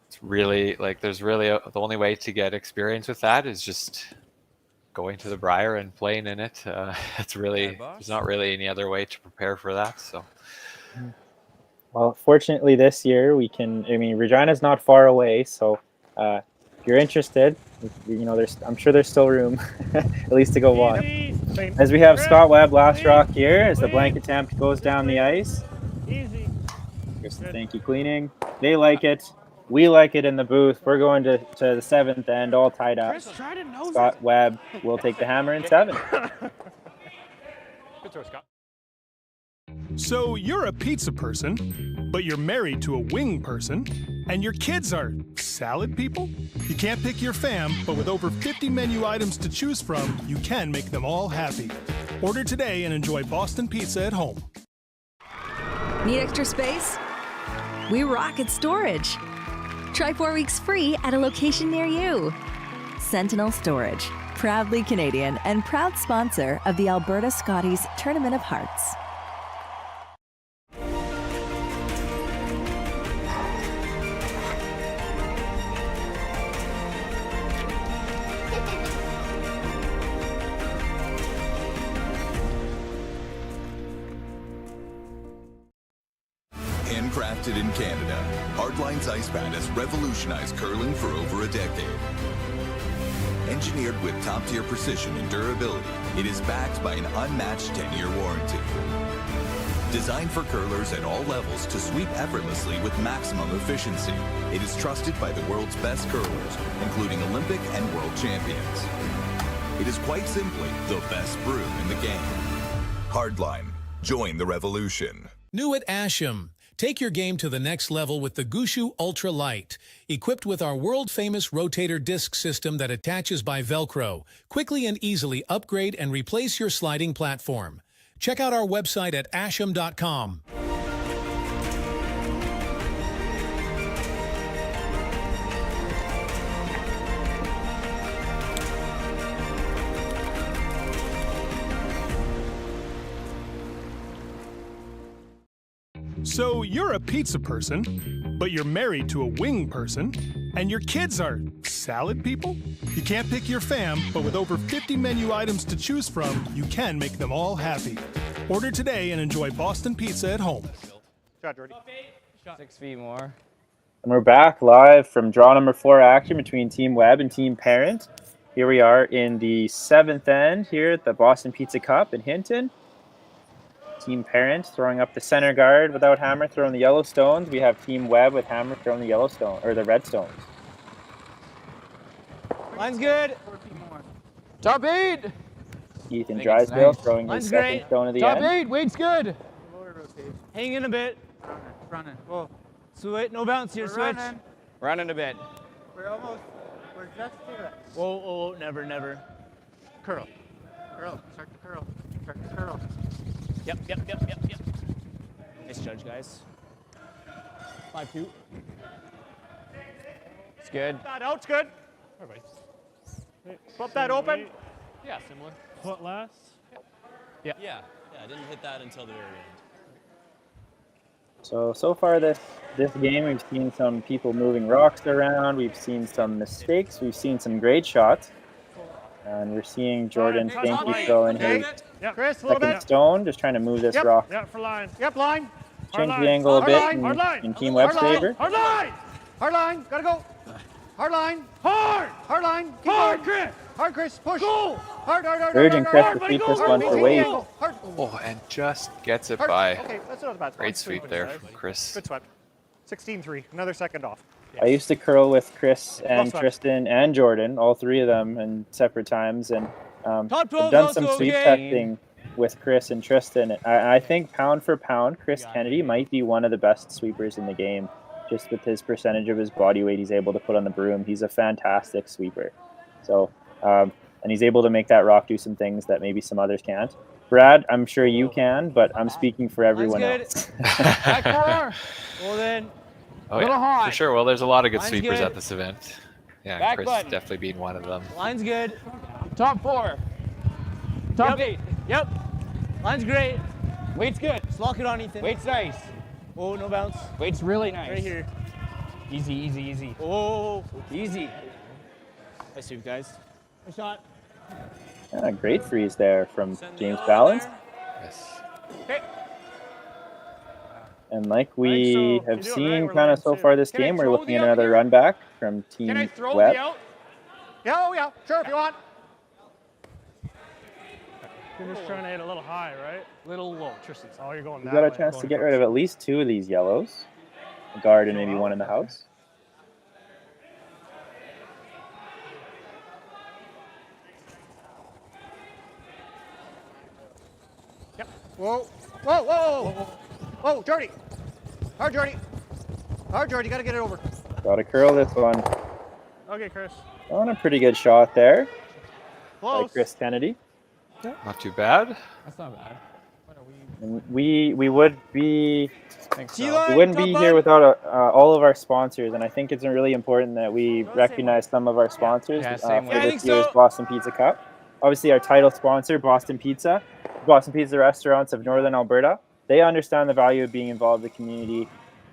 Speaker 12: it's really the only way to get experience with that is just going to the Briar and playing in it. There's not really any other way to prepare for that. So,
Speaker 11: well, fortunately this year Regina's not far away, so if you're interested, I'm sure there's still room at least to go watch. As we have Scott Webb last rock here as the blank attempt goes down the ice. Here's some thank you cleaning. They like it. We like it in the booth. We're going to the 7th end, all tied up. Scott Webb will take the hammer in 7.
Speaker 21: Good throw, Scott.
Speaker 1: So you're a pizza person, but you're married to a wing person, and your kids are salad people? You can't pick your fam, but with over 50 menu items to choose from, you can make them all happy. Order today and enjoy Boston Pizza at home.
Speaker 7: Need extra space? We rock at storage. Try 4 weeks free at a location near you. Sentinel Storage, proudly Canadian and proud sponsor of the Alberta Scotties Tournament of Hearts.
Speaker 8: Handcrafted in Canada, Hardline's Ice Band has revolutionized curling for over a decade. Engineered with top-tier precision and durability, it is backed by an unmatched 10-year warranty. Designed for curlers at all levels to sweep effortlessly with maximum efficiency, it is trusted by the world's best curlers, including Olympic and world champions. It is quite simply the best brew in the game. Hardline. Join the revolution.
Speaker 9: New at Asham. Take your game to the next level with the Gushu Ultra Light. Equipped with our world-famous rotator disc system that attaches by Velcro, quickly and easily upgrade and replace your sliding platform. Check out our website at asham.com.
Speaker 1: So you're a pizza person, but you're married to a wing person, and your kids are salad people? You can't pick your fam, but with over 50 menu items to choose from, you can make them all happy. Order today and enjoy Boston Pizza at home.
Speaker 14: Shot, Jordy.
Speaker 18: 6 feet more.
Speaker 11: And we're back live from draw number 4 action between Team Webb and Team Parent. Here we are in the 7th end here at the Boston Pizza Cup in Hinton. Team Parent throwing up the center guard without hammer, throwing the yellow stones. We have Team Webb with hammer throwing the yellow stone, or the red stones.
Speaker 13: Line's good. Top 8.
Speaker 11: Ethan Drysdale throwing
Speaker 13: Line's
Speaker 11: his second
Speaker 13: great.
Speaker 11: stone of the
Speaker 13: Top
Speaker 11: end.
Speaker 13: 8. Weight's good. Hang in a bit.
Speaker 5: Running.
Speaker 13: Whoa. Switch. No bounce here. Switch. Running a bit.
Speaker 5: We're just here.
Speaker 13: Whoa. Never.
Speaker 5: Curl. Start to curl.
Speaker 13: Yep. Nice judge, guys. 5-2. It's good.
Speaker 14: That out's good. Flip that open.
Speaker 21: Yeah, similar.
Speaker 18: Foot last.
Speaker 21: Yeah.
Speaker 10: I didn't hit that until the very end.
Speaker 11: So far this game, we've seen some people moving rocks around. We've seen some mistakes. We've seen some great shots. And we're seeing Jordan Stinky throw in his
Speaker 14: Chris, a little
Speaker 11: second
Speaker 14: bit.
Speaker 11: stone, just trying to move this rock.
Speaker 14: Yep, for line. Yep, line.
Speaker 11: Change the angle a bit in Team Webb's favor.
Speaker 14: Hard line. Gotta go. Hard line. Hard line. Keep going.
Speaker 13: Chris.
Speaker 14: Hard, Chris. Push. Hard.
Speaker 11: Urging Chris to sweep this one for weight.
Speaker 12: Oh, and just gets it by.
Speaker 14: Okay, that's not a bad spot.
Speaker 12: Great sweep there from Chris.
Speaker 14: Good sweep. 16-3. Another second off.
Speaker 11: I used to curl with Chris and Tristan and Jordan, all three of them, in separate times, and I've done some sweep testing with Chris and Tristan. I think pound for pound, Chris Kennedy might be one of the best sweepers in the game, just with his percentage of his body weight he's able to put on the broom. He's a fantastic sweeper. So and he's able to make that rock do some things that maybe some others can't. Brad, I'm sure you can, but I'm speaking for everyone else.
Speaker 13: Back corner. Well then.
Speaker 12: Oh
Speaker 13: Little
Speaker 12: yeah,
Speaker 13: hot.
Speaker 12: for sure. Well, there's a lot of good
Speaker 13: Line's
Speaker 12: sweepers
Speaker 13: good.
Speaker 12: at this event. Yeah,
Speaker 13: Back
Speaker 12: Chris
Speaker 13: button.
Speaker 12: definitely being one of them.
Speaker 13: Line's good. Top 4. Top 8. Yep. Line's great. Weight's good. Just lock it on, Ethan. Weight's nice. Oh, no bounce. Weight's really nice. Right here. Easy, easy, easy. Oh, easy. Nice sweep, guys. Good shot.
Speaker 11: Great freeze there from James Balance.
Speaker 12: Yes.
Speaker 13: Okay.
Speaker 11: And like we have seen kind of so far this game, we're looking at another run back from Team
Speaker 14: Can I throw
Speaker 11: Webb.
Speaker 14: the out? Yeah, oh yeah, sure if you want. You're just trying to hit a little high, right?
Speaker 21: Little low, Tristan's.
Speaker 14: Oh, you're going
Speaker 11: We've
Speaker 14: that
Speaker 11: got a
Speaker 14: way.
Speaker 11: chance to get rid of at least 2 of these yellows. A guard and maybe one in the house.
Speaker 14: Yep. Whoa, whoa, whoa, whoa, whoa, Jordy. Hard, Jordy. Hard, Jordy, you gotta get it over.
Speaker 11: Got to curl this one.
Speaker 14: Okay, Chris.
Speaker 11: On a pretty good shot there.
Speaker 14: Close.
Speaker 11: By Chris Kennedy.
Speaker 12: Not too bad.
Speaker 21: That's not bad.
Speaker 11: And we would be
Speaker 14: T-line,
Speaker 11: we wouldn't
Speaker 14: top
Speaker 11: be
Speaker 14: button.
Speaker 11: here without all of our sponsors, and I think it's really important that we recognize some of our sponsors
Speaker 21: Yeah,
Speaker 11: for
Speaker 21: same way.
Speaker 14: I
Speaker 11: this
Speaker 14: think
Speaker 11: year's
Speaker 14: so.
Speaker 11: Boston Pizza Cup. Obviously, our title sponsor, Boston Pizza, Boston Pizza Restaurants of Northern Alberta. They understand the value of being involved in the community,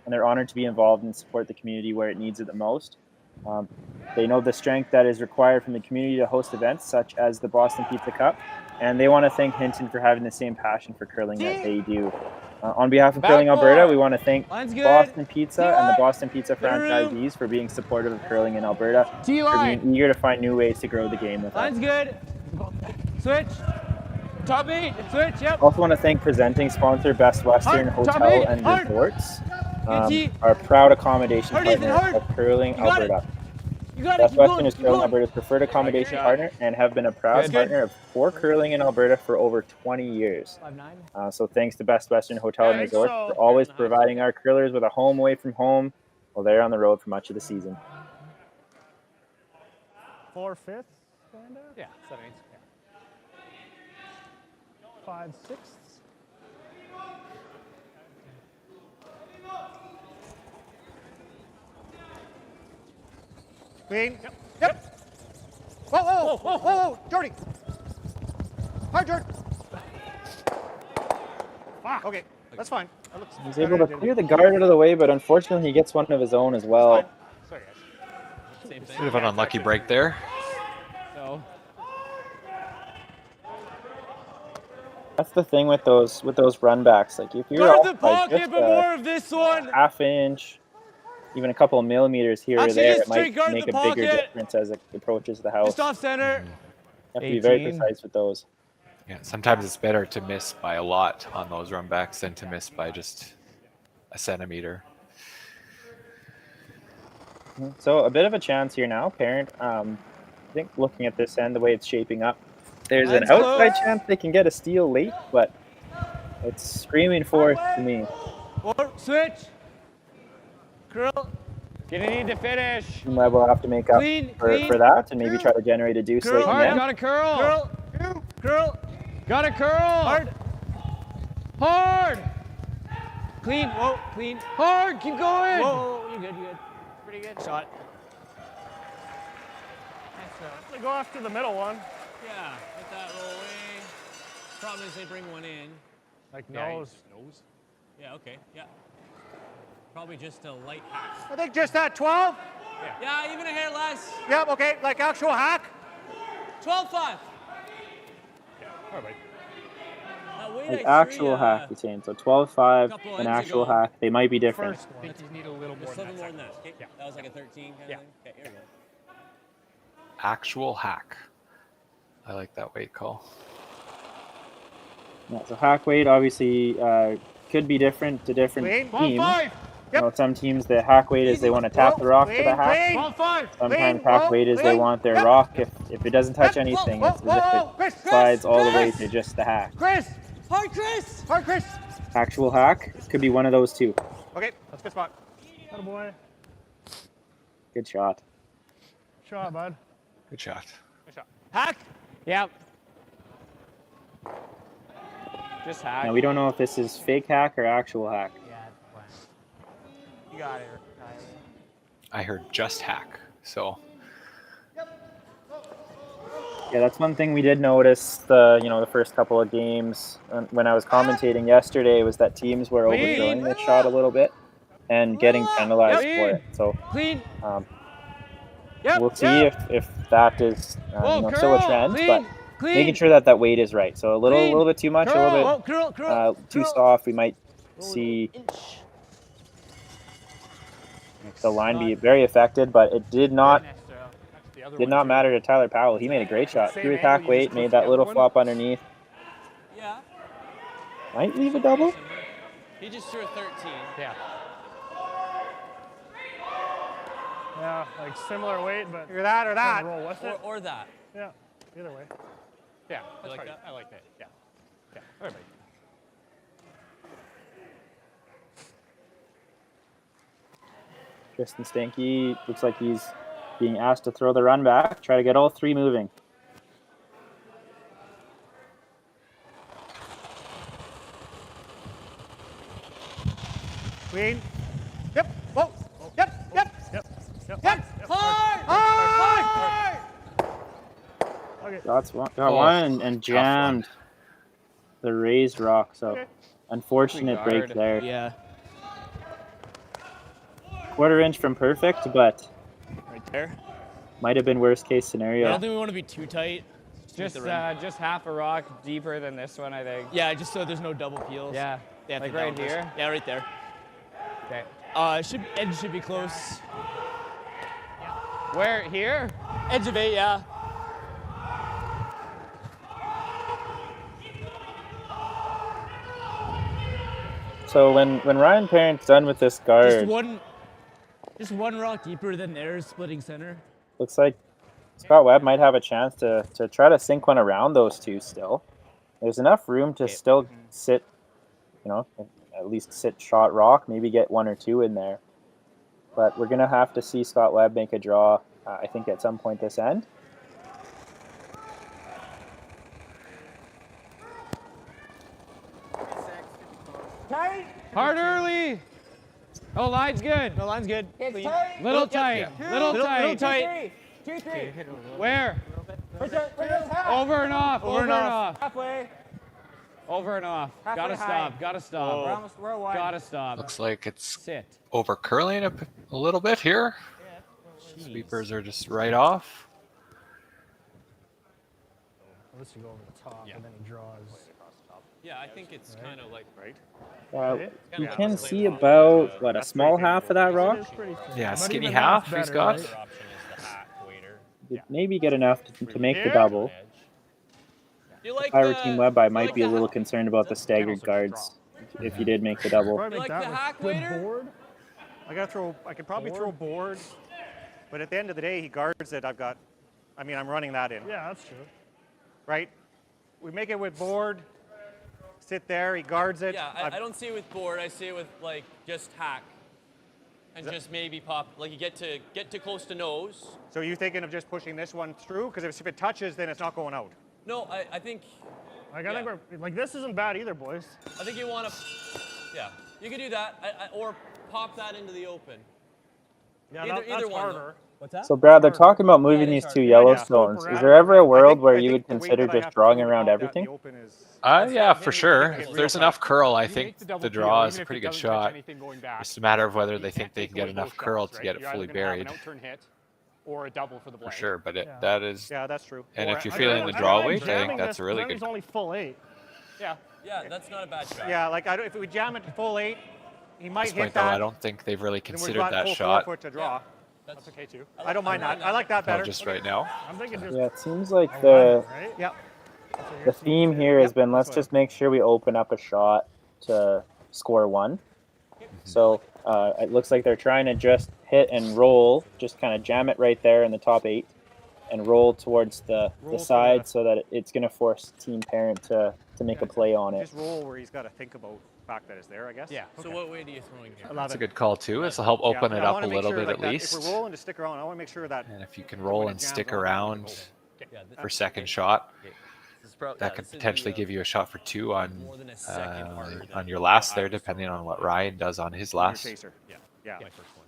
Speaker 11: and they're honored to be involved and support the community where it needs it the most. They know the strength that is required from the community to host events such as the Boston Pizza Cup, and they want to thank Hinton for having the same passion for curling that they do. On behalf of Curling Alberta, we want to thank
Speaker 13: Line's good.
Speaker 11: Boston Pizza and the
Speaker 13: T-line.
Speaker 11: Boston Pizza
Speaker 13: Clear room.
Speaker 11: franchisees for being supportive of curling in Alberta, for
Speaker 13: T-line.
Speaker 11: being eager to find new ways to grow the game with us.
Speaker 13: Line's good. Switch. Top 8. Switch, yep.
Speaker 11: Also want to thank presenting sponsor Best Western
Speaker 13: Hard, top
Speaker 11: Hotel
Speaker 13: 8,
Speaker 11: and
Speaker 13: hard.
Speaker 11: Resorts,
Speaker 13: T.
Speaker 11: our proud accommodation
Speaker 13: Hard, Ethan,
Speaker 11: partner
Speaker 13: hard.
Speaker 11: of Curling
Speaker 13: You got it.
Speaker 11: Alberta.
Speaker 13: You got it.
Speaker 11: Best
Speaker 13: Keep going.
Speaker 11: Western is
Speaker 13: Keep
Speaker 11: Curling
Speaker 13: going.
Speaker 11: Alberta's preferred accommodation
Speaker 13: Good.
Speaker 11: partner and have been a proud
Speaker 13: Good.
Speaker 11: partner for curling in Alberta for over 20 years.
Speaker 13: 5'9".
Speaker 11: So thanks to Best Western Hotel and
Speaker 14: I think
Speaker 11: Resort
Speaker 14: so.
Speaker 11: for always providing our curlers with a home away from home while they're on the road for much of the season.
Speaker 14: 4/5, kind of.
Speaker 21: Yeah, 7/8.
Speaker 14: 5/6. Clean. Yep. Whoa, whoa, whoa, whoa, Jordy. Hard, Jordy. Fuck. Okay, that's fine. That looks
Speaker 11: He's
Speaker 14: better
Speaker 11: able to
Speaker 14: than-
Speaker 11: clear the guard out of the way, but unfortunately he gets one of his own as well.
Speaker 14: Sorry, guys.
Speaker 21: Same thing.
Speaker 12: Bit of an unlucky break there.
Speaker 21: So,
Speaker 11: That's the thing with those run backs. Like if you're
Speaker 13: Guard
Speaker 11: off
Speaker 13: the
Speaker 11: by
Speaker 13: pocket,
Speaker 11: just
Speaker 13: but more of this one.
Speaker 11: half inch, even a couple of millimeters here or
Speaker 13: Actually,
Speaker 11: there,
Speaker 13: just
Speaker 11: it might
Speaker 13: straight guard
Speaker 11: make
Speaker 13: the
Speaker 11: a bigger
Speaker 13: pocket.
Speaker 11: difference as it approaches the house.
Speaker 13: Just off center.
Speaker 11: You have to be very
Speaker 21: 18.
Speaker 11: precise with those.
Speaker 12: Yeah, sometimes it's better to miss by a lot on those run backs than to miss by just a centimeter.
Speaker 11: So a bit of a chance here now, Parent. I think looking at this end, the way it's shaping up, there's an
Speaker 13: Line's
Speaker 11: outside
Speaker 13: close.
Speaker 11: chance they can get a steal late, but it's screaming fourth to me.
Speaker 13: Or switch. Curl.
Speaker 14: Gonna need to finish.
Speaker 11: Team Webb will have to make up
Speaker 13: Clean,
Speaker 11: for
Speaker 13: clean.
Speaker 11: that and maybe try to generate a deuce late
Speaker 13: Curl.
Speaker 11: in the
Speaker 13: Hard.
Speaker 11: end.
Speaker 13: Got a curl. Curl. Curl. Got a curl. Hard. Hard. Clean. Whoa. Clean. Hard. Keep going. Whoa. You good. You good. Pretty good. Shot.
Speaker 14: They go after the middle one.
Speaker 22: Yeah, let that roll away. Problem is they bring one in.
Speaker 14: Like
Speaker 22: Yeah,
Speaker 14: nose.
Speaker 22: Nose? Yeah, okay, yeah. Probably just a light hack.
Speaker 14: I think just that 12.
Speaker 22: Yeah, even a hair less.
Speaker 14: Yep, okay, like actual hack.
Speaker 22: 12-5.
Speaker 14: All right.
Speaker 22: That weight
Speaker 11: Like
Speaker 22: I
Speaker 11: actual hack, you're saying. So 12-5,
Speaker 22: couple
Speaker 11: an
Speaker 22: ends
Speaker 11: actual
Speaker 22: ago.
Speaker 11: hack. They might be different.
Speaker 14: First one. I think you need a little more
Speaker 22: Just a
Speaker 14: than
Speaker 22: little more
Speaker 14: that.
Speaker 22: than that. Okay,
Speaker 14: Yeah.
Speaker 22: that was like a 13 kind
Speaker 14: Yeah.
Speaker 22: of thing. Okay, here we go.
Speaker 12: Actual hack. I like that weight call.
Speaker 11: Yeah, so hack weight obviously could be different to different
Speaker 14: Clean.
Speaker 11: teams.
Speaker 14: 1-5.
Speaker 11: You know, some teams the hack weight is they want to tap the rock for the hack.
Speaker 14: 1-5.
Speaker 11: Sometimes hack weight is they want their rock if it doesn't touch anything. It's as if it slides all the way to just the hack.
Speaker 14: Chris.
Speaker 22: Hard, Chris!
Speaker 14: Hard, Chris.
Speaker 11: Actual hack could be one of those two.
Speaker 14: Okay, that's a good spot. Atta boy.
Speaker 11: Good shot.
Speaker 14: Shot, bud.
Speaker 12: Good shot.
Speaker 14: Good shot.
Speaker 13: Hack. Yep. Just hack.
Speaker 11: Now we don't know if this is fake hack or actual hack.
Speaker 5: Yeah, you got it, Tyler.
Speaker 12: I heard just hack, so.
Speaker 11: Yeah, that's one thing we did notice the first couple of games when I was commentating yesterday was that teams were overthrowing the shot a little bit and getting penalized for it. So we'll see if that is still a trend, but making sure that weight is right. So a little bit too much, a little bit too soft. We might see the line be very affected, but it did not matter to Tyler Powell. He made a great shot. Threw his hack weight, made that little flop underneath.
Speaker 22: Yeah.
Speaker 11: Might leave a double.
Speaker 22: He just threw a 13.
Speaker 14: Yeah. Yeah, like similar weight, but
Speaker 5: either that or that.
Speaker 14: Roll with it.
Speaker 22: Or that.
Speaker 14: Yeah, either way. Yeah,
Speaker 22: You like that?
Speaker 14: I like that. Yeah. Yeah. Everybody.
Speaker 11: Tristan Stanky looks like he's being asked to throw the run back, try to get all three moving.
Speaker 5: Queen. Yep. Whoa. Yep. Yep.
Speaker 14: Yep.
Speaker 5: Yep. Hard.
Speaker 14: Okay.
Speaker 11: Got one and jammed the raised rock. So unfortunate break there.
Speaker 18: Yeah.
Speaker 11: Quarter inch from perfect, but
Speaker 18: right there.
Speaker 11: Might have been worst case scenario.
Speaker 18: I don't think we want to be too tight.
Speaker 13: Just half a rock deeper than this one, I think.
Speaker 18: Yeah, just so there's no double peels.
Speaker 13: Yeah. Like right here?
Speaker 18: Yeah, right there.
Speaker 13: Okay.
Speaker 18: Edge should be close.
Speaker 13: Where? Here?
Speaker 18: Edge of 8, yeah.
Speaker 11: So when Ryan Parent's done with this guard,
Speaker 18: just one rock deeper than theirs, splitting center.
Speaker 11: looks like Scott Webb might have a chance to try to sink one around those two still. There's enough room to still sit, at least sit shot rock, maybe get one or two in there. But we're going to have to see Scott Webb make a draw, I think, at some point this end.
Speaker 13: Tight. Hard early. Oh, line's good.
Speaker 5: No, line's good.
Speaker 13: It's tight. Little tight. Little tight. 2, 3. Where? Over and off. Over and off.
Speaker 5: Halfway.
Speaker 13: Over and off.
Speaker 5: Halfway
Speaker 13: Gotta
Speaker 5: high.
Speaker 13: stop. Gotta stop.
Speaker 5: We're almost wide.
Speaker 13: Gotta stop.
Speaker 12: Looks like it's
Speaker 13: Sit.
Speaker 12: over curling a little bit here. Sweepers are just right off.
Speaker 14: Unless you go over the top and then he draws.
Speaker 22: Yeah, I think it's kind of like right.
Speaker 11: You can see about, a small half of that rock?
Speaker 12: Yeah, skinny half he's got.
Speaker 11: Maybe get enough to make the double. If I were Team Webb, I might be a little concerned about the staggered guards if you did make the double.
Speaker 22: You like the hack waiter?
Speaker 5: I could probably throw board, but at the end of the day, he guards it. I'm running that in.
Speaker 14: Yeah, that's true.
Speaker 5: Right? We make it with board. Sit there, he guards it.
Speaker 22: Yeah, I don't see it with board. I see it with just hack, and just maybe pop. Like you get to close to nose.
Speaker 5: So you thinking of just pushing this one through? Because if it touches, then it's not going out.
Speaker 22: No, I think.
Speaker 14: I think we're this isn't bad either, boys.
Speaker 22: I think you want to. Yeah, you could do that, or pop that into the open.
Speaker 14: Yeah, that's
Speaker 22: one.
Speaker 14: harder.
Speaker 18: What's that?
Speaker 11: So Brad, they're talking about moving these two Yellowstones. Is there ever a world where you would consider just drawing around everything?
Speaker 12: Yeah, for sure. If there's enough curl, I think the draw is a pretty good shot. It's a matter of whether they think they can get enough curl to get it fully buried.
Speaker 21: Or a double for the
Speaker 12: For sure, but that is.
Speaker 5: Yeah, that's true.
Speaker 12: And if you're feeling the draw weight, I think that's a really good.
Speaker 14: It's only full 8.
Speaker 22: Yeah, that's not a bad shot.
Speaker 5: Yeah, if we jam it to full 8, he might
Speaker 12: At this
Speaker 5: hit
Speaker 12: point,
Speaker 5: that.
Speaker 12: though, I don't think they've really considered that
Speaker 5: full
Speaker 12: shot.
Speaker 5: 4 foot to draw.
Speaker 22: Yeah.
Speaker 5: That's okay too. I don't mind that. I like that better.
Speaker 12: Just right now.
Speaker 14: I'm thinking just.
Speaker 11: Yeah, it seems like the
Speaker 5: Yep.
Speaker 11: theme here has been let's just make sure we open up a shot to score 1. So it looks like they're trying to just hit and roll, just kind of jam it right there in the top 8 and roll towards the side so that it's going to force Team Parent to make a play on it.
Speaker 5: Just roll where he's got to think about the fact that it's there, I guess.
Speaker 22: Yeah. So what weight are you throwing here?
Speaker 12: That's a good call too. This will help open it up a little bit at least.
Speaker 5: If we're rolling to stick around, I want to make sure that.
Speaker 12: And if you can roll and stick around, for second shot. That could potentially give you a shot for 2 on your last there, depending on what Ryan does on his last.
Speaker 5: Chaser. Yeah. My first one.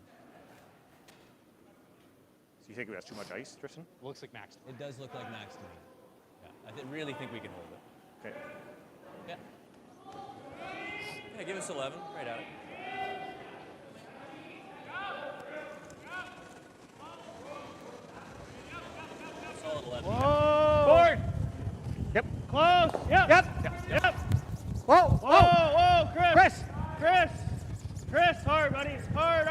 Speaker 5: So you think it has too much ice, Tristan?
Speaker 21: Looks like max.
Speaker 22: It does look like max to me. Yeah, I really think we can hold it.
Speaker 5: Okay.
Speaker 22: Yeah, give us 11, right at it. Solid 11.
Speaker 14: Whoa!
Speaker 22: Board!
Speaker 14: Yep. Close! Yep! Whoa! Chris! Hard, buddy! Hard!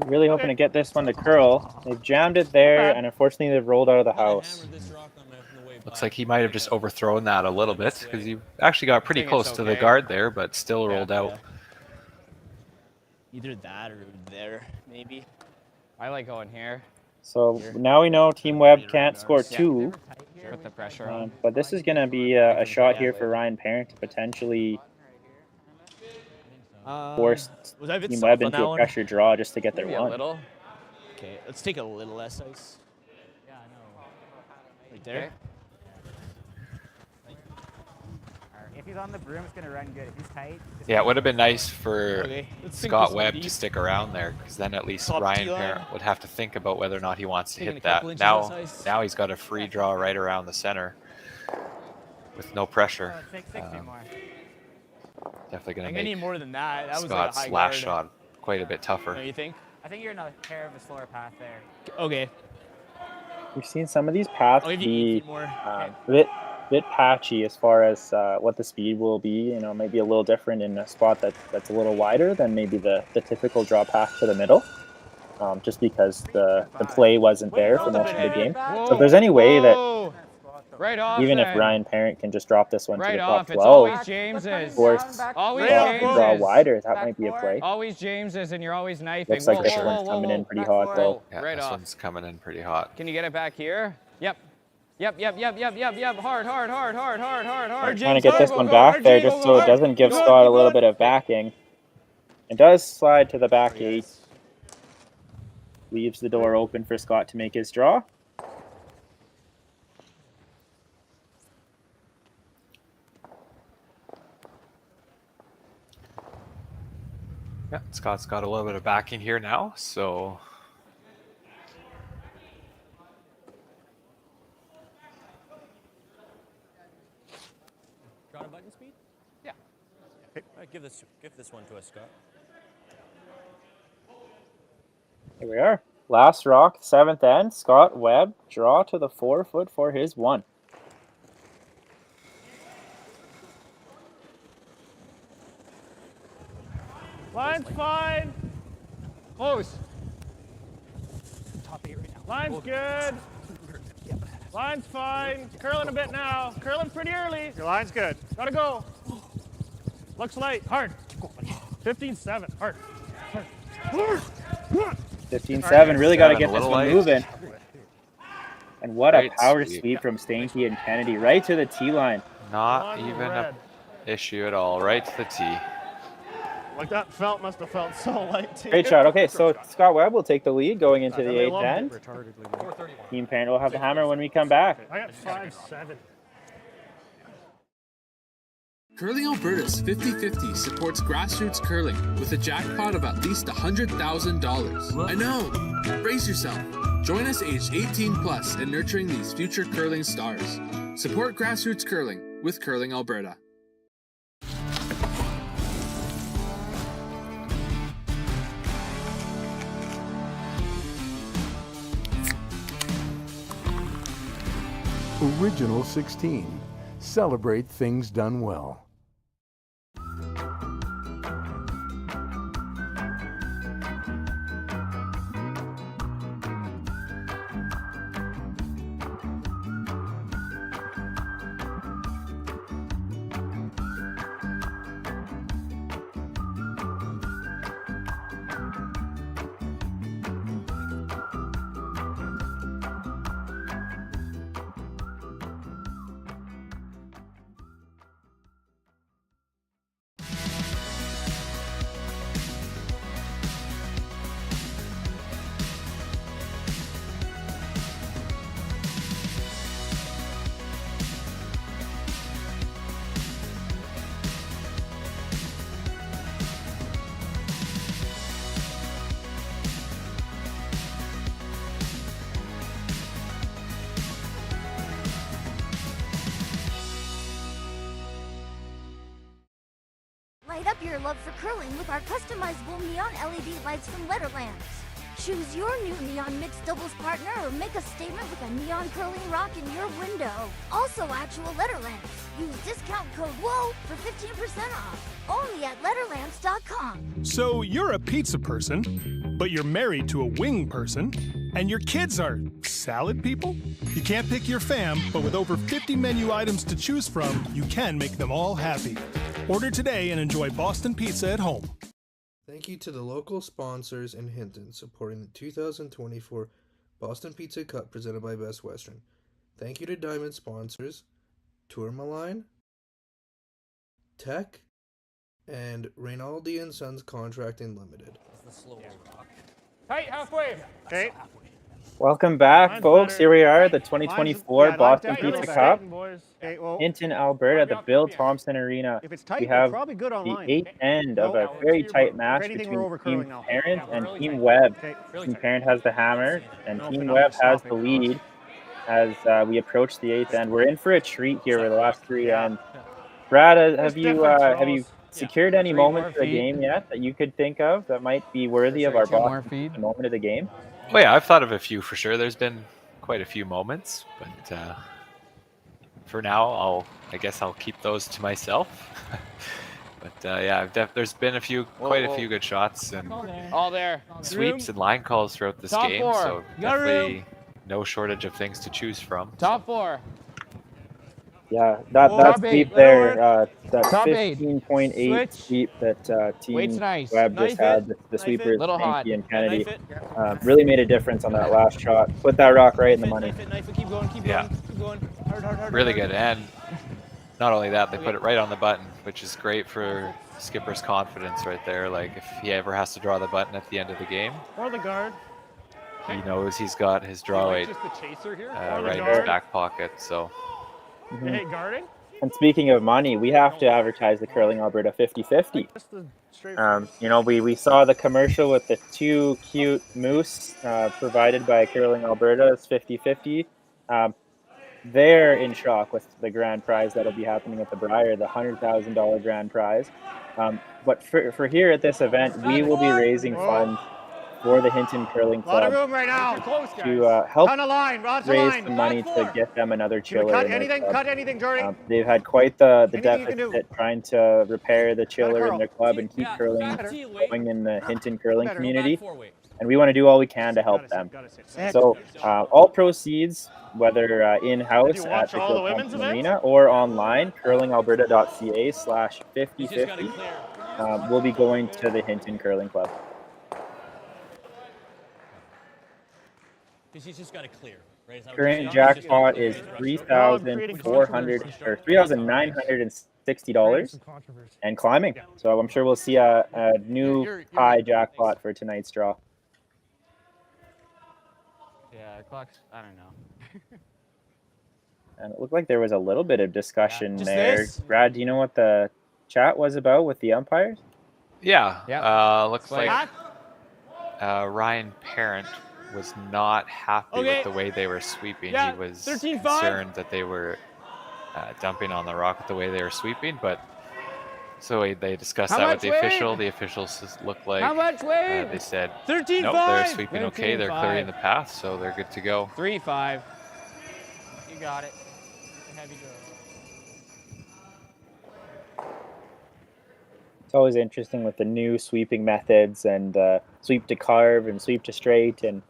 Speaker 11: Really hoping to get this one to curl. They've jammed it there, and unfortunately they've rolled out of the house.
Speaker 12: Looks like he might have just overthrown that a little bit, because he actually got pretty close to the guard there, but still rolled out.
Speaker 18: Either that or there, maybe. I like going here.
Speaker 11: So now we know Team Webb can't score 2.
Speaker 18: Put the pressure on.
Speaker 11: But this is going to be a shot here for Ryan Parent to potentially force Team Webb into a pressure draw just to get their one.
Speaker 18: Okay, let's take a little less ice. Yeah, I know. Right there.
Speaker 13: If he's on the broom, it's going to run good. If he's tight...
Speaker 12: Yeah, it would have been nice for Scott Webb to stick around there, because then at least Ryan Parent would have to think about whether or not he wants to hit that. Now he's got a free draw right around the center with no pressure. Definitely going to make
Speaker 18: more than that. That was
Speaker 12: Scott's
Speaker 18: like a high
Speaker 12: last
Speaker 18: guard.
Speaker 12: shot quite a bit tougher.
Speaker 18: You think?
Speaker 13: I think you're in a hair of a slower path there.
Speaker 18: Okay.
Speaker 11: We've seen some of these paths be a bit patchy as far as what the speed will be. You know, maybe a little different in a spot that's a little wider than maybe the typical draw path to the middle, just because the play wasn't there for most of the game. So if there's any way that even if Ryan Parent can just drop this one to the top 12, force draw wider, that might be a play.
Speaker 13: Always James's, and you're always knifing.
Speaker 11: Looks like this one's coming in pretty hot though.
Speaker 12: Yeah, this one's coming in pretty hot.
Speaker 13: Can you get it back here? Yep. Hard.
Speaker 11: Trying to get this one back there just so it doesn't give Scott a little bit of backing. It does slide to the back 8. Leaves the door open for Scott to make his draw.
Speaker 12: Yeah, Scott's got a little bit of backing here now, so...
Speaker 22: Drawn a button speed? Yeah. All right, give this one to us, Scott.
Speaker 11: Here we are. Last rock, 7th end. Scott Webb, draw to the 4-foot for his 1.
Speaker 14: Line's fine.
Speaker 13: Close.
Speaker 14: Top 8 right now. Line's good. Line's fine. Curling a bit now. Curling pretty early. Your line's good. Gotta go. Looks light. Hard. 15-7. Hard.
Speaker 11: 15-7. Really got to get this one moving. And what a
Speaker 12: Great
Speaker 11: power
Speaker 12: sweep.
Speaker 11: sweep from Stanky and Kennedy right to the tee line.
Speaker 12: Not even an issue at all. Right to the tee.
Speaker 14: Like that must have felt so light too.
Speaker 11: Great shot. Okay, so Scott Webb will take the lead going into the 8th end. Team Parent will have the hammer when we come back.
Speaker 14: I got 5-7.
Speaker 2: Curling Alberta's 50-50 supports grassroots curling with a jackpot of at least $100,000. I know! Brace yourself. Join us aged 18 plus in nurturing these future curling stars. Support grassroots curling with Curling Alberta.
Speaker 3: Original 16. Celebrate things done well.
Speaker 16: up your love for curling with our customizable neon LED lights from Letterlands. Choose your new neon mixed doubles partner or make a statement with a neon curling rock in your window. Also actual Letterlands. Use discount code WHOA for 15% off. Only at Letterlands.com.
Speaker 1: So you're a pizza person, but you're married to a wing person, and your kids are salad people? You can't pick your fam, but with over 50 menu items to choose from, you can make them all happy. Order today and enjoy Boston Pizza at home.
Speaker 17: Thank you to the local sponsors in Hinton supporting the 2024 Boston Pizza Cup presented by Best Western. Thank you to Diamond sponsors Tourmaline, Tech, and Reynaldi & Sons Contracting Limited.
Speaker 14: Tight halfway. Okay.
Speaker 11: Welcome back, folks. Here we are, the 2024 Boston Pizza Cup.
Speaker 14: Okay, well,
Speaker 11: Hinton, Alberta, the Bill Thompson Arena.
Speaker 14: if it's tight,
Speaker 11: We
Speaker 14: we're
Speaker 11: have
Speaker 14: probably good
Speaker 11: the
Speaker 14: online.
Speaker 11: eighth end of a very tight match
Speaker 14: Anything
Speaker 11: between
Speaker 14: we're over
Speaker 11: Team
Speaker 14: curling now.
Speaker 11: Parent and Team Webb. Team Parent has the hammer, and Team Webb has the lead as we approach the eighth end. We're in for a treat here with the last three ends. Brad, have you secured any moments of the game yet that you could think of that might be worthy of our Boston moment of the game?
Speaker 12: Oh yeah, I've thought of a few for sure. There's been quite a few moments, but for now, I guess I'll keep those to myself. But yeah, there's been quite a few good shots and
Speaker 13: All there.
Speaker 12: sweeps and line calls throughout this
Speaker 13: Top
Speaker 12: game.
Speaker 13: four.
Speaker 12: So
Speaker 13: You got
Speaker 12: definitely no shortage of things to choose from.
Speaker 13: Top four.
Speaker 11: Yeah, that
Speaker 13: Top
Speaker 11: sweep
Speaker 13: eight,
Speaker 11: there, that
Speaker 13: Top eight.
Speaker 11: 15.8
Speaker 13: Switch.
Speaker 11: sweep that Team
Speaker 13: Weight's nice.
Speaker 11: Webb just
Speaker 13: Knife
Speaker 11: had,
Speaker 13: it.
Speaker 11: the sweepers,
Speaker 13: Little hot.
Speaker 11: Sankey and Kennedy,
Speaker 13: Knife it.
Speaker 11: really made a difference on that last shot. Put that rock right in the money.
Speaker 13: Knife it. Keep going. Keep
Speaker 12: Yeah.
Speaker 13: going. Keep going. Hard.
Speaker 12: Really good, and not only that, they put it right on the button, which is great for skipper's confidence right there. Like if he ever has to draw the button at the end of the game,
Speaker 14: Or the guard.
Speaker 12: he knows he's got his draw weight
Speaker 14: Just the chaser here. Or the
Speaker 12: right in
Speaker 14: guard.
Speaker 12: his back pocket. So
Speaker 14: Hey, guarding.
Speaker 11: And speaking of money, we have to advertise the Curling Alberta 50-50. You know, we saw the commercial with the two cute moose provided by Curling Alberta. It's 50-50. They're in shock with the grand prize that'll be happening at the Prairie, the $100,000 grand prize. But for here at this event, we will be raising funds for the Hinton Curling
Speaker 14: A lot of
Speaker 11: Club
Speaker 14: room right now.
Speaker 11: to help
Speaker 14: Ton of line. Rods of
Speaker 11: raise
Speaker 14: line.
Speaker 11: the money to get them another chiller.
Speaker 14: Cut
Speaker 11: in their
Speaker 14: anything.
Speaker 11: club.
Speaker 14: Cut anything, Jordy.
Speaker 11: They've had quite the
Speaker 14: Anything you can do.
Speaker 11: deficit trying to repair the chiller
Speaker 14: curl.
Speaker 11: in their club and keep
Speaker 22: Yeah,
Speaker 11: curling
Speaker 22: better.
Speaker 11: going in the Hinton curling
Speaker 14: Better.
Speaker 11: community.
Speaker 22: Back 4 weight.
Speaker 11: And we want to do all we can to help them. So all proceeds, whether in-house at the
Speaker 14: all the
Speaker 11: Bill
Speaker 14: women's
Speaker 11: Thompson
Speaker 14: events?
Speaker 11: Arena or online, curlingalberta.ca/5050,
Speaker 22: He's just got to clear.
Speaker 11: will be going to the Hinton Curling Club.
Speaker 22: He's just got to clear. Right? Is that what
Speaker 11: Current
Speaker 22: you're saying? He's just gotta
Speaker 11: jackpot
Speaker 22: clear.
Speaker 11: is
Speaker 14: $3,400
Speaker 11: or $3,960 and climbing. So I'm sure we'll see a new high jackpot for tonight's draw.
Speaker 13: Yeah, clock's, I don't know.
Speaker 11: And it looked like there was a little bit of discussion
Speaker 13: Just
Speaker 11: there.
Speaker 13: this?
Speaker 11: Brad, do you know what the chat was about with the umpires?
Speaker 12: yeah, looks
Speaker 13: Like-
Speaker 12: like Ryan Parent was not happy with the way they were sweeping.
Speaker 14: Yeah,
Speaker 12: He was
Speaker 14: 13-5.
Speaker 12: concerned that they were dumping on the rock with the way they were sweeping, but so they discussed
Speaker 13: How
Speaker 12: that with
Speaker 13: much
Speaker 12: the
Speaker 13: weight?
Speaker 12: official. The officials looked like
Speaker 13: How much weight?
Speaker 12: they said
Speaker 14: 13-5.
Speaker 12: nope, they're sweeping okay. They're
Speaker 13: 13-5.
Speaker 12: clearing the path, so they're good to go.
Speaker 13: 3-5. You got it. Heavy go.
Speaker 11: It's always interesting with the new sweeping methods and sweep to carve and sweep to straight and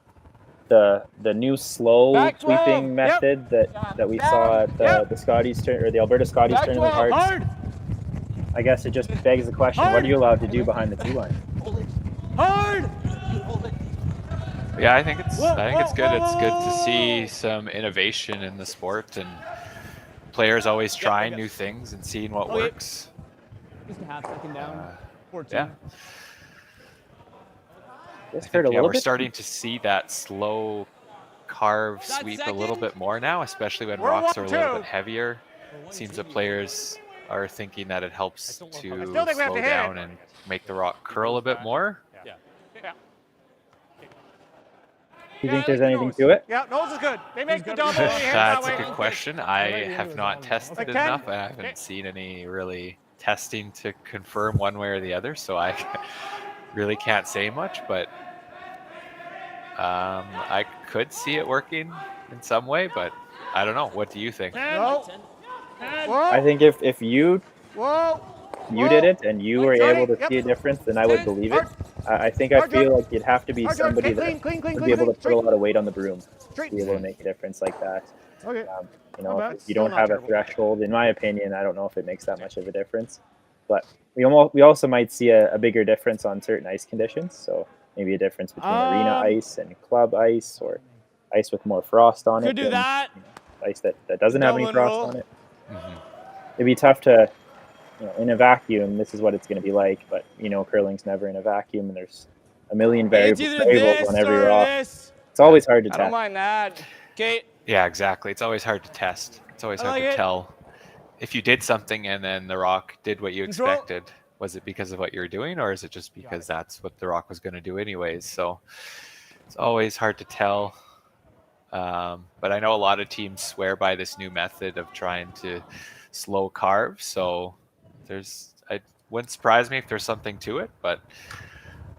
Speaker 11: the new slow
Speaker 13: Back 12.
Speaker 11: sweeping method that we saw at the Scotties or the Alberta Scotties
Speaker 13: Back
Speaker 11: Tournament
Speaker 13: 12.
Speaker 11: Hearts.
Speaker 14: Hard.
Speaker 11: I guess it just begs the question: what are you allowed to do behind the two line?
Speaker 14: Hard.
Speaker 12: Yeah, I think it's good. It's good to see some innovation in the sport and players always trying new things and seeing what works.
Speaker 18: Just a half second down. 14.
Speaker 12: Yeah.
Speaker 11: Just
Speaker 12: I
Speaker 11: heard a
Speaker 12: think,
Speaker 11: little
Speaker 12: we're
Speaker 11: bit.
Speaker 12: starting to see that slow carve sweep a little bit more now, especially when rocks are a little bit heavier. It seems that players are thinking that it helps to slow down and make the rock curl a bit more.
Speaker 11: Do you think there's anything to it?
Speaker 14: Yeah, nose is good. They make the double.
Speaker 12: That's a good question. I have not tested it enough. I haven't seen any really testing to confirm one way or the other, so I really can't say much, but I could see it working in some way, but I don't know. What do you think?
Speaker 11: I think if you did it and you were able to see a difference, then I would believe it. I feel like you'd have to be somebody that would be able to put a lot of weight on the broom to be able to make a difference like that. You know, if you don't have a threshold, in my opinion, I don't know if it makes that much of a difference. But we also might see a bigger difference on certain ice conditions. So maybe a difference between arena ice and club ice, or ice with more frost on it.
Speaker 13: Could do that.
Speaker 11: Ice that doesn't have any frost on it. It'd be tough to, you know, in a vacuum, this is what it's going to be like. But, you know, curling's never in a vacuum, and there's a million variables on every rock. It's always hard to test.
Speaker 13: I don't mind that. Okay.
Speaker 12: Yeah, exactly. It's always hard to test. It's always hard to tell if you did something and then the rock did what you expected. Was it because of what you were doing, or is it just because that's what the rock was going to do anyways? So it's always hard to tell. But I know a lot of teams swear by this new method of trying to slow carve. So it wouldn't surprise me if there's something to it, but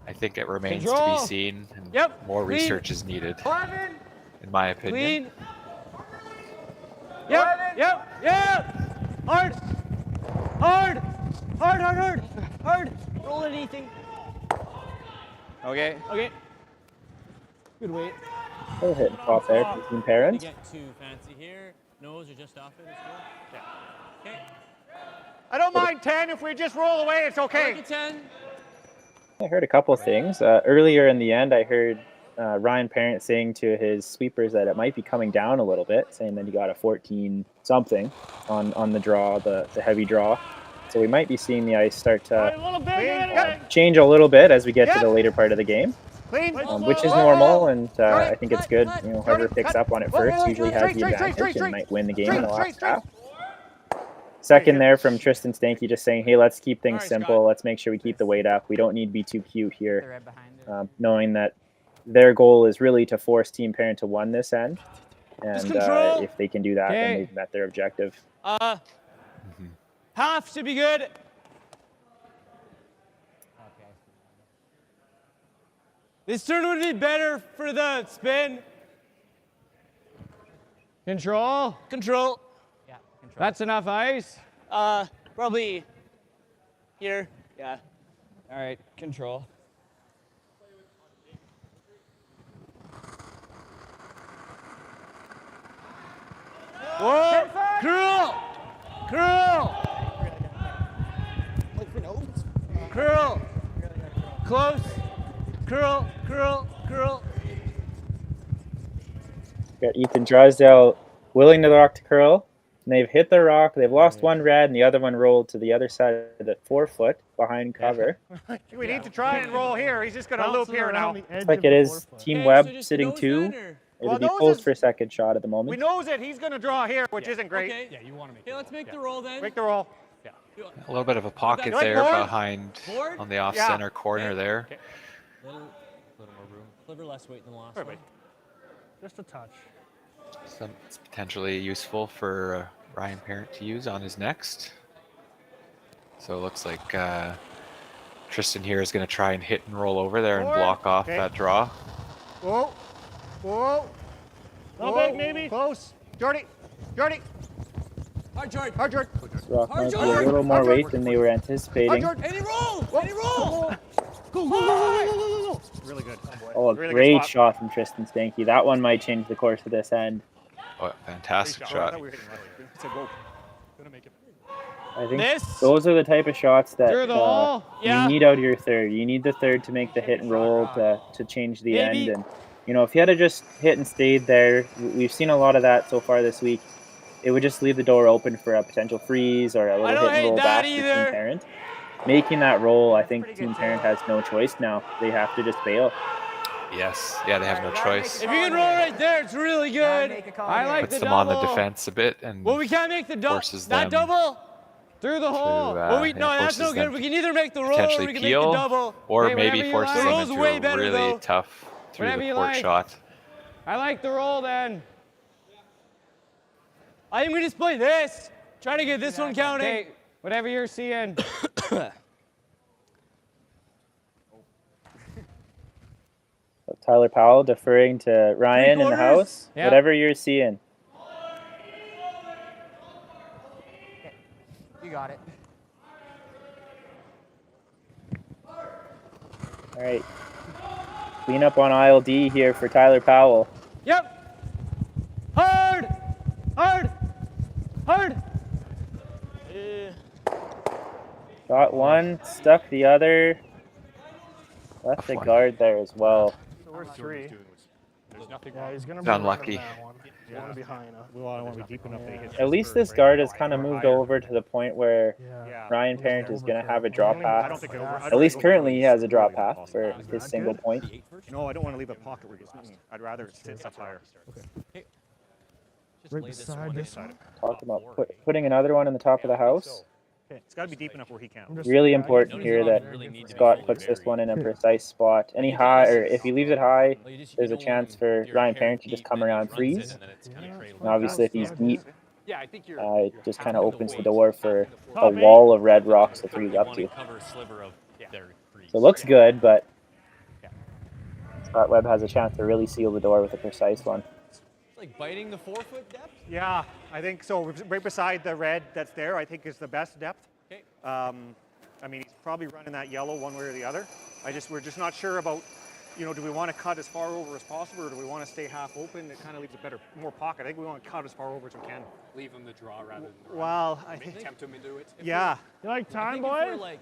Speaker 12: I think it remains to be seen, and more research is needed, in my opinion.
Speaker 13: Yep. Hard. Roll anything. Okay. Good weight.
Speaker 11: Go ahead and pop there for team parents.
Speaker 22: Get too fancy here. Nose or just off it. Yeah. Okay.
Speaker 14: I don't mind 10 if we just roll away. It's okay.
Speaker 22: 10.
Speaker 11: I heard a couple things. Earlier in the end, I heard Ryan Parent saying to his sweepers that it might be coming down a little bit, saying that he got a 14 something on the draw, the heavy draw. So we might be seeing the ice start to change a little bit as we get to the later part of the game, which is normal, and I think it's good. You know, whoever picks up on it first usually has the advantage and might win the game in the last half. Second there from Tristan Stanky, just saying, hey, let's keep things simple. Let's make sure we keep the weight up. We don't need to be too cute here, knowing that their goal is really to force Team Parent to win this end. And if they can do that, then they've met their objective.
Speaker 13: Half should be good. This turn would be better for the spin. Control.
Speaker 22: Yeah, control.
Speaker 13: That's enough ice.
Speaker 22: Probably here. Yeah.
Speaker 13: All right, control. Whoa! Curl! Close. Curl.
Speaker 11: Got Ethan Drysdale willing the rock to curl. And they've hit the rock. They've lost one red, and the other one rolled to the other side of the 4-foot behind cover.
Speaker 14: We need to try and roll here. He's just going to loop here now.
Speaker 11: Looks like it is Team Webb sitting 2. It'll be posed for a second shot at the moment.
Speaker 14: We knows it. He's going to draw here, which isn't great.
Speaker 22: Okay. Yeah, you want to make. Okay, let's make the roll then.
Speaker 14: Make the roll.
Speaker 12: Yeah. A little bit of a pocket there behind on the off-center corner there.
Speaker 22: Okay. Little more room. Sliver less weight than the last one.
Speaker 14: Just a touch.
Speaker 12: So it's potentially useful for Ryan Parent to use on his next. So it looks like Tristan here is going to try and hit and roll over there and block off that draw.
Speaker 14: Whoa. Not big, maybe. Close. Jordy.
Speaker 22: Hard, Jordy.
Speaker 11: This rock might be a little more weight than they were anticipating.
Speaker 22: Any roll.
Speaker 14: Go. Really good.
Speaker 11: Oh, a great shot from Tristan Stanky. That one might change the course of this end.
Speaker 12: Oh, fantastic shot.
Speaker 11: I think those are the type of shots that you need out of your third. You need the third to make the hit and roll to change the end. And you know, if you had to just hit and stayed there, we've seen a lot of that so far this week. It would just leave the door open for a potential freeze or a little hit and roll back to Team Parent. Making that roll, I think Team Parent has no choice now. They have to just bail.
Speaker 12: Yes, yeah, they have no choice.
Speaker 13: If you can roll right there, it's really good. I like
Speaker 12: Puts
Speaker 13: the
Speaker 12: them
Speaker 13: double.
Speaker 12: on the defense a bit and
Speaker 13: we can't make the
Speaker 12: forces
Speaker 13: that
Speaker 12: them
Speaker 13: double through the hole. No, that's no good. We can either make the roll or we can make the double.
Speaker 12: Or maybe forces them into a really tough through the court shot.
Speaker 13: I like the roll then. I think we just play this. Try to get this one counting. Whatever you're seeing.
Speaker 11: Tyler Powell deferring to Ryan in the house.
Speaker 13: Yep.
Speaker 11: Whatever you're seeing.
Speaker 13: You got it.
Speaker 11: All right. Clean up on aisle D here for Tyler Powell.
Speaker 13: Yep. Hard. Hard. Hard.
Speaker 11: Got one, stuck the other. Left the guard there as well.
Speaker 14: So we're 3.
Speaker 21: There's nothing
Speaker 14: Yeah, he's gonna be
Speaker 12: Unlucky.
Speaker 14: running that one. You want to be high enough.
Speaker 5: Well, I don't want to be deep enough that he hits
Speaker 11: At least this guard has kind of moved over to the point where Ryan Parent is going to have a draw path. At least currently he has a draw path for his single point.
Speaker 5: No, I don't want to leave a pocket where he's. I'd rather it sits up higher.
Speaker 14: Okay. Right beside this one.
Speaker 11: Talk about putting another one in the top of the house.
Speaker 5: Okay, it's got to be deep enough where he can.
Speaker 11: Really important here that Scott puts this one in a precise spot. Any high, or if he leaves it high, there's a chance for Ryan Parent to just come around freeze. And obviously, if he's deep, it just kind of opens the door for a wall of red rocks to freeze up to. So it looks good, but Scott Webb has a chance to really seal the door with a precise one.
Speaker 22: Like biting the 4-foot depth?
Speaker 5: Yeah, I think so. Right beside the red that's there, I think is the best depth.
Speaker 22: Okay.
Speaker 5: I mean, he's probably running that yellow one way or the other. We're just not sure about, do we want to cut as far over as possible, or do we want to stay half open? It kind of leaves more pocket. I think we want to cut as far over as we can.
Speaker 21: Leave him the draw rather than
Speaker 5: well,
Speaker 21: I think tempt him into it.
Speaker 5: Yeah.
Speaker 14: You like time,
Speaker 22: If
Speaker 14: boys?
Speaker 22: we're like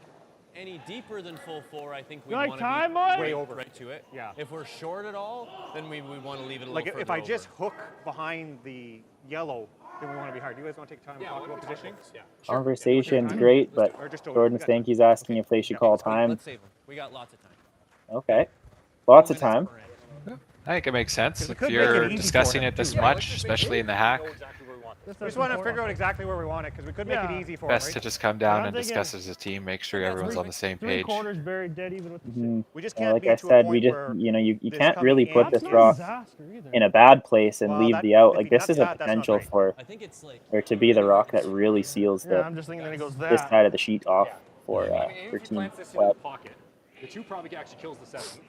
Speaker 22: any deeper than full 4, I think we
Speaker 14: You like
Speaker 22: want to
Speaker 14: time,
Speaker 22: be
Speaker 14: boys?
Speaker 22: way over right to it.
Speaker 5: Yeah.
Speaker 22: If we're short at all, then we want to leave it a little
Speaker 5: Like
Speaker 22: further
Speaker 5: if I
Speaker 22: over.
Speaker 5: just hook behind the yellow, then we want to be hard. Do you guys want to take time to talk about positioning?
Speaker 22: Yeah.
Speaker 11: Conversation's great, but Jordan Stanky's asking if they should call time.
Speaker 22: Let's save him. We got lots of time.
Speaker 11: Okay. Lots of time.
Speaker 12: I think it makes sense if
Speaker 5: could make
Speaker 12: you're
Speaker 5: it easy
Speaker 12: discussing
Speaker 5: for
Speaker 12: it this much, especially in the hack.
Speaker 5: We just want to figure out exactly where we want it because we could make it easy for
Speaker 12: Best
Speaker 5: him,
Speaker 12: to
Speaker 5: right?
Speaker 12: just come down and discuss as a team, make sure everyone's on the same page.
Speaker 14: 3/4 buried dead even with the
Speaker 5: We just
Speaker 11: Well,
Speaker 5: can't
Speaker 11: like
Speaker 5: be
Speaker 11: I
Speaker 5: to a
Speaker 11: said,
Speaker 5: point
Speaker 11: we just,
Speaker 5: where
Speaker 11: you
Speaker 5: this
Speaker 11: can't
Speaker 5: coming
Speaker 11: really
Speaker 5: in-
Speaker 11: put this
Speaker 14: That's not
Speaker 11: draw
Speaker 14: disaster either.
Speaker 11: in a bad place and
Speaker 5: Well,
Speaker 11: leave
Speaker 5: that-
Speaker 11: the out.
Speaker 5: if
Speaker 11: Like
Speaker 5: he
Speaker 11: this
Speaker 5: cuts
Speaker 11: is a
Speaker 5: that, that's not
Speaker 11: potential
Speaker 5: great.
Speaker 11: for
Speaker 22: I think it's like
Speaker 11: there to be the rock that really seals
Speaker 14: Yeah,
Speaker 11: the
Speaker 14: I'm just thinking that he goes
Speaker 11: this
Speaker 14: that.
Speaker 11: side of the sheet off for
Speaker 21: If he
Speaker 11: Team
Speaker 21: plants this into the
Speaker 11: Webb.
Speaker 21: pocket, the 2 probably actually kills the 7.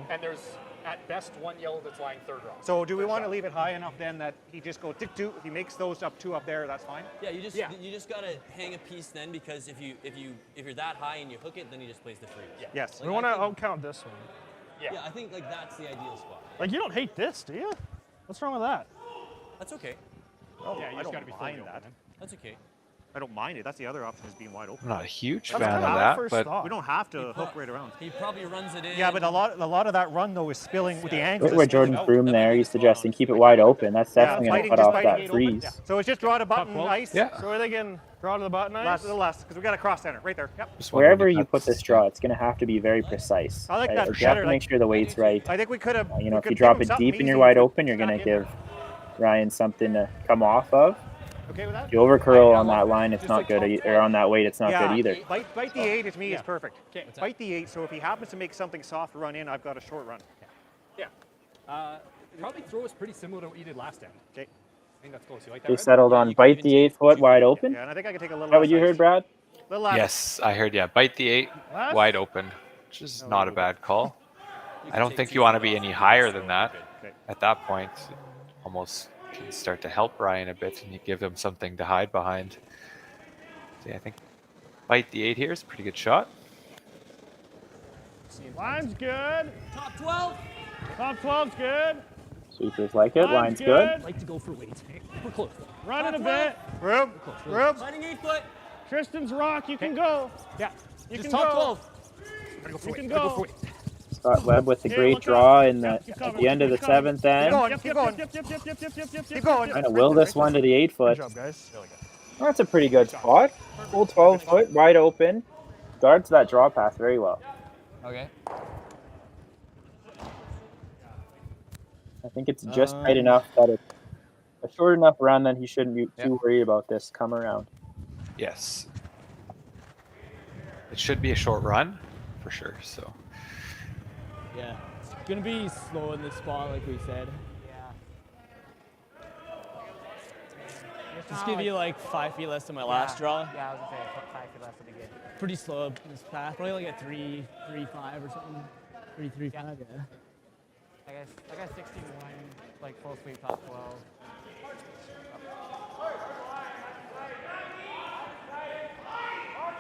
Speaker 21: And there's at best 1 yellow that's lying 3rd row.
Speaker 5: So do we want to leave it high enough then that he just goes tick two? If he makes those up 2 up there, that's fine.
Speaker 22: Yeah, you just gotta hang a piece then because if you're that high and you hook it, then he just plays the freeze.
Speaker 21: Yeah.
Speaker 5: Yes.
Speaker 14: We want to outcount this one.
Speaker 22: Yeah, I think like that's the ideal spot.
Speaker 14: Like, you don't hate this, do you? What's wrong with that?
Speaker 22: That's okay.
Speaker 5: Oh,
Speaker 21: Yeah, you
Speaker 5: I
Speaker 21: just
Speaker 5: don't
Speaker 21: gotta be
Speaker 5: mind
Speaker 21: fully
Speaker 5: that.
Speaker 21: open.
Speaker 22: That's okay.
Speaker 5: I don't mind it. That's the other option is being wide open.
Speaker 12: I'm not a huge
Speaker 14: That's
Speaker 12: fan
Speaker 14: kinda
Speaker 12: of
Speaker 14: my
Speaker 12: that,
Speaker 14: first
Speaker 12: but
Speaker 14: thought.
Speaker 5: We don't have to hook right around.
Speaker 22: He probably runs it in.
Speaker 5: Yeah, but a lot of that run though is spilling with the angle.
Speaker 11: Look where Jordan's broom there. He's suggesting keep it wide open. That's definitely going to cut off that freeze.
Speaker 5: So it's just draw to button ice.
Speaker 12: Yeah.
Speaker 14: So are they getting draw to the button ice?
Speaker 5: Less, a little less, because we got a cross center right there. Yep.
Speaker 12: just wondering
Speaker 11: Wherever
Speaker 12: if
Speaker 11: you put
Speaker 12: that's-
Speaker 11: this draw, it's going to have to be very precise.
Speaker 5: I like
Speaker 11: right?
Speaker 5: that
Speaker 11: Like, you have
Speaker 5: better,
Speaker 11: to make
Speaker 5: like-
Speaker 11: sure the weight's right.
Speaker 5: I think we could have.
Speaker 11: If you drop it deep and you're wide open, you're going to give Ryan something to come off of.
Speaker 5: Okay with that?
Speaker 11: If you overcurl on that line, it's not good, or on that weight, it's not good either.
Speaker 5: Bite the 8 to me is perfect. Okay. Bite the 8, so if he happens to make something soft run in, I've got a short run.
Speaker 21: Yeah. Probably throw is pretty similar to what you did last end.
Speaker 5: Okay.
Speaker 21: I think that's close. You like that?
Speaker 11: They
Speaker 21: Red?
Speaker 11: settled on bite the 8-foot wide open.
Speaker 5: Yeah, and I think I can take a little
Speaker 11: Is that what
Speaker 5: less
Speaker 11: you
Speaker 5: ice.
Speaker 11: heard, Brad?
Speaker 5: Little less.
Speaker 12: Yes, I heard. Yeah, bite the 8,
Speaker 14: Less?
Speaker 12: wide open, which is not a bad call. I don't think you want to be any higher than that. At that point, almost can start to help Ryan a bit, and you give him something to hide behind. So yeah, I think bite the 8 here is a pretty good shot.
Speaker 14: Line's good.
Speaker 22: Top 12.
Speaker 14: Top 12's good.
Speaker 11: Sweepers like it. Line's good.
Speaker 21: Like to go for weight. We're close.
Speaker 14: Running a bit.
Speaker 5: Room.
Speaker 22: Fighting 8 foot.
Speaker 14: Tristan's rock. You can go.
Speaker 5: Yeah.
Speaker 14: You
Speaker 22: Just
Speaker 14: can
Speaker 22: top
Speaker 14: go.
Speaker 22: 12.
Speaker 14: You can go.
Speaker 11: Scott Webb with the
Speaker 14: Yeah,
Speaker 11: great
Speaker 14: look
Speaker 11: draw
Speaker 14: up.
Speaker 11: in the
Speaker 14: Keep
Speaker 11: at
Speaker 14: coming,
Speaker 11: the end of the
Speaker 14: keep coming.
Speaker 11: 7th end.
Speaker 5: going.
Speaker 14: Yep,
Speaker 5: Keep
Speaker 14: yep,
Speaker 5: going.
Speaker 14: yep, yep, yep, yep, yep, yep, yep,
Speaker 5: Keep going.
Speaker 11: Trying to will this one to the 8-foot.
Speaker 14: Good job, guys.
Speaker 11: Oh, that's a pretty good spot. Full 12-foot, wide open. Guards that draw path very well.
Speaker 22: Okay.
Speaker 11: I think it's just tight enough that it's a short enough run that he shouldn't be too worried about this come around.
Speaker 12: Yes. It should be a short run, for sure, so.
Speaker 18: Yeah, it's gonna be slow in this spot, like we said. Just give you like 5 feet less than my last draw.
Speaker 13: Yeah, I was gonna say 5 feet less would be good.
Speaker 18: Pretty slow this path. Probably like a 3.5 or something. 3.35, yeah.
Speaker 13: I got 61, like full sweep top 12.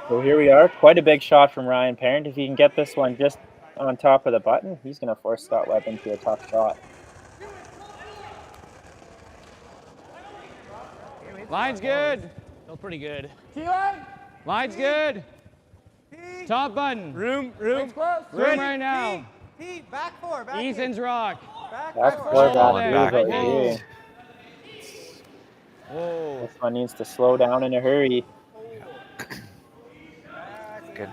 Speaker 11: So here we are. Quite a big shot from Ryan Parent. If he can get this one just on top of the button, he's going to force Scott Webb into a tough shot.
Speaker 13: Line's good.
Speaker 18: Felt pretty good.
Speaker 13: T-line. Line's good. Top button.
Speaker 18: Room.
Speaker 13: Room right now.
Speaker 15: Pete, back four. Back
Speaker 13: Eason's rock.
Speaker 11: Back four, back
Speaker 13: there.
Speaker 11: two.
Speaker 13: Whoa.
Speaker 11: This one needs to slow down in a hurry.
Speaker 12: Good.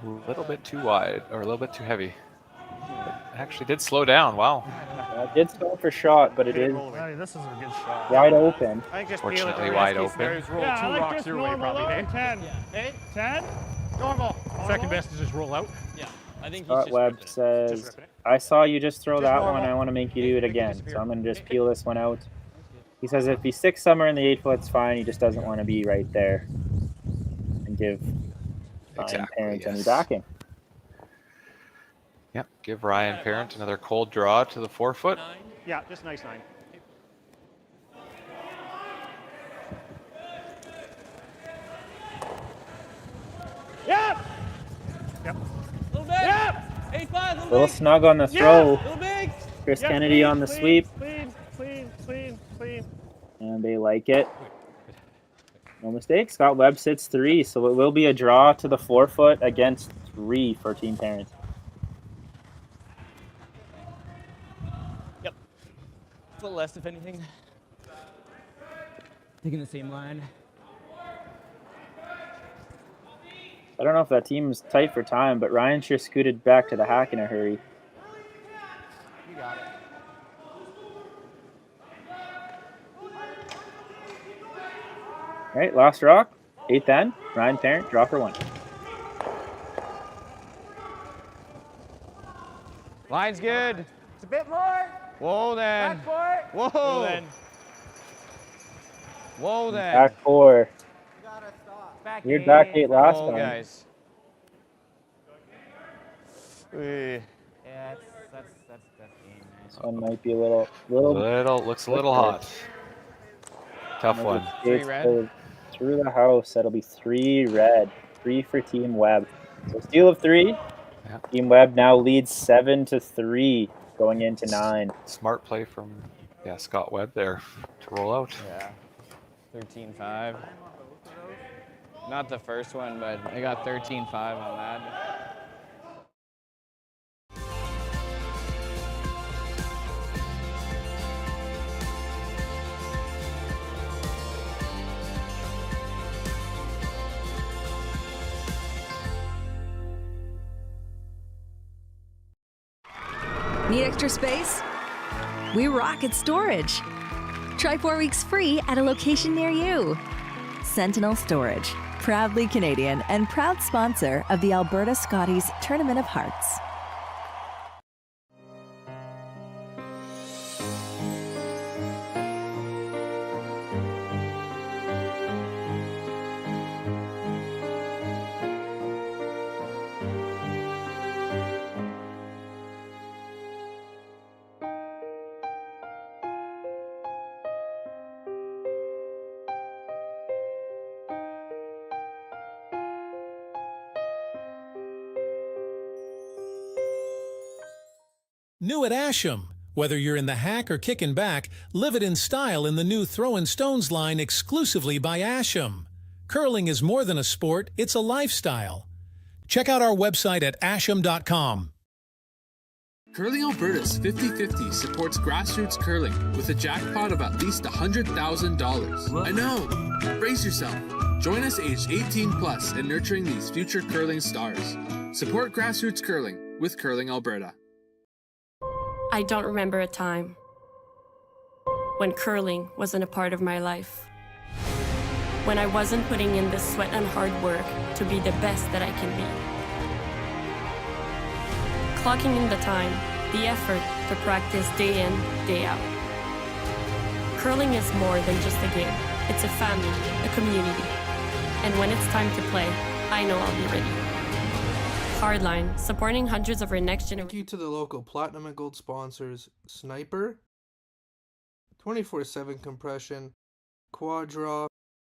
Speaker 12: A little bit too wide, or a little bit too heavy. Actually did slow down, wow.
Speaker 11: It did slow for shot, but it is
Speaker 14: This is a good shot.
Speaker 11: wide open.
Speaker 5: I think just
Speaker 12: Fortunately wide open.
Speaker 14: Roll two rocks your way, probably. Hey? 10. Hey? 10? Normal. Second best is just roll out.
Speaker 22: Yeah, I think
Speaker 11: Scott Webb says, I saw you just throw that one. I want to make you do it again. So I'm going to just peel this one out. He says if he sticks somewhere in the 8 foot, it's fine. He just doesn't want to be right there and give Ryan Parent any backing.
Speaker 12: Yep, give Ryan Parent another cold draw to the 4 foot.
Speaker 5: Yeah, just nice 9.
Speaker 14: Yep.
Speaker 22: Little big. Yep. 8-5.
Speaker 11: Little snug on the throw.
Speaker 22: Little big.
Speaker 11: Chris Kennedy on the sweep.
Speaker 14: Clean.
Speaker 11: And they like it. No mistake. Scott Webb sits 3, so it will be a draw to the 4 foot against 3 for Team Parent.
Speaker 18: Yep. A little less, if anything. Taking the same line.
Speaker 11: I don't know if that team's tight for time, but Ryan sure scooted back to the hack in a hurry.
Speaker 13: You got it.
Speaker 11: All right, last rock. 8th end. Ryan Parent, draw for 1.
Speaker 13: Line's good.
Speaker 15: It's a bit more.
Speaker 13: Whoa then.
Speaker 15: Back four.
Speaker 13: Whoa. Whoa then.
Speaker 11: Back 4.
Speaker 15: Back
Speaker 11: Weird back 8 last time.
Speaker 13: Guys.
Speaker 15: Yeah, that's game, man.
Speaker 11: This one might be a little
Speaker 12: looks a little hot. Tough one.
Speaker 13: 3 red.
Speaker 11: Through the house, that'll be 3 red. 3 for Team Webb. So steal of 3.
Speaker 12: Yeah.
Speaker 11: Team Webb now leads 7-3 going into 9.
Speaker 12: Smart play from Scott Webb there to roll out.
Speaker 13: Yeah. 13-5. Not the first one, but I got 13-5 on that.
Speaker 7: Need extra space? We rock at Storage. Try 4 weeks free at a location near you. Sentinel Storage, proudly Canadian and proud sponsor of the Alberta Scotties Tournament of Hearts.
Speaker 9: New at Asham. Whether you're in the hack or kicking back, live it in style in the new Throwin' Stones line exclusively by Asham. Curling is more than a sport, it's a lifestyle. Check out our website at asham.com.
Speaker 2: Curling Alberta's 50-50 supports grassroots curling with a jackpot of at least $100,000. I know! Brace yourself. Join us aged 18 plus in nurturing these future curling stars. Support grassroots curling with Curling Alberta.
Speaker 19: I don't remember a time when curling wasn't a part of my life. When I wasn't putting in the sweat and hard work to be the best that I can be. Clocking in the time, the effort to practice day in, day out. Curling is more than just a game. It's a family, a community. And when it's time to play, I know I'll be ready. Hardline, supporting hundreds of our next generation.
Speaker 17: Thank you to the local Platinum and Gold sponsors, Sniper, 24/7 Compression, Quadra,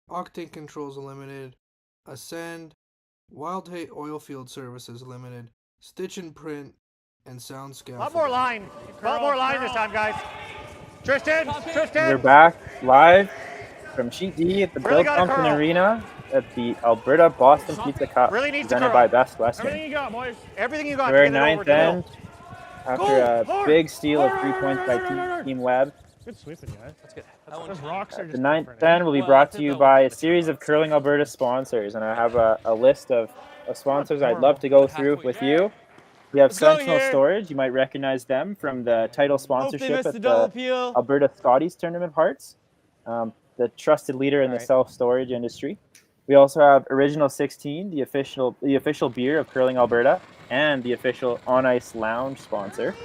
Speaker 17: Octane Controls Limited, Ascend, Wild Hate Oilfield Services Limited, Stitch and Print, and Sound Scaffolding.
Speaker 5: A lot more line. A lot more line this time, guys. Tristan!
Speaker 11: We're back live from Sheet D at the Bill Thomson Arena at the Alberta Boston Pizza Cup, presented by Best Western.
Speaker 5: Everything you got, boys. Everything you got.
Speaker 11: We're in ninth end after a big steal of 3 points by Team Webb.
Speaker 14: Good sweeping, guys. That's good. Those rocks are just
Speaker 11: The ninth end will be brought to you by a series of Curling Alberta sponsors, and I have a list of sponsors I'd love to go through with you. We have Sentinel Storage. You might recognize them from the title sponsorship at the Alberta Scotties Tournament Hearts, the trusted leader in the self-storage industry. We also have Original 16, the official beer of Curling Alberta, and the official on-ice lounge sponsor.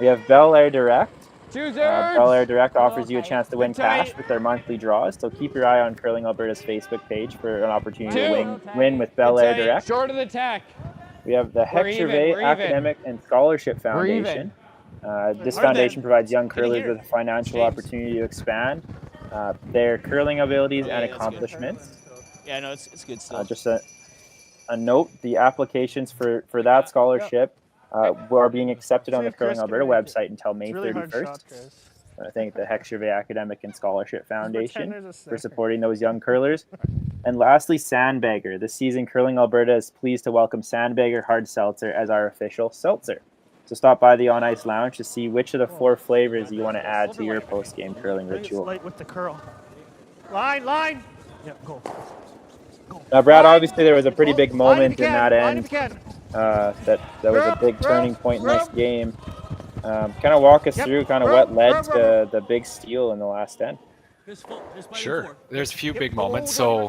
Speaker 11: We have Bel Air Direct. Bel Air Direct offers you a chance to win cash with their monthly draws, so keep your eye on Curling Alberta's Facebook page for an opportunity to win with Bel Air Direct.
Speaker 13: Short of the tack.
Speaker 11: We have the Heck Gervais Academic and Scholarship Foundation. This foundation provides young curlers with a financial opportunity to expand their curling abilities and accomplishments.
Speaker 18: Yeah, no, it's good stuff.
Speaker 11: Just a note, the applications for that scholarship are being accepted on the Curling Alberta website until May 31st. I thank the Heck Gervais Academic and Scholarship Foundation for supporting those young curlers. And lastly, Sandbagger. This season, Curling Alberta is pleased to welcome Sandbagger Hard Seltzer as our official seltzer. So stop by the On Ice Lounge to see which of the 4 flavors you want to add to your post-game curling ritual.
Speaker 5: Light with the curl. Line! Yeah, go.
Speaker 11: Now, Brad, obviously there was a pretty big moment in that end. That was a big turning point in this game. Kind of walk us through kind of what led to the big steal in the last end.
Speaker 12: Sure. There's a few big moments. So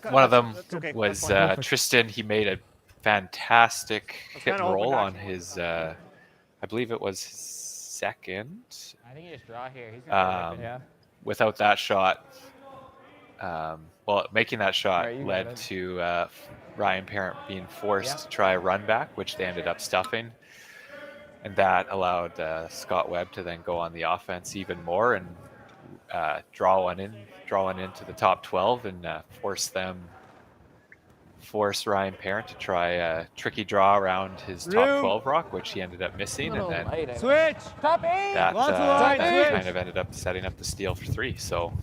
Speaker 12: one of them was Tristan. He made a fantastic hit and roll on his, I believe it was his second.
Speaker 15: I think he just draw here. He's gonna
Speaker 12: without that shot, making that shot led to Ryan Parent being forced to try a run back, which they ended up stuffing. And that allowed Scott Webb to then go on the offense even more and draw one into the top 12 and force Ryan Parent to try a tricky draw around his top 12 rock, which he ended up missing, and then
Speaker 13: switch top 8.
Speaker 12: That kind of ended up setting up the steal for 3. So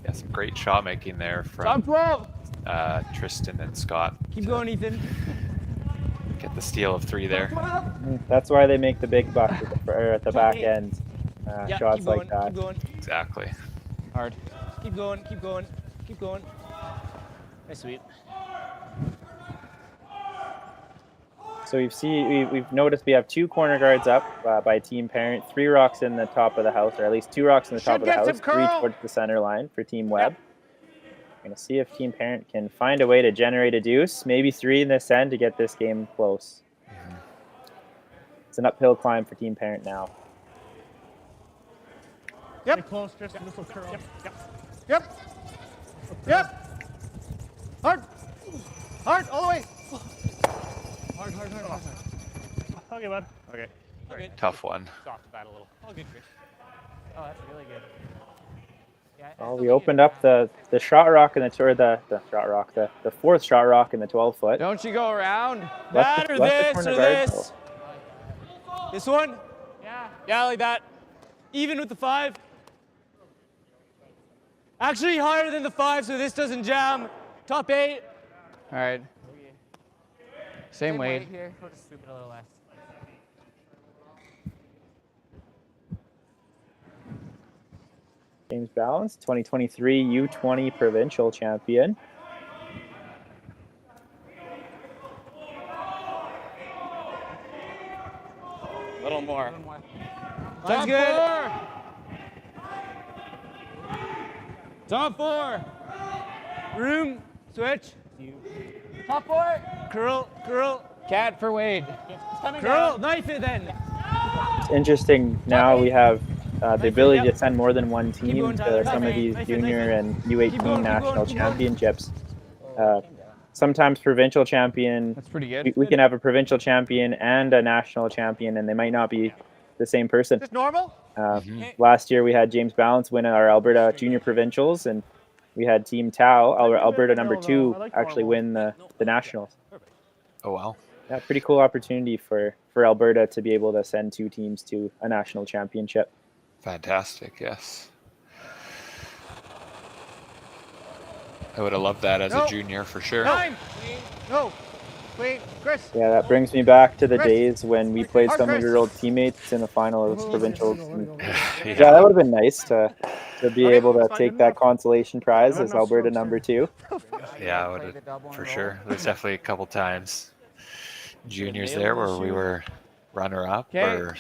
Speaker 12: yeah, some great shot making there from Tristan and Scott.
Speaker 13: Keep going, Ethan.
Speaker 12: Get the steal of 3 there.
Speaker 11: That's why they make the big bucks at the back end. Shots like that.
Speaker 13: Keep going.
Speaker 12: Exactly.
Speaker 13: Hard. Keep going. Nice sweep.
Speaker 11: So we've noticed we have 2 corner guards up by Team Parent, 3 rocks in the top of the house, or at least 2 rocks in the top of the house, 3 towards the center line for Team Webb. We're going to see if Team Parent can find a way to generate a deuce, maybe 3 in this end to get this game close. It's an uphill climb for Team Parent now.
Speaker 14: Yep. Close, Tristan. This will curl.
Speaker 5: Yep. Hard, all the way.
Speaker 14: Hard. Okay, bud. Okay.
Speaker 12: Tough one.
Speaker 15: Soft the bat a little. Oh, good, Chris. Oh, that's really good.
Speaker 11: Well, we opened up the shot rock and the 4th shot rock in the 12-foot.
Speaker 13: Don't you go around.
Speaker 11: That or this.
Speaker 13: This one?
Speaker 15: Yeah.
Speaker 13: Yeah, like that. Even with the 5. Actually higher than the 5, so this doesn't jam. Top 8. All right. Same weight.
Speaker 15: Here. We'll just sweep it a little less.
Speaker 11: James Balance, 2023 U20 provincial champion.
Speaker 13: A little more. Sounds good. Top 4. Room. Switch. Top 4. Curl. Cat for Wade. Curl. Knife it then.
Speaker 11: It's interesting. Now we have the ability to send more than one team to some of these junior and U18 national championships. Sometimes provincial champion,
Speaker 13: That's pretty good.
Speaker 11: we can have a provincial champion and a national champion, and they might not be the same person.
Speaker 14: Is this normal?
Speaker 11: Last year we had James Balance win our Alberta junior provincials, and we had Team Tau, our Alberta number 2, actually win the nationals.
Speaker 12: Oh wow!
Speaker 11: Yeah, pretty cool opportunity for Alberta to be able to send 2 teams to a national championship.
Speaker 12: Fantastic, yes. I would have loved that as a junior for sure.
Speaker 14: No. Wait, Chris.
Speaker 11: Yeah, that brings me back to the days when we played some of your old teammates in the final of provincials. Yeah, that would have been nice to be able to take that consolation prize as Alberta number 2.
Speaker 12: Yeah, I would have, for sure. There's definitely a couple times juniors there where we were runner-up or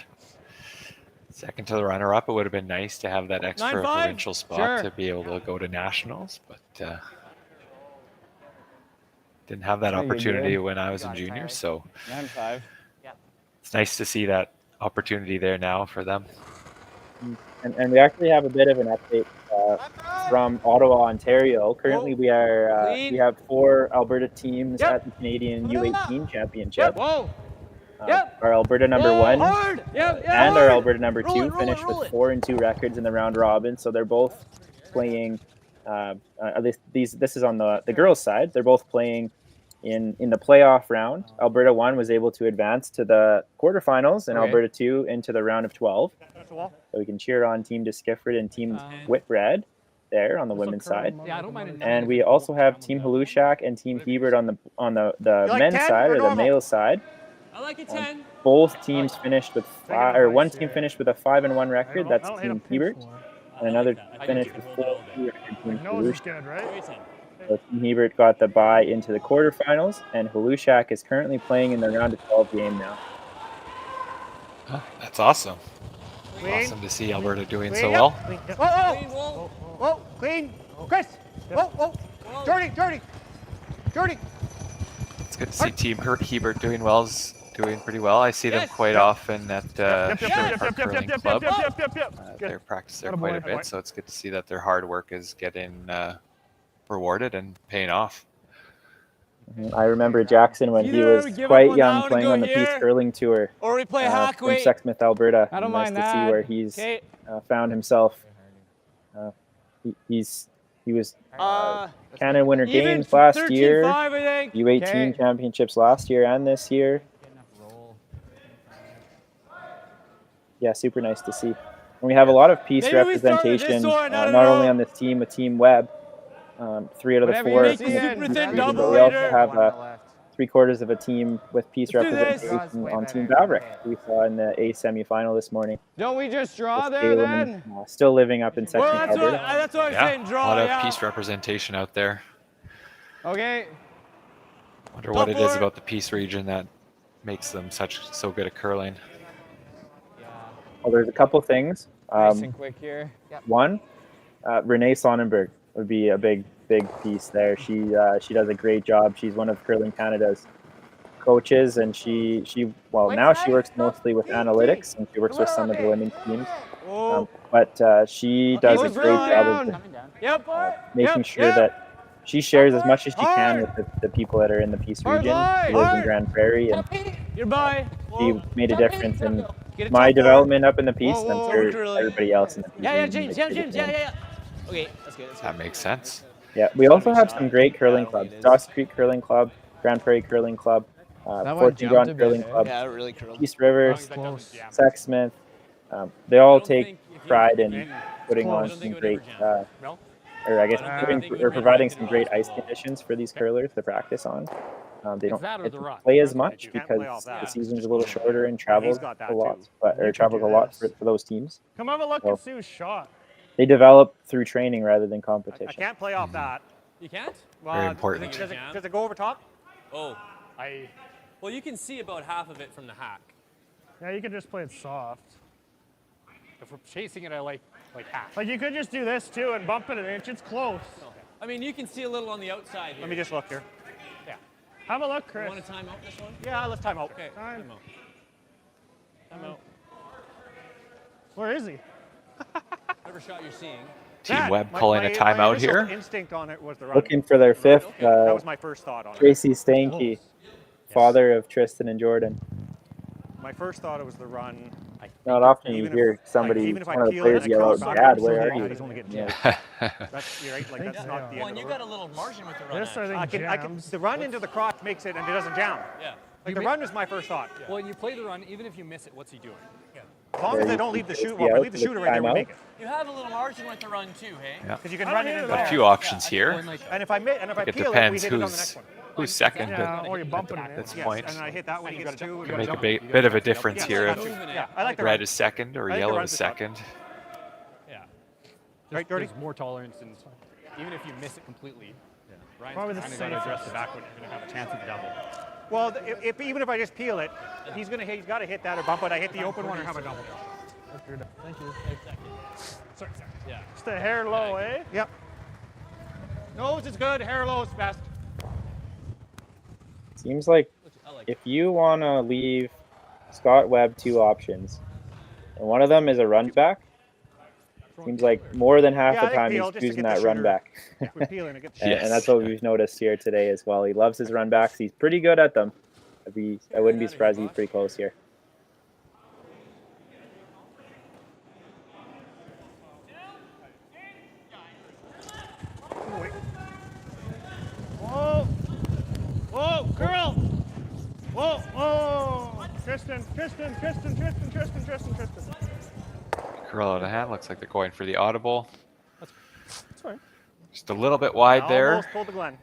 Speaker 12: second to the runner-up. It would have been nice to have that extra provincial spot to be able to go to nationals, but didn't have that opportunity when I was in juniors, so it's nice to see that opportunity there now for them.
Speaker 11: And we actually have a bit of an update from Ottawa, Ontario. Currently, we have 4 Alberta teams at the Canadian U18 Championship. Our Alberta number 1 and our Alberta number 2 finished with 4-2 records in the round robin, so they're both playing. This is on the girls' side. They're both playing in the playoff round. Alberta 1 was able to advance to the quarterfinals, and Alberta 2 into the round of 12. So we can cheer on Team Disgifford and Team Whitbread there on the women's side. And we also have Team Halushak and Team Hebert on the men's side, or the male side.
Speaker 22: I like a 10.
Speaker 11: Both teams finished with one team finished with a 5-1 record. That's Team Hebert, and another finished with 4-2 record, Team Halushak. So Team Hebert got the bye into the quarterfinals, and Halushak is currently playing in the round of 12 game now.
Speaker 12: Huh, that's awesome. Awesome to see Alberta doing so well.
Speaker 14: Whoa, clean. Chris. Whoa. Jordy.
Speaker 12: It's good to see Team Hebert doing pretty well. I see them quite often at Sherwood Park Curling Club. They practice there quite a bit, so it's good to see that their hard work is getting rewarded and paying off.
Speaker 11: I remember Jackson when he was quite young playing on the Peace Curling Tour from Sexsmith, Alberta. Nice to see where he's found himself. He was Canada Winter Games last year, U18 championships last year and this year. Yeah, super nice to see. And we have a lot of Peace representation, not only on this team with Team Webb. 3 out of the 4. But we also have 3/4 of a team with Peace representation on Team Vavrick. We saw in the A semi-final this morning.
Speaker 13: Don't we just draw there then?
Speaker 11: Still living up in Section Alberta.
Speaker 13: That's what I was saying. Draw.
Speaker 12: A lot of Peace representation out there.
Speaker 13: Okay.
Speaker 12: Wonder what it is about the Peace region that makes them so good at curling.
Speaker 11: Well, there's a couple things.
Speaker 13: Nice and quick here.
Speaker 11: One, Renee Sonnenberg would be a big piece there. She does a great job. She's one of Curling Canada's coaches, and now she works mostly with analytics, and she works with some of the women's teams. But she does a great job of making sure that she shares as much as she can with the people that are in the Peace region. She lives in Grande Prairie, and she made a difference in my development up in the Peace, and I'm sure everybody else in the Peace region.
Speaker 13: Okay, that's good.
Speaker 12: That makes sense.
Speaker 11: Yeah, we also have some great curling clubs. Dawson Creek Curling Club, Grande Prairie Curling Club, Fort Huron Curling Club, Peace River, Sexsmith. They all take pride in putting on some great, providing some great ice conditions for these curlers to practice on. They don't get to play as much because the season's a little shorter and travels a lot for those teams.
Speaker 14: Come have a look at Sue's shot.
Speaker 11: They develop through training rather than competition.
Speaker 14: I can't play off that.
Speaker 22: You can't?
Speaker 14: Well,
Speaker 12: very important.
Speaker 14: Does it go over top?
Speaker 22: Oh. Well, you can see about half of it from the hack.
Speaker 14: Yeah, you can just play it soft.
Speaker 21: If we're chasing it, I like half.
Speaker 14: Like you could just do this too and bump it an inch. It's close.
Speaker 22: I mean, you can see a little on the outside here.
Speaker 14: Let me just look here. Yeah. Have a look, Chris.
Speaker 22: You want to time out this one?
Speaker 14: Yeah, let's time out.
Speaker 22: Okay. Time out.
Speaker 14: Where is he?
Speaker 22: Whatever shot you're seeing.
Speaker 12: Team Webb calling a timeout here.
Speaker 5: Instinct on it was the run.
Speaker 11: Looking for their fifth.
Speaker 5: That was my first thought on it.
Speaker 11: Tracy Stanky, father of Tristan and Jordan.
Speaker 5: My first thought it was the run.
Speaker 11: Not often you hear somebody, one of the players yell out, "Dad, where are you?"
Speaker 5: Yeah. That's, you're right, like, that's not the end
Speaker 22: Well, and you got a little margin with the run.
Speaker 14: This, I think,
Speaker 5: the run into the crotch makes it, and it doesn't jam.
Speaker 22: Yeah.
Speaker 5: Like, the run was my first thought.
Speaker 21: Well, when you play the run, even if you miss it, what's he doing?
Speaker 5: As long as they don't leave the shooter, well, if they leave the shooter right there, we make it.
Speaker 22: You have a little margin with the run too, hey?
Speaker 12: Yeah.
Speaker 5: Because you can run it in
Speaker 12: A few options here.
Speaker 5: And if I peel it, we
Speaker 12: depends
Speaker 5: hit it on the next one.
Speaker 12: who's second
Speaker 14: at
Speaker 12: this point.
Speaker 5: And I hit that one, you got two.
Speaker 12: Can make a bit of a difference here if
Speaker 5: I like the
Speaker 12: red
Speaker 5: run.
Speaker 12: is second or
Speaker 5: I think the
Speaker 12: yellow
Speaker 5: run's
Speaker 12: is
Speaker 5: the top.
Speaker 12: second.
Speaker 21: Yeah.
Speaker 5: Right, Jordy?
Speaker 21: There's more tolerance, and even if you miss it completely, Ryan's
Speaker 14: Probably the
Speaker 21: kind of got to
Speaker 14: safest.
Speaker 21: address the back when you're going to have a chance at the double.
Speaker 5: Well, even if I just peel it, he's got to hit that or bump it. I hit the open one or have a double.
Speaker 14: Thank you.
Speaker 21: Sorry. Yeah.
Speaker 14: Just a hair low, eh?
Speaker 5: Yep. Nose is good, hair low is best.
Speaker 11: Seems like if you want to leave Scott Webb two options, and one of them is a run back, seems like more than half the time he's choosing that run back. And that's what we've noticed here today as well. He loves his run backs. He's pretty good at them. I wouldn't be surprised if he's pretty close here.
Speaker 14: Whoa! Whoa, girl! Whoa! Tristan!
Speaker 12: Curl out of hand. Looks like they're going for the audible.
Speaker 5: That's fine.
Speaker 12: Just a little bit wide there.
Speaker 5: Almost pulled the Glen.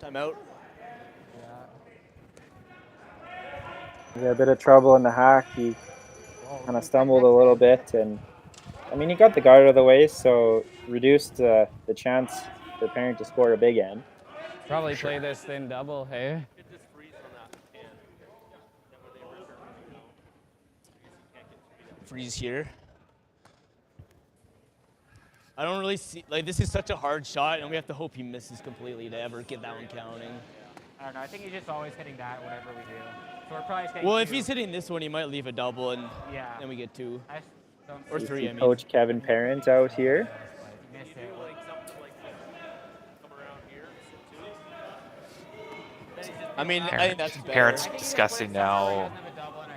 Speaker 18: Timeout.
Speaker 11: He had a bit of trouble in the hack. He kind of stumbled a little bit, and I mean, he got the guard out of the way, so reduced the chance for the parent to score a big end.
Speaker 13: Probably play this thin double, hey?
Speaker 18: Freeze here. I don't really see, like, this is such a hard shot, and we have to hope he misses completely to ever get that one counting.
Speaker 15: I don't know. I think he's just always hitting that whatever we do. So we're probably staying
Speaker 18: Well, if he's hitting this one, he might leave a double, and then we get two. Or
Speaker 11: You
Speaker 18: three,
Speaker 11: see
Speaker 18: I mean.
Speaker 11: Coach Kevin Parent out here.
Speaker 18: I mean, I think that's better.
Speaker 12: Parents discussing now,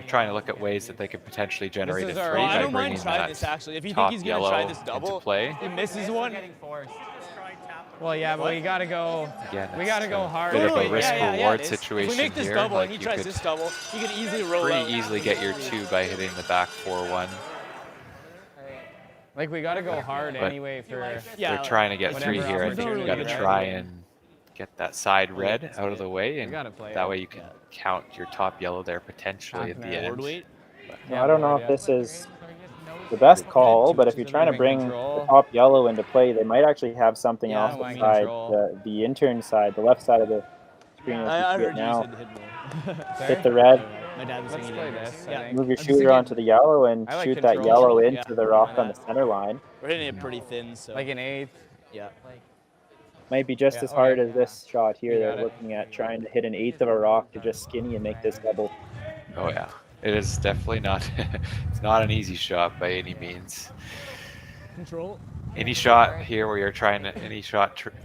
Speaker 12: trying to look at ways that they could potentially generate a three
Speaker 18: Well, I
Speaker 12: by
Speaker 18: don't mind
Speaker 12: bringing
Speaker 18: trying
Speaker 12: that
Speaker 18: this, actually. If you think
Speaker 12: top
Speaker 18: he's going to
Speaker 12: yellow
Speaker 18: try this
Speaker 12: into
Speaker 18: double,
Speaker 12: play.
Speaker 18: he misses one.
Speaker 13: Well, yeah, but we gotta go.
Speaker 12: Again,
Speaker 13: We gotta go hard.
Speaker 12: Bit of a
Speaker 18: Totally,
Speaker 12: risk-reward
Speaker 18: it is.
Speaker 12: situation
Speaker 18: If we make this
Speaker 12: here.
Speaker 18: double
Speaker 12: like
Speaker 18: and he
Speaker 12: you
Speaker 18: tries
Speaker 12: could
Speaker 18: this double, he could easily roll out.
Speaker 12: pretty easily get your two by hitting the back 4-1.
Speaker 13: Like, we gotta go hard
Speaker 12: But
Speaker 13: anyway for.
Speaker 12: They're trying to get three
Speaker 13: whatever
Speaker 12: here. I think you got to
Speaker 13: opportunity.
Speaker 12: try and get that side red out of the way, and
Speaker 13: gotta play
Speaker 12: that
Speaker 13: it.
Speaker 12: way you can count your top yellow there potentially at the end.
Speaker 11: Now, I don't know if this is the best call, but if you're trying to bring the top yellow into play, they might actually have something
Speaker 18: Yeah,
Speaker 11: off the
Speaker 18: mind
Speaker 11: side,
Speaker 18: control.
Speaker 11: the intern side, the left side of the screen. as
Speaker 18: I
Speaker 11: you see it
Speaker 18: heard you
Speaker 11: now.
Speaker 18: said to hit more.
Speaker 11: Hit the red,
Speaker 18: My dad was
Speaker 13: Let's
Speaker 18: thinking
Speaker 13: play
Speaker 18: of
Speaker 13: this, I
Speaker 18: Yeah.
Speaker 13: think.
Speaker 11: move your
Speaker 18: I'm just
Speaker 11: shooter
Speaker 18: thinking-
Speaker 11: onto the yellow, and
Speaker 13: I like
Speaker 11: shoot that
Speaker 13: control.
Speaker 11: yellow
Speaker 13: Yeah.
Speaker 11: into the rock on the center line.
Speaker 18: We're hitting it pretty thin, so.
Speaker 13: Like an eighth.
Speaker 18: Yeah.
Speaker 11: Might be just
Speaker 13: Yeah,
Speaker 11: as hard
Speaker 13: okay.
Speaker 11: as this shot here.
Speaker 13: You
Speaker 11: They're
Speaker 13: got it.
Speaker 11: looking at trying to hit an eighth of a rock to just skinny and make this double.
Speaker 12: Oh yeah, it is definitely not. It's not an easy shot by any means.
Speaker 18: Control.
Speaker 12: Any shot here where you're trying to, if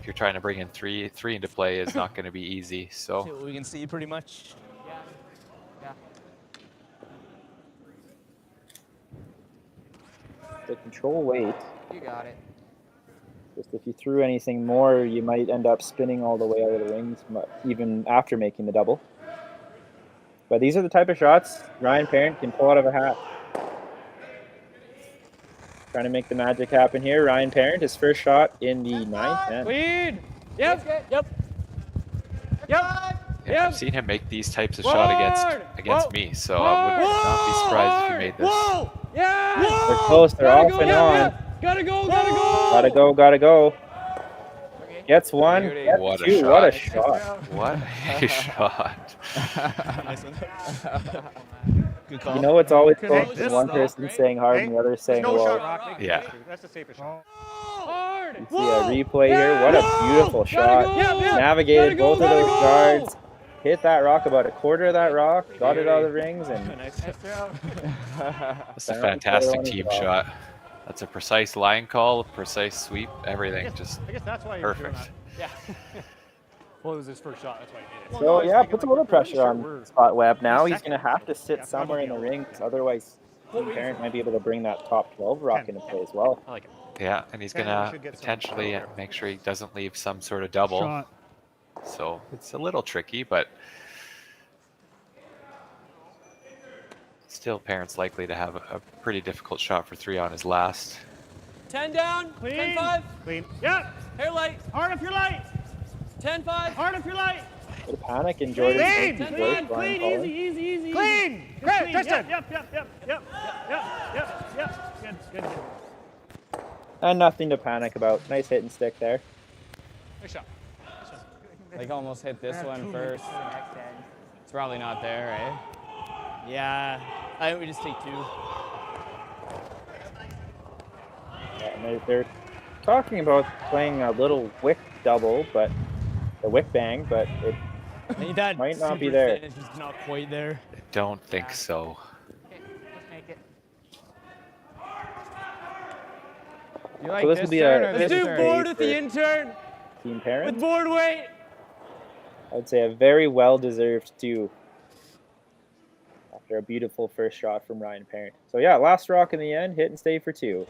Speaker 12: you're trying to bring in three into play is not going to be easy.
Speaker 18: See
Speaker 12: So
Speaker 18: what we can see pretty much.
Speaker 11: The control weight.
Speaker 15: You got it.
Speaker 11: Just if you threw anything more, you might end up spinning all the way out of the rings, even after making the double. But these are the type of shots Ryan Parent can pull out of a hat. Trying to make the magic happen here. Ryan Parent, his first shot in the ninth. Man.
Speaker 13: Lead. Yep. Yep.
Speaker 12: yeah, I've seen him make these types of shot against me. So I would not be surprised if he made this.
Speaker 18: Whoa!
Speaker 13: Yeah.
Speaker 11: They're close. They're off and on.
Speaker 13: Gotta go.
Speaker 11: Gotta go. Gets one.
Speaker 13: Beauty.
Speaker 11: Gets
Speaker 12: What a
Speaker 11: two.
Speaker 12: shot.
Speaker 11: What a shot.
Speaker 12: What a shot!
Speaker 18: Nice one. Good call.
Speaker 11: You know it's always
Speaker 5: Okay,
Speaker 11: close when
Speaker 5: this
Speaker 11: one
Speaker 5: rock,
Speaker 11: person
Speaker 5: right?
Speaker 11: saying hard
Speaker 5: Hey,
Speaker 11: and the other saying
Speaker 5: no
Speaker 11: low.
Speaker 5: shot rock. Make it
Speaker 12: Yeah.
Speaker 5: two. That's the safest shot.
Speaker 13: Hard.
Speaker 11: You see a replay here. What a beautiful shot. Navigated both of those guards. Hit that rock about a quarter of that rock. Got it out of the rings. And
Speaker 12: That's a fantastic team shot. That's a precise line call, precise sweep, everything.
Speaker 14: I guess that's why you're doing
Speaker 12: perfect.
Speaker 14: that. Yeah. Well, it was his first shot. That's why he did it.
Speaker 11: So yeah, puts a little pressure on
Speaker 14: we're
Speaker 11: Scott Webb now. He's
Speaker 14: second,
Speaker 11: going to have to
Speaker 14: so
Speaker 11: sit
Speaker 14: yeah,
Speaker 11: somewhere in the
Speaker 14: probably
Speaker 11: ring, because otherwise Team Parent might be able to bring that top 12 rock into play as well.
Speaker 14: I like it.
Speaker 12: Yeah, and he's gonna potentially make sure he doesn't leave some sort of double.
Speaker 14: Shot.
Speaker 12: So it's a little tricky, but still Parent's likely to have a pretty difficult shot for 3 on his last.
Speaker 22: 10 down.
Speaker 14: Clean.
Speaker 22: 10-5.
Speaker 14: Clean. Yep.
Speaker 22: Hair light.
Speaker 14: Hard if you're light.
Speaker 22: 10-5.
Speaker 14: Hard if you're light.
Speaker 11: The panic in Jordan's
Speaker 14: Clean.
Speaker 11: first
Speaker 14: Clean.
Speaker 11: line
Speaker 14: Clean.
Speaker 11: calling.
Speaker 14: Easy. Clean. Great. Tristan. Yep. Good.
Speaker 11: And nothing to panic about. Nice hit and stick there.
Speaker 14: Nice shot.
Speaker 18: Like almost hit this one first. It's probably not there, eh? Yeah. I think we just take 2.
Speaker 11: Yeah, and they're talking about playing a little wick double, but the wick bang, but it
Speaker 18: that
Speaker 11: might not be
Speaker 18: super
Speaker 11: there.
Speaker 18: thin, it's just not quite there.
Speaker 12: I don't think so.
Speaker 15: Let's make it.
Speaker 18: You like
Speaker 11: So this
Speaker 18: this
Speaker 11: will be
Speaker 18: turn
Speaker 11: a-
Speaker 18: or
Speaker 11: this
Speaker 18: this
Speaker 11: is
Speaker 18: turn?
Speaker 11: great
Speaker 22: Board with the
Speaker 11: for
Speaker 22: intern.
Speaker 11: Team Parent.
Speaker 22: With board weight.
Speaker 11: I'd say a very well-deserved 2 after a beautiful first shot from Ryan Parent. So yeah, last rock in the end, hit and stay for 2.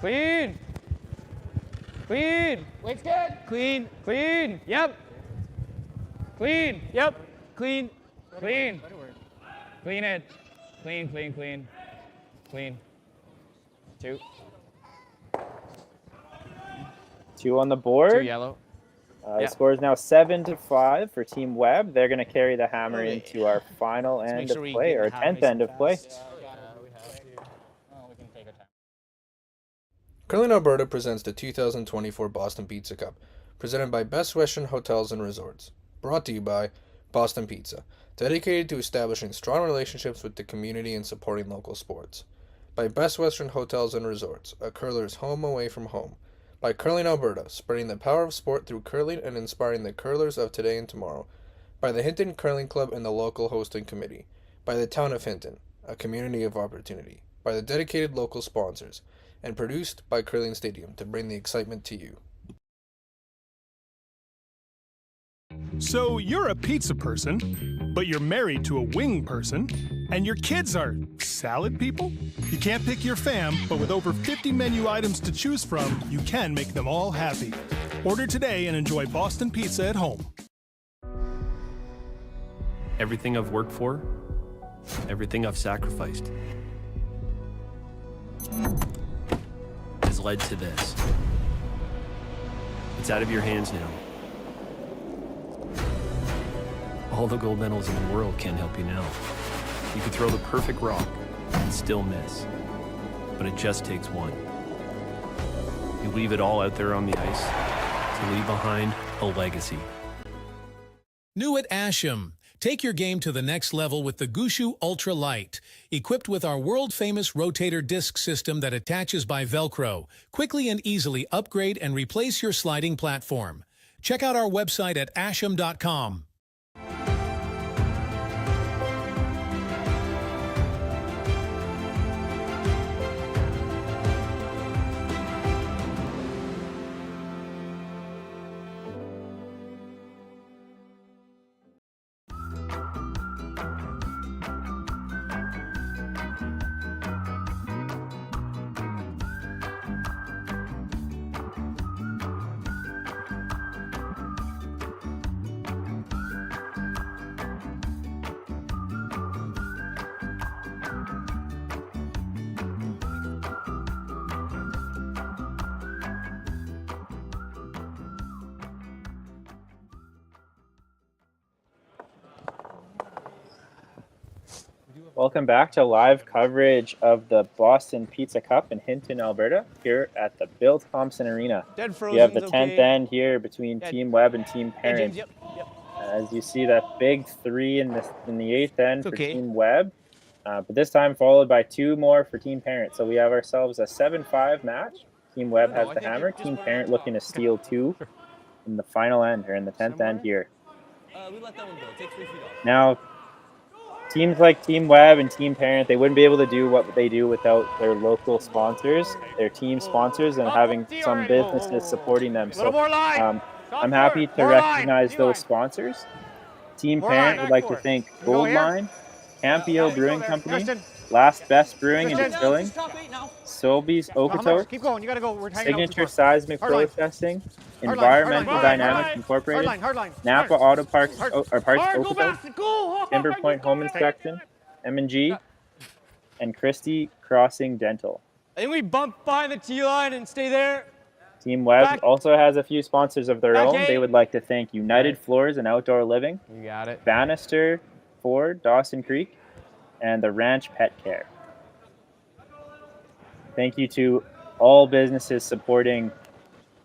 Speaker 18: Clean.
Speaker 15: Weight's good.
Speaker 18: Clean. Yep. Clean. Yep. Clean. Clean it. Clean. 2.
Speaker 11: 2 on the board.
Speaker 18: 2 yellow.
Speaker 11: The score is now 7-5 for Team Webb. They're going to carry the hammer into our final end of play, or 10th end of play.
Speaker 17: Curling Alberta presents the 2024 Boston Pizza Cup, presented by Best Western Hotels and Resorts. Brought to you by Boston Pizza, dedicated to establishing strong relationships with the community and supporting local sports. By Best Western Hotels and Resorts, a curler's home away from home. By Curling Alberta, spreading the power of sport through curling and inspiring the curlers of today and tomorrow. By the Hinton Curling Club and the local hosting committee. By the town of Hinton, a community of opportunity. By the dedicated local sponsors. And produced by Curling Stadium to bring the excitement to you.
Speaker 1: So you're a pizza person, but you're married to a wing person, and your kids are salad people? You can't pick your fam, but with over 50 menu items to choose from, you can make them all happy. Order today and enjoy Boston Pizza at home.
Speaker 6: Everything I've worked for, everything I've sacrificed, has led to this. It's out of your hands now. All the gold medals in the world can't help you now. You could throw the perfect rock and still miss, but it just takes one. You leave it all out there on the ice to leave behind a legacy.
Speaker 9: New at Asham. Take your game to the next level with the Gushu Ultra Light, equipped with our world-famous rotator disc system that attaches by Velcro. Quickly and easily upgrade and replace your sliding platform. Check out our website at asham.com.
Speaker 11: Welcome back to live coverage of the Boston Pizza Cup in Hinton, Alberta, here at the Bill Thomson Arena.
Speaker 22: Dead
Speaker 11: We have the
Speaker 22: Frozen's
Speaker 11: 10th
Speaker 22: okay.
Speaker 11: end here between Team Webb and Team Parent.
Speaker 22: James, yep.
Speaker 11: As you see, that big 3 in the 8th end for
Speaker 22: okay.
Speaker 11: Team Webb, but this time followed by 2 more for Team Parent. So we have ourselves a 7-5 match. Team Webb has the hammer. Team Parent looking to steal 2 in the final end, or in the 10th end here.
Speaker 22: We let that one go. Take 3 feet off.
Speaker 11: Now, teams like Team Webb and Team Parent, they wouldn't be able to do what they do without their local sponsors, their team sponsors, and having some businesses supporting them. So I'm happy to recognize those sponsors. Team Parent would like to thank Gold Line, Campio Brewing Company, Last Best Brewing and Distilling, Sobeys Okotoks,
Speaker 5: Keep going. You gotta go. We're hanging
Speaker 11: Signature
Speaker 5: out
Speaker 11: Seismic
Speaker 5: Hardline.
Speaker 11: Processing,
Speaker 5: Hardline,
Speaker 11: Environmental
Speaker 5: hardline,
Speaker 11: Dynamics
Speaker 5: hardline,
Speaker 11: Incorporated,
Speaker 5: hardline.
Speaker 11: Napa Auto Parts, or Parts
Speaker 5: Hard, go
Speaker 11: Okotoks,
Speaker 5: back, go.
Speaker 11: Timber Point Home Inspection, M&G, and Christie Crossing Dental.
Speaker 13: I think we bump behind the T line and stay there.
Speaker 11: Team Webb also has a few sponsors of their own.
Speaker 13: eight.
Speaker 11: They would like to thank United Floors and Outdoor Living,
Speaker 13: You got it.
Speaker 11: Bannister Ford, Dawson Creek, and the Ranch Pet Care. Thank you to all businesses supporting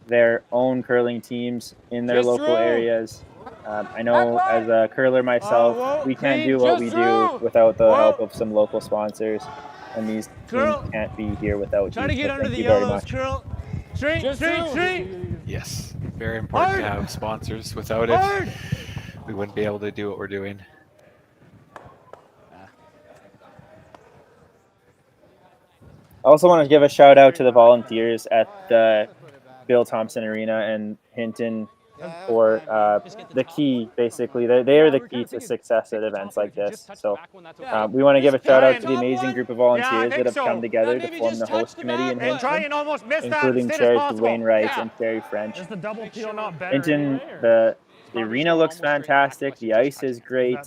Speaker 11: their own curling teams in their local areas. I know as a curler myself, we can't do what we do without the help of some local sponsors, and these teams can't be here without
Speaker 13: Try
Speaker 11: you.
Speaker 13: to get
Speaker 11: So
Speaker 13: under
Speaker 11: thank
Speaker 13: the
Speaker 11: you very
Speaker 13: yellows,
Speaker 11: much.
Speaker 13: curl. Straight.
Speaker 12: Yes, very important to have sponsors. Without it, we wouldn't be able to do what we're doing.
Speaker 11: I also want to give a shout out to the volunteers at the Bill Thomson Arena and Hinton for the key, basically. They are the key to success at events like this. So we want to give a shout out to the amazing group of volunteers that have come together to form the host committee in Hinton, including chairs Dwayne Wright and Terry French.
Speaker 14: Is the double peel not better?
Speaker 11: Hinton, the arena looks fantastic. The ice is great.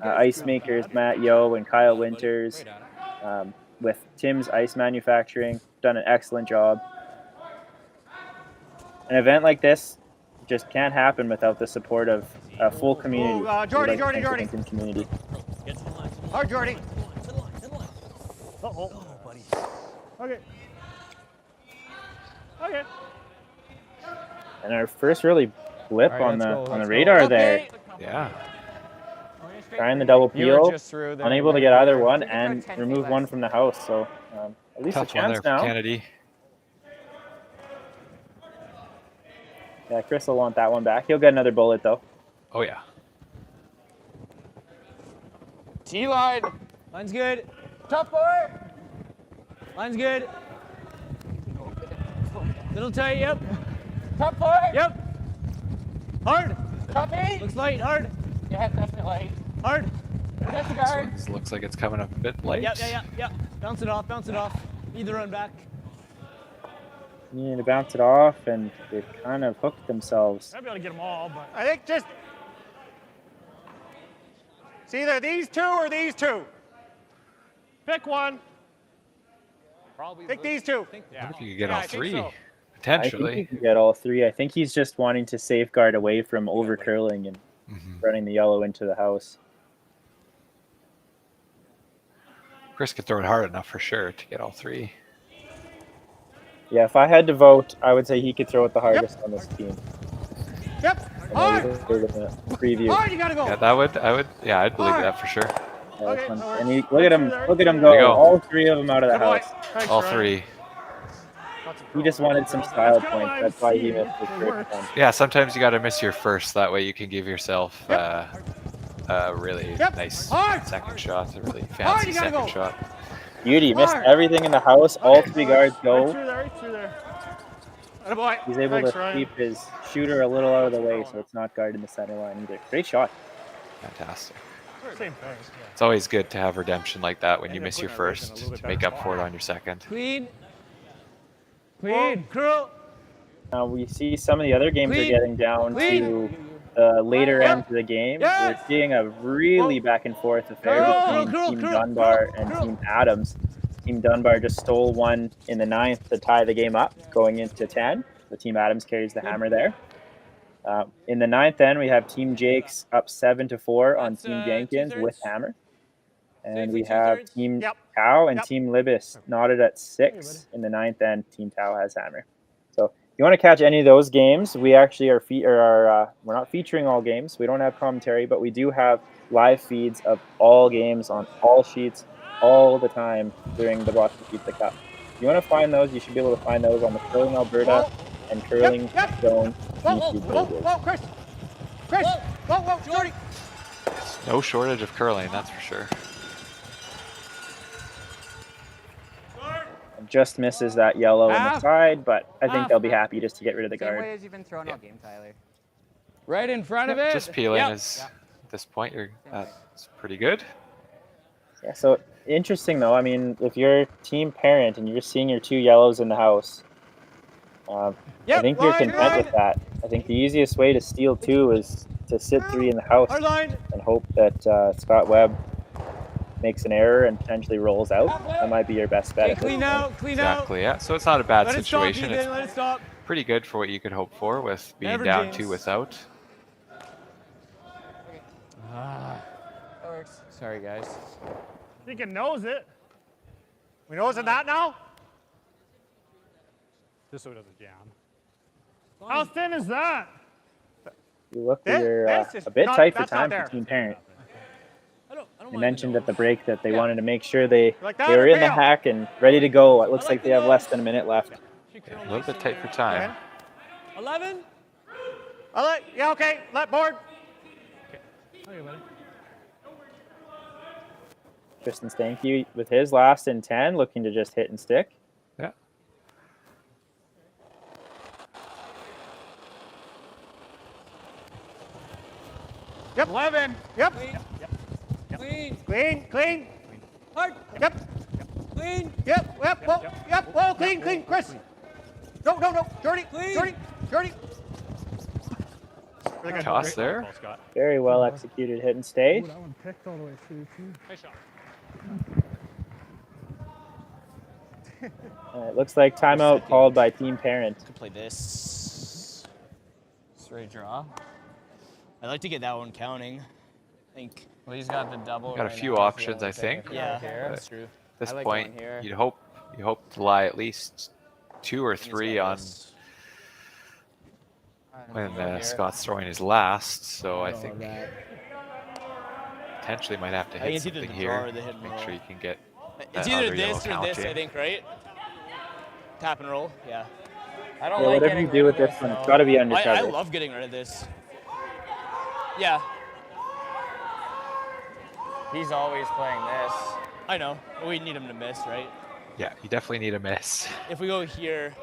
Speaker 11: Ice makers Matt Yo and Kyle Winters with Tim's Ice Manufacturing done an excellent job. An event like this just can't happen without the support of a full community.
Speaker 5: Jordy.
Speaker 11: Hinton community.
Speaker 5: Hard, Jordy.
Speaker 14: Uh-oh. Buddy. Okay.
Speaker 11: And our first really blip on the radar there.
Speaker 12: Yeah.
Speaker 11: Trying the double peel, unable to get either one and remove one from the house. So at least
Speaker 12: Tough
Speaker 11: a chance
Speaker 12: one there
Speaker 11: now.
Speaker 12: for Kennedy.
Speaker 11: Yeah, Chris will want that one back. He'll get another bullet though.
Speaker 12: Oh yeah.
Speaker 13: T-line. Line's good. Top 4. Line's good. Little tight, yep. Top 4. Yep. Hard. Top 8. Looks light, hard. Yeah, definitely light. Hard. That's the guard.
Speaker 12: This looks like it's coming up a bit late.
Speaker 13: Yep. Bounce it off. Need the run back.
Speaker 11: Needing to bounce it off, and they've kind of hooked themselves.
Speaker 14: I'd be able to get them all, but
Speaker 5: I think just it's either these two or these two.
Speaker 14: pick one.
Speaker 5: Pick these two.
Speaker 12: I wonder if you could get all three,
Speaker 11: I
Speaker 12: potentially.
Speaker 11: think he can get all three. I think he's just wanting to safeguard away from over curling and running the yellow into the house.
Speaker 12: Chris could throw it hard enough for sure to get all three.
Speaker 11: Yeah, if I had to vote, I would say he could throw it the hardest on this team.
Speaker 5: Yep.
Speaker 11: I know we did in the preview.
Speaker 5: Hard, you gotta go.
Speaker 12: Yeah, I'd believe that for sure.
Speaker 11: And look at him go. All three of them out of the house.
Speaker 12: All three.
Speaker 11: He just wanted some style points. That's why he missed his first one.
Speaker 12: Yeah, sometimes you got to miss your first. That way you can give yourself a really nice second shot, a really fancy second shot.
Speaker 11: Beauty, missed everything in the house. All three guards go.
Speaker 14: Through there.
Speaker 11: He's able to keep his shooter a little out of the way, so it's not guarding the center line either. Great shot.
Speaker 12: Fantastic.
Speaker 14: Same thing.
Speaker 12: It's always good to have redemption like that when you miss your first to make up for it on your second.
Speaker 13: Clean, curl.
Speaker 11: Now we see some of the other games are getting down to the later end of the game. We're seeing a really back and forth affair between Team Dunbar and Team Adams. Team Dunbar just stole one in the 9th to tie the game up, going into 10. The Team Adams carries the hammer there. In the 9th end, we have Team Jakes up 7-4 on Team Jenkins with hammer. And we have Team Tau and Team Libis knotted at 6 in the 9th end. Team Tau has hammer. So if you want to catch any of those games, we actually we're not featuring all games. We don't have commentary, but we do have live feeds of all games on all sheets all the time during the Boston Pizza Cup. If you want to find those, you should be able to find those on the Curling Alberta and Curling Zone YouTube pages.
Speaker 5: Chris! Whoa, Jordy!
Speaker 12: No shortage of curling, that's for sure.
Speaker 11: just misses that yellow on the
Speaker 13: Half.
Speaker 11: side, but I think
Speaker 13: Half.
Speaker 11: they'll be happy just to get rid of the
Speaker 13: Same way
Speaker 11: guard.
Speaker 13: as you've been throwing all game, Tyler. Right in front of
Speaker 12: Yep,
Speaker 13: it.
Speaker 12: just peeling
Speaker 13: Yep.
Speaker 12: is at this point. That's pretty good.
Speaker 11: Yeah, so interesting though. I mean, if you're team parent and you're just seeing your 2 yellows in the house, I think you're content with that. I think the easiest way to steal 2 is to sit 3 in the house and hope that Scott Webb makes an error and potentially rolls out. That might be your best bet.
Speaker 13: Clean out, clean out.
Speaker 12: Exactly, yeah. So it's not a bad
Speaker 13: Let it stop,
Speaker 12: situation.
Speaker 13: Ethan, let it stop.
Speaker 12: It's pretty good for what you could hope for with being
Speaker 13: Never
Speaker 12: down
Speaker 13: jinx.
Speaker 12: 2 without.
Speaker 13: That works. Sorry, guys.
Speaker 14: I think it knows it.
Speaker 5: We knows it that now?
Speaker 14: Just so it doesn't jam. How thin is that?
Speaker 11: You look
Speaker 5: This-
Speaker 11: you're
Speaker 5: this is
Speaker 11: a bit
Speaker 5: not-
Speaker 11: tight for
Speaker 5: that's not
Speaker 11: time
Speaker 5: there.
Speaker 11: for team parent.
Speaker 22: I
Speaker 11: They mentioned at the break that they wanted to make sure
Speaker 5: Like that
Speaker 11: they were
Speaker 5: or
Speaker 11: in the
Speaker 5: fail?
Speaker 11: hack and ready to go. It looks like they have less than a minute left.
Speaker 12: A little bit tight for time.
Speaker 22: 11.
Speaker 5: Yeah, okay. Let board.
Speaker 14: Okay, buddy.
Speaker 11: Tristan Stanky with his last in 10, looking to just hit and stick.
Speaker 12: Yeah.
Speaker 5: Yep.
Speaker 14: 11.
Speaker 5: Yep.
Speaker 22: Clean.
Speaker 5: Clean.
Speaker 22: Hard.
Speaker 5: Yep.
Speaker 22: Clean.
Speaker 5: Yep. Whoa, clean. Chris. No. Jordy. Jordy.
Speaker 12: Toss there.
Speaker 11: Very well executed hit and stay.
Speaker 14: That one picked all the way through, too. Nice shot.
Speaker 11: It looks like timeout called by team parent.
Speaker 18: Could play this. Straight draw. I'd like to get that one counting. I think.
Speaker 13: Well, he's got the double.
Speaker 12: Got a
Speaker 13: right
Speaker 12: few
Speaker 13: now,
Speaker 12: options,
Speaker 13: so
Speaker 12: I think.
Speaker 18: Yeah,
Speaker 12: But
Speaker 18: that's true.
Speaker 12: At this
Speaker 13: I like
Speaker 12: point,
Speaker 13: going here.
Speaker 12: you hope to lie at least 2 or 3 on when Scott's throwing his last. So I think potentially might have to
Speaker 18: I think
Speaker 12: hit
Speaker 18: it's either
Speaker 12: something
Speaker 18: the draw
Speaker 12: here.
Speaker 18: or the hit and
Speaker 12: Make
Speaker 18: roll.
Speaker 12: sure you can get.
Speaker 18: It's
Speaker 12: that
Speaker 18: either
Speaker 12: other yellow
Speaker 18: this or
Speaker 12: count
Speaker 18: this, I
Speaker 12: in.
Speaker 18: think, right? Tap and roll, yeah.
Speaker 13: I don't
Speaker 11: Yeah,
Speaker 13: like
Speaker 11: whatever
Speaker 13: getting
Speaker 11: you do with
Speaker 13: rid of
Speaker 11: this one, it's
Speaker 13: though.
Speaker 11: got to be under
Speaker 18: I
Speaker 11: cover.
Speaker 18: love getting rid of this. Yeah,
Speaker 13: He's always playing this.
Speaker 18: I know. We need him to miss, right?
Speaker 12: Yeah, you definitely need a miss.
Speaker 18: If we go here,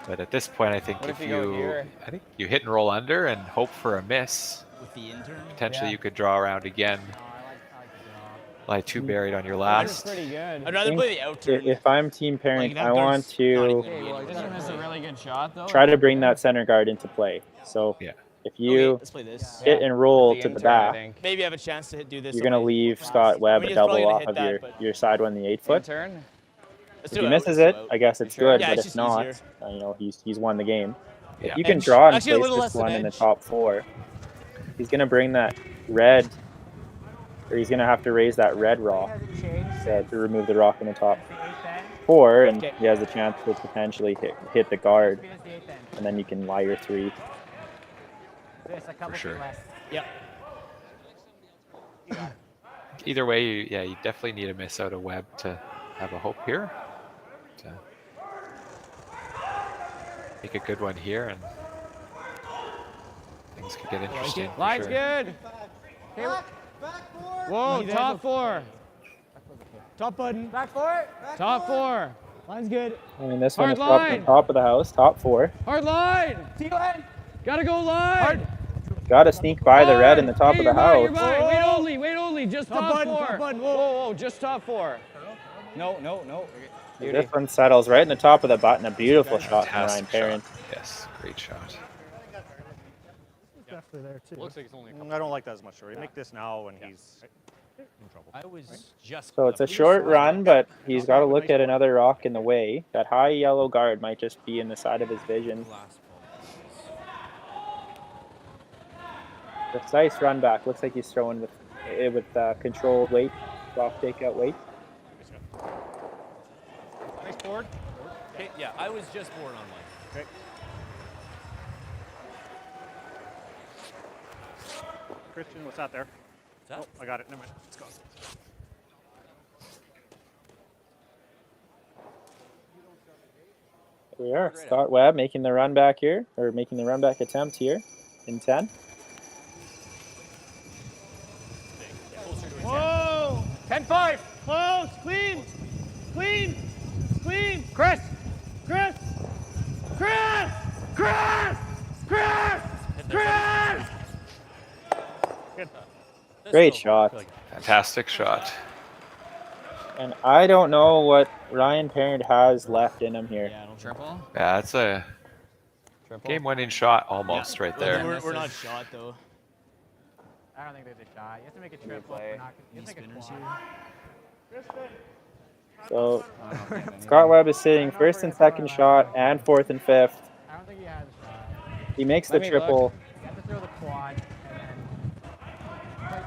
Speaker 12: But at this point, I think
Speaker 13: What
Speaker 12: if
Speaker 13: if you go
Speaker 12: you,
Speaker 13: here?
Speaker 12: I think you hit and roll under and hope for a miss.
Speaker 18: with the intern.
Speaker 12: Potentially,
Speaker 13: Yeah.
Speaker 12: you could draw around again.
Speaker 13: I like the draw.
Speaker 12: Lie 2 buried on your
Speaker 13: That's
Speaker 12: last.
Speaker 13: pretty good.
Speaker 18: I'd rather play the out turn.
Speaker 11: If I'm team parent,
Speaker 18: that
Speaker 11: I want
Speaker 18: guard's not
Speaker 11: to
Speaker 18: even
Speaker 13: Hey, well, this one is a really good shot though.
Speaker 11: try to bring that center guard into play. So
Speaker 12: Yeah.
Speaker 11: if
Speaker 18: Okay,
Speaker 11: you
Speaker 18: let's play this.
Speaker 11: hit and roll
Speaker 13: The
Speaker 11: to the
Speaker 13: intern, I
Speaker 11: back,
Speaker 13: think.
Speaker 18: Maybe I have a chance to do this.
Speaker 11: you're
Speaker 18: on
Speaker 11: going to
Speaker 18: my
Speaker 11: leave
Speaker 18: last.
Speaker 11: Scott Webb
Speaker 18: I mean,
Speaker 11: a
Speaker 18: he's probably
Speaker 11: double
Speaker 18: gonna
Speaker 11: off
Speaker 18: hit
Speaker 11: of
Speaker 18: that,
Speaker 11: your,
Speaker 18: but
Speaker 11: your side one, the 8-foot.
Speaker 13: Turn.
Speaker 18: let's
Speaker 11: If
Speaker 18: do
Speaker 11: he
Speaker 18: it out,
Speaker 11: misses
Speaker 18: let's
Speaker 11: it,
Speaker 18: do out.
Speaker 11: I guess it's
Speaker 13: Sure.
Speaker 11: good.
Speaker 18: Yeah,
Speaker 11: But
Speaker 18: it's
Speaker 11: if
Speaker 18: just
Speaker 11: not,
Speaker 18: easier.
Speaker 11: he's won the game.
Speaker 12: Yeah.
Speaker 11: If you can
Speaker 18: Edge.
Speaker 11: draw and
Speaker 18: Actually, a
Speaker 11: place
Speaker 18: little
Speaker 11: this
Speaker 18: less than
Speaker 11: one in the
Speaker 18: edge.
Speaker 11: top 4, he's going to bring that red, or he's going to have to raise that red rock to remove the rock in the top 4, and
Speaker 18: Okay.
Speaker 11: he has a chance to potentially hit the guard, and then you can lie your 3.
Speaker 12: For sure.
Speaker 18: Yep.
Speaker 12: Either way, you definitely need a miss out of Webb to have a hope here. To make a good one here, and things could get interesting. for
Speaker 13: Line's
Speaker 12: sure.
Speaker 13: good. Whoa, top 4.
Speaker 18: Top button.
Speaker 13: Back 4. Top 4. Line's good.
Speaker 11: I mean, this one
Speaker 13: Hard
Speaker 11: is up on
Speaker 13: line.
Speaker 11: top of the house, top 4.
Speaker 13: Hard line.
Speaker 18: T-line.
Speaker 13: Gotta go line.
Speaker 11: Got to sneak by the red in the top
Speaker 13: Hey,
Speaker 11: of the
Speaker 13: you're mine, you're
Speaker 11: house.
Speaker 13: mine. Wait only. Just
Speaker 18: Top
Speaker 13: top
Speaker 18: button,
Speaker 13: 4.
Speaker 18: top button.
Speaker 13: Whoa, just top 4. No.
Speaker 11: This one settles right in the top of the button. A beautiful shot from Ryan
Speaker 12: Fantastic
Speaker 11: Parent.
Speaker 12: shot. Yes, great shot.
Speaker 14: Definitely there, too.
Speaker 21: Looks like it's only a couple.
Speaker 5: I don't like that as much, Jordy. Make this now when he's in trouble.
Speaker 22: I was just.
Speaker 11: So it's a short run, but he's got to look at another rock in the way. That high yellow guard might just be in the side of his vision. Precise run back. Looks like he's throwing with controlled weight, rock takeout weight.
Speaker 5: Nice board.
Speaker 22: Okay, yeah, I was just bored on mine.
Speaker 5: Okay. Christian, what's that there?
Speaker 22: that?
Speaker 5: Oh, I got it. Never mind. Let's go.
Speaker 11: Here we are. Scott Webb making the run back here, or making the run back attempt here in 10.
Speaker 13: Whoa.
Speaker 5: 10-5.
Speaker 13: Close. Clean.
Speaker 14: Clean. Chris. Chris. Chris. Chris. Chris. Chris. Good.
Speaker 11: Great shot.
Speaker 12: Fantastic shot.
Speaker 11: And I don't know what Ryan Parent has left in him here.
Speaker 22: Triple?
Speaker 12: Yeah, that's a game-winning shot almost right there.
Speaker 18: We're not shot though.
Speaker 15: I don't think there's a shot. You have to make a triple. You have to make a quad.
Speaker 11: So Scott Webb is sitting first and second shot and fourth and fifth.
Speaker 15: I don't think he has a shot.
Speaker 11: He makes the triple.
Speaker 15: You have to throw the quad and then.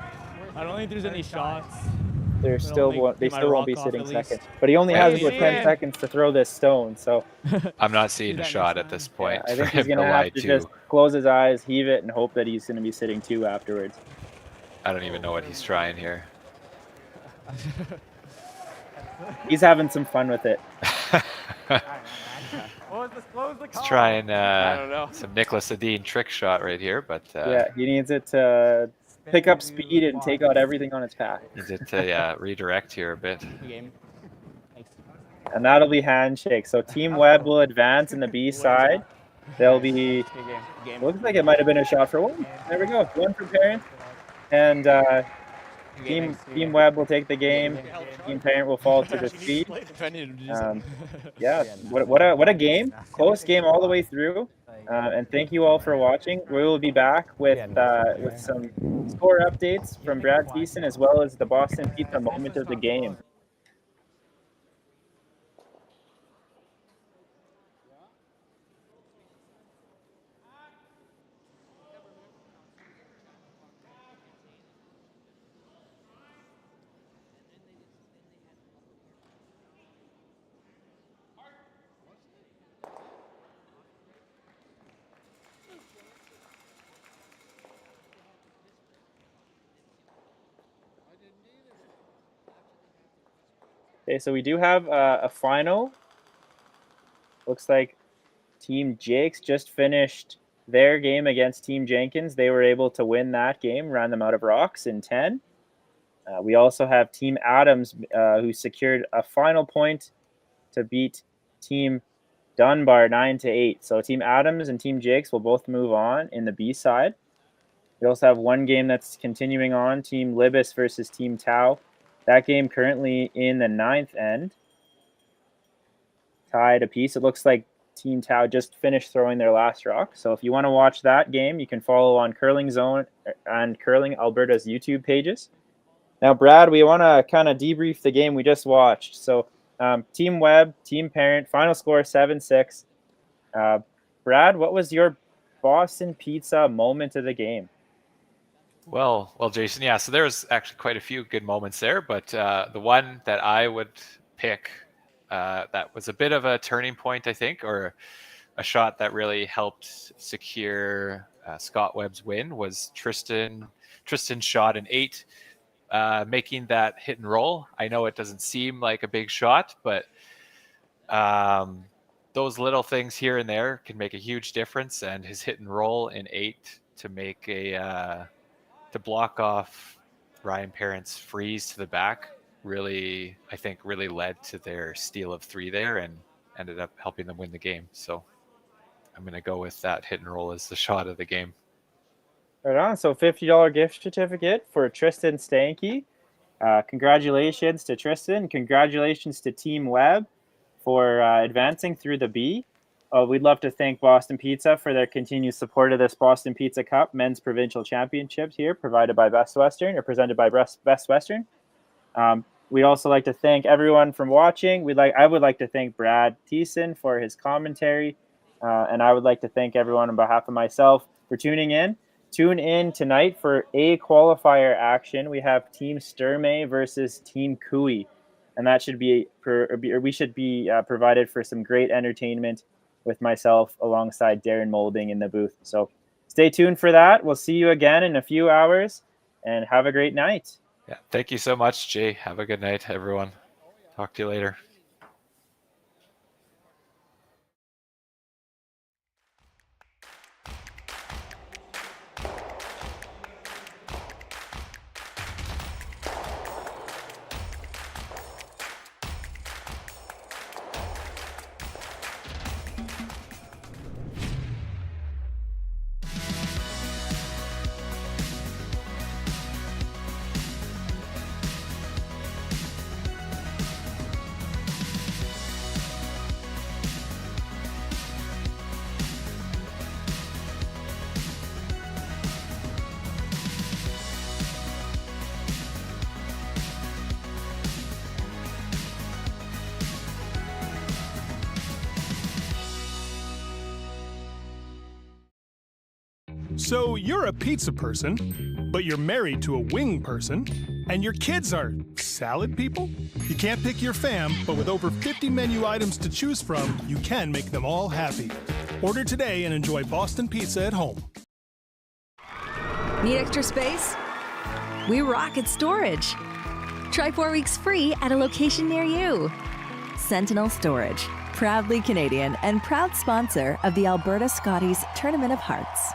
Speaker 18: I don't think there's any shots.
Speaker 11: They still won't be sitting second. But he only has about 10 seconds to throw this stone, so
Speaker 12: I'm not seeing a shot at this point.
Speaker 11: I think he's gonna have to just close his eyes, heave it, and hope that he's gonna be sitting 2 afterwards.
Speaker 12: I don't even know what he's trying here.
Speaker 11: He's having some fun with it.
Speaker 12: He's trying some Nicholas Adine trick shot right here, but
Speaker 11: yeah, he needs it to pick up speed and take out everything on its path.
Speaker 12: Needs it to redirect here a bit.
Speaker 11: And that'll be handshake. So Team Webb will advance in the B side. They'll be. Looks like it might have been a shot for one. There we go. One for Parent. And Team Webb will take the game. Team Parent will fall to defeat. Yeah, what a game! Close game all the way through. And thank you all for watching. We will be back with some score updates from Brad Thiessen as well as the Boston Pizza moment of the game. Okay, so we do have a final. Looks like Team Jakes just finished their game against Team Jenkins. They were able to win that game, ran them out of rocks in 10. We also have Team Adams, who secured a final point to beat Team Dunbar 9-8. So Team Adams and Team Jakes will both move on in the B side. We also have one game that's continuing on, Team Libis versus Team Tau. That game currently in the 9th end. Tied apiece. It looks like Team Tau just finished throwing their last rock. So if you want to watch that game, you can follow on Curling Zone and Curling Alberta's YouTube pages. Now, Brad, we want to kind of debrief the game we just watched. So Team Webb, Team Parent, final score 7-6. Brad, what was your Boston Pizza moment of the game?
Speaker 12: Well, Jason, yeah, so there was actually quite a few good moments there, but the one that I would pick that was a bit of a turning point, I think, or a shot that really helped secure Scott Webb's win was Tristan's shot in 8, making that hit and roll. I know it doesn't seem like a big shot, but those little things here and there can make a huge difference, and his hit and roll in 8 to make to block off Ryan Parent's freeze to the back really led to their steal of 3 there and ended up helping them win the game. So I'm going to go with that hit and roll as the shot of the game.
Speaker 11: Right on. So $50 gift certificate for Tristan Stanky. Congratulations to Tristan. Congratulations to Team Webb for advancing through the B. We'd love to thank Boston Pizza for their continued support of this Boston Pizza Cup Men's Provincial Championships here, provided by Best Western or presented by Best Western. We'd also like to thank everyone from watching. I would like to thank Brad Thiessen for his commentary, and I would like to thank everyone on behalf of myself for tuning in. Tune in tonight for A qualifier action. We have Team Sturmey versus Team Cooey, and that should be we should be provided for some great entertainment with myself alongside Darren Molding in the booth. So stay tuned for that. We'll see you again in a few hours, and have a great night.
Speaker 12: Yeah, thank you so much, Jay. Have a good night, everyone. Talk to you later.
Speaker 1: So you're a pizza person, but you're married to a wing person, and your kids are salad people? You can't pick your fam, but with over 50 menu items to choose from, you can make them all happy. Order today and enjoy Boston Pizza at home.
Speaker 7: Need extra space? We rock at Storage. Try 4 weeks free at a location near you. Sentinel Storage, proudly Canadian and proud sponsor of the Alberta Scotties Tournament of Hearts.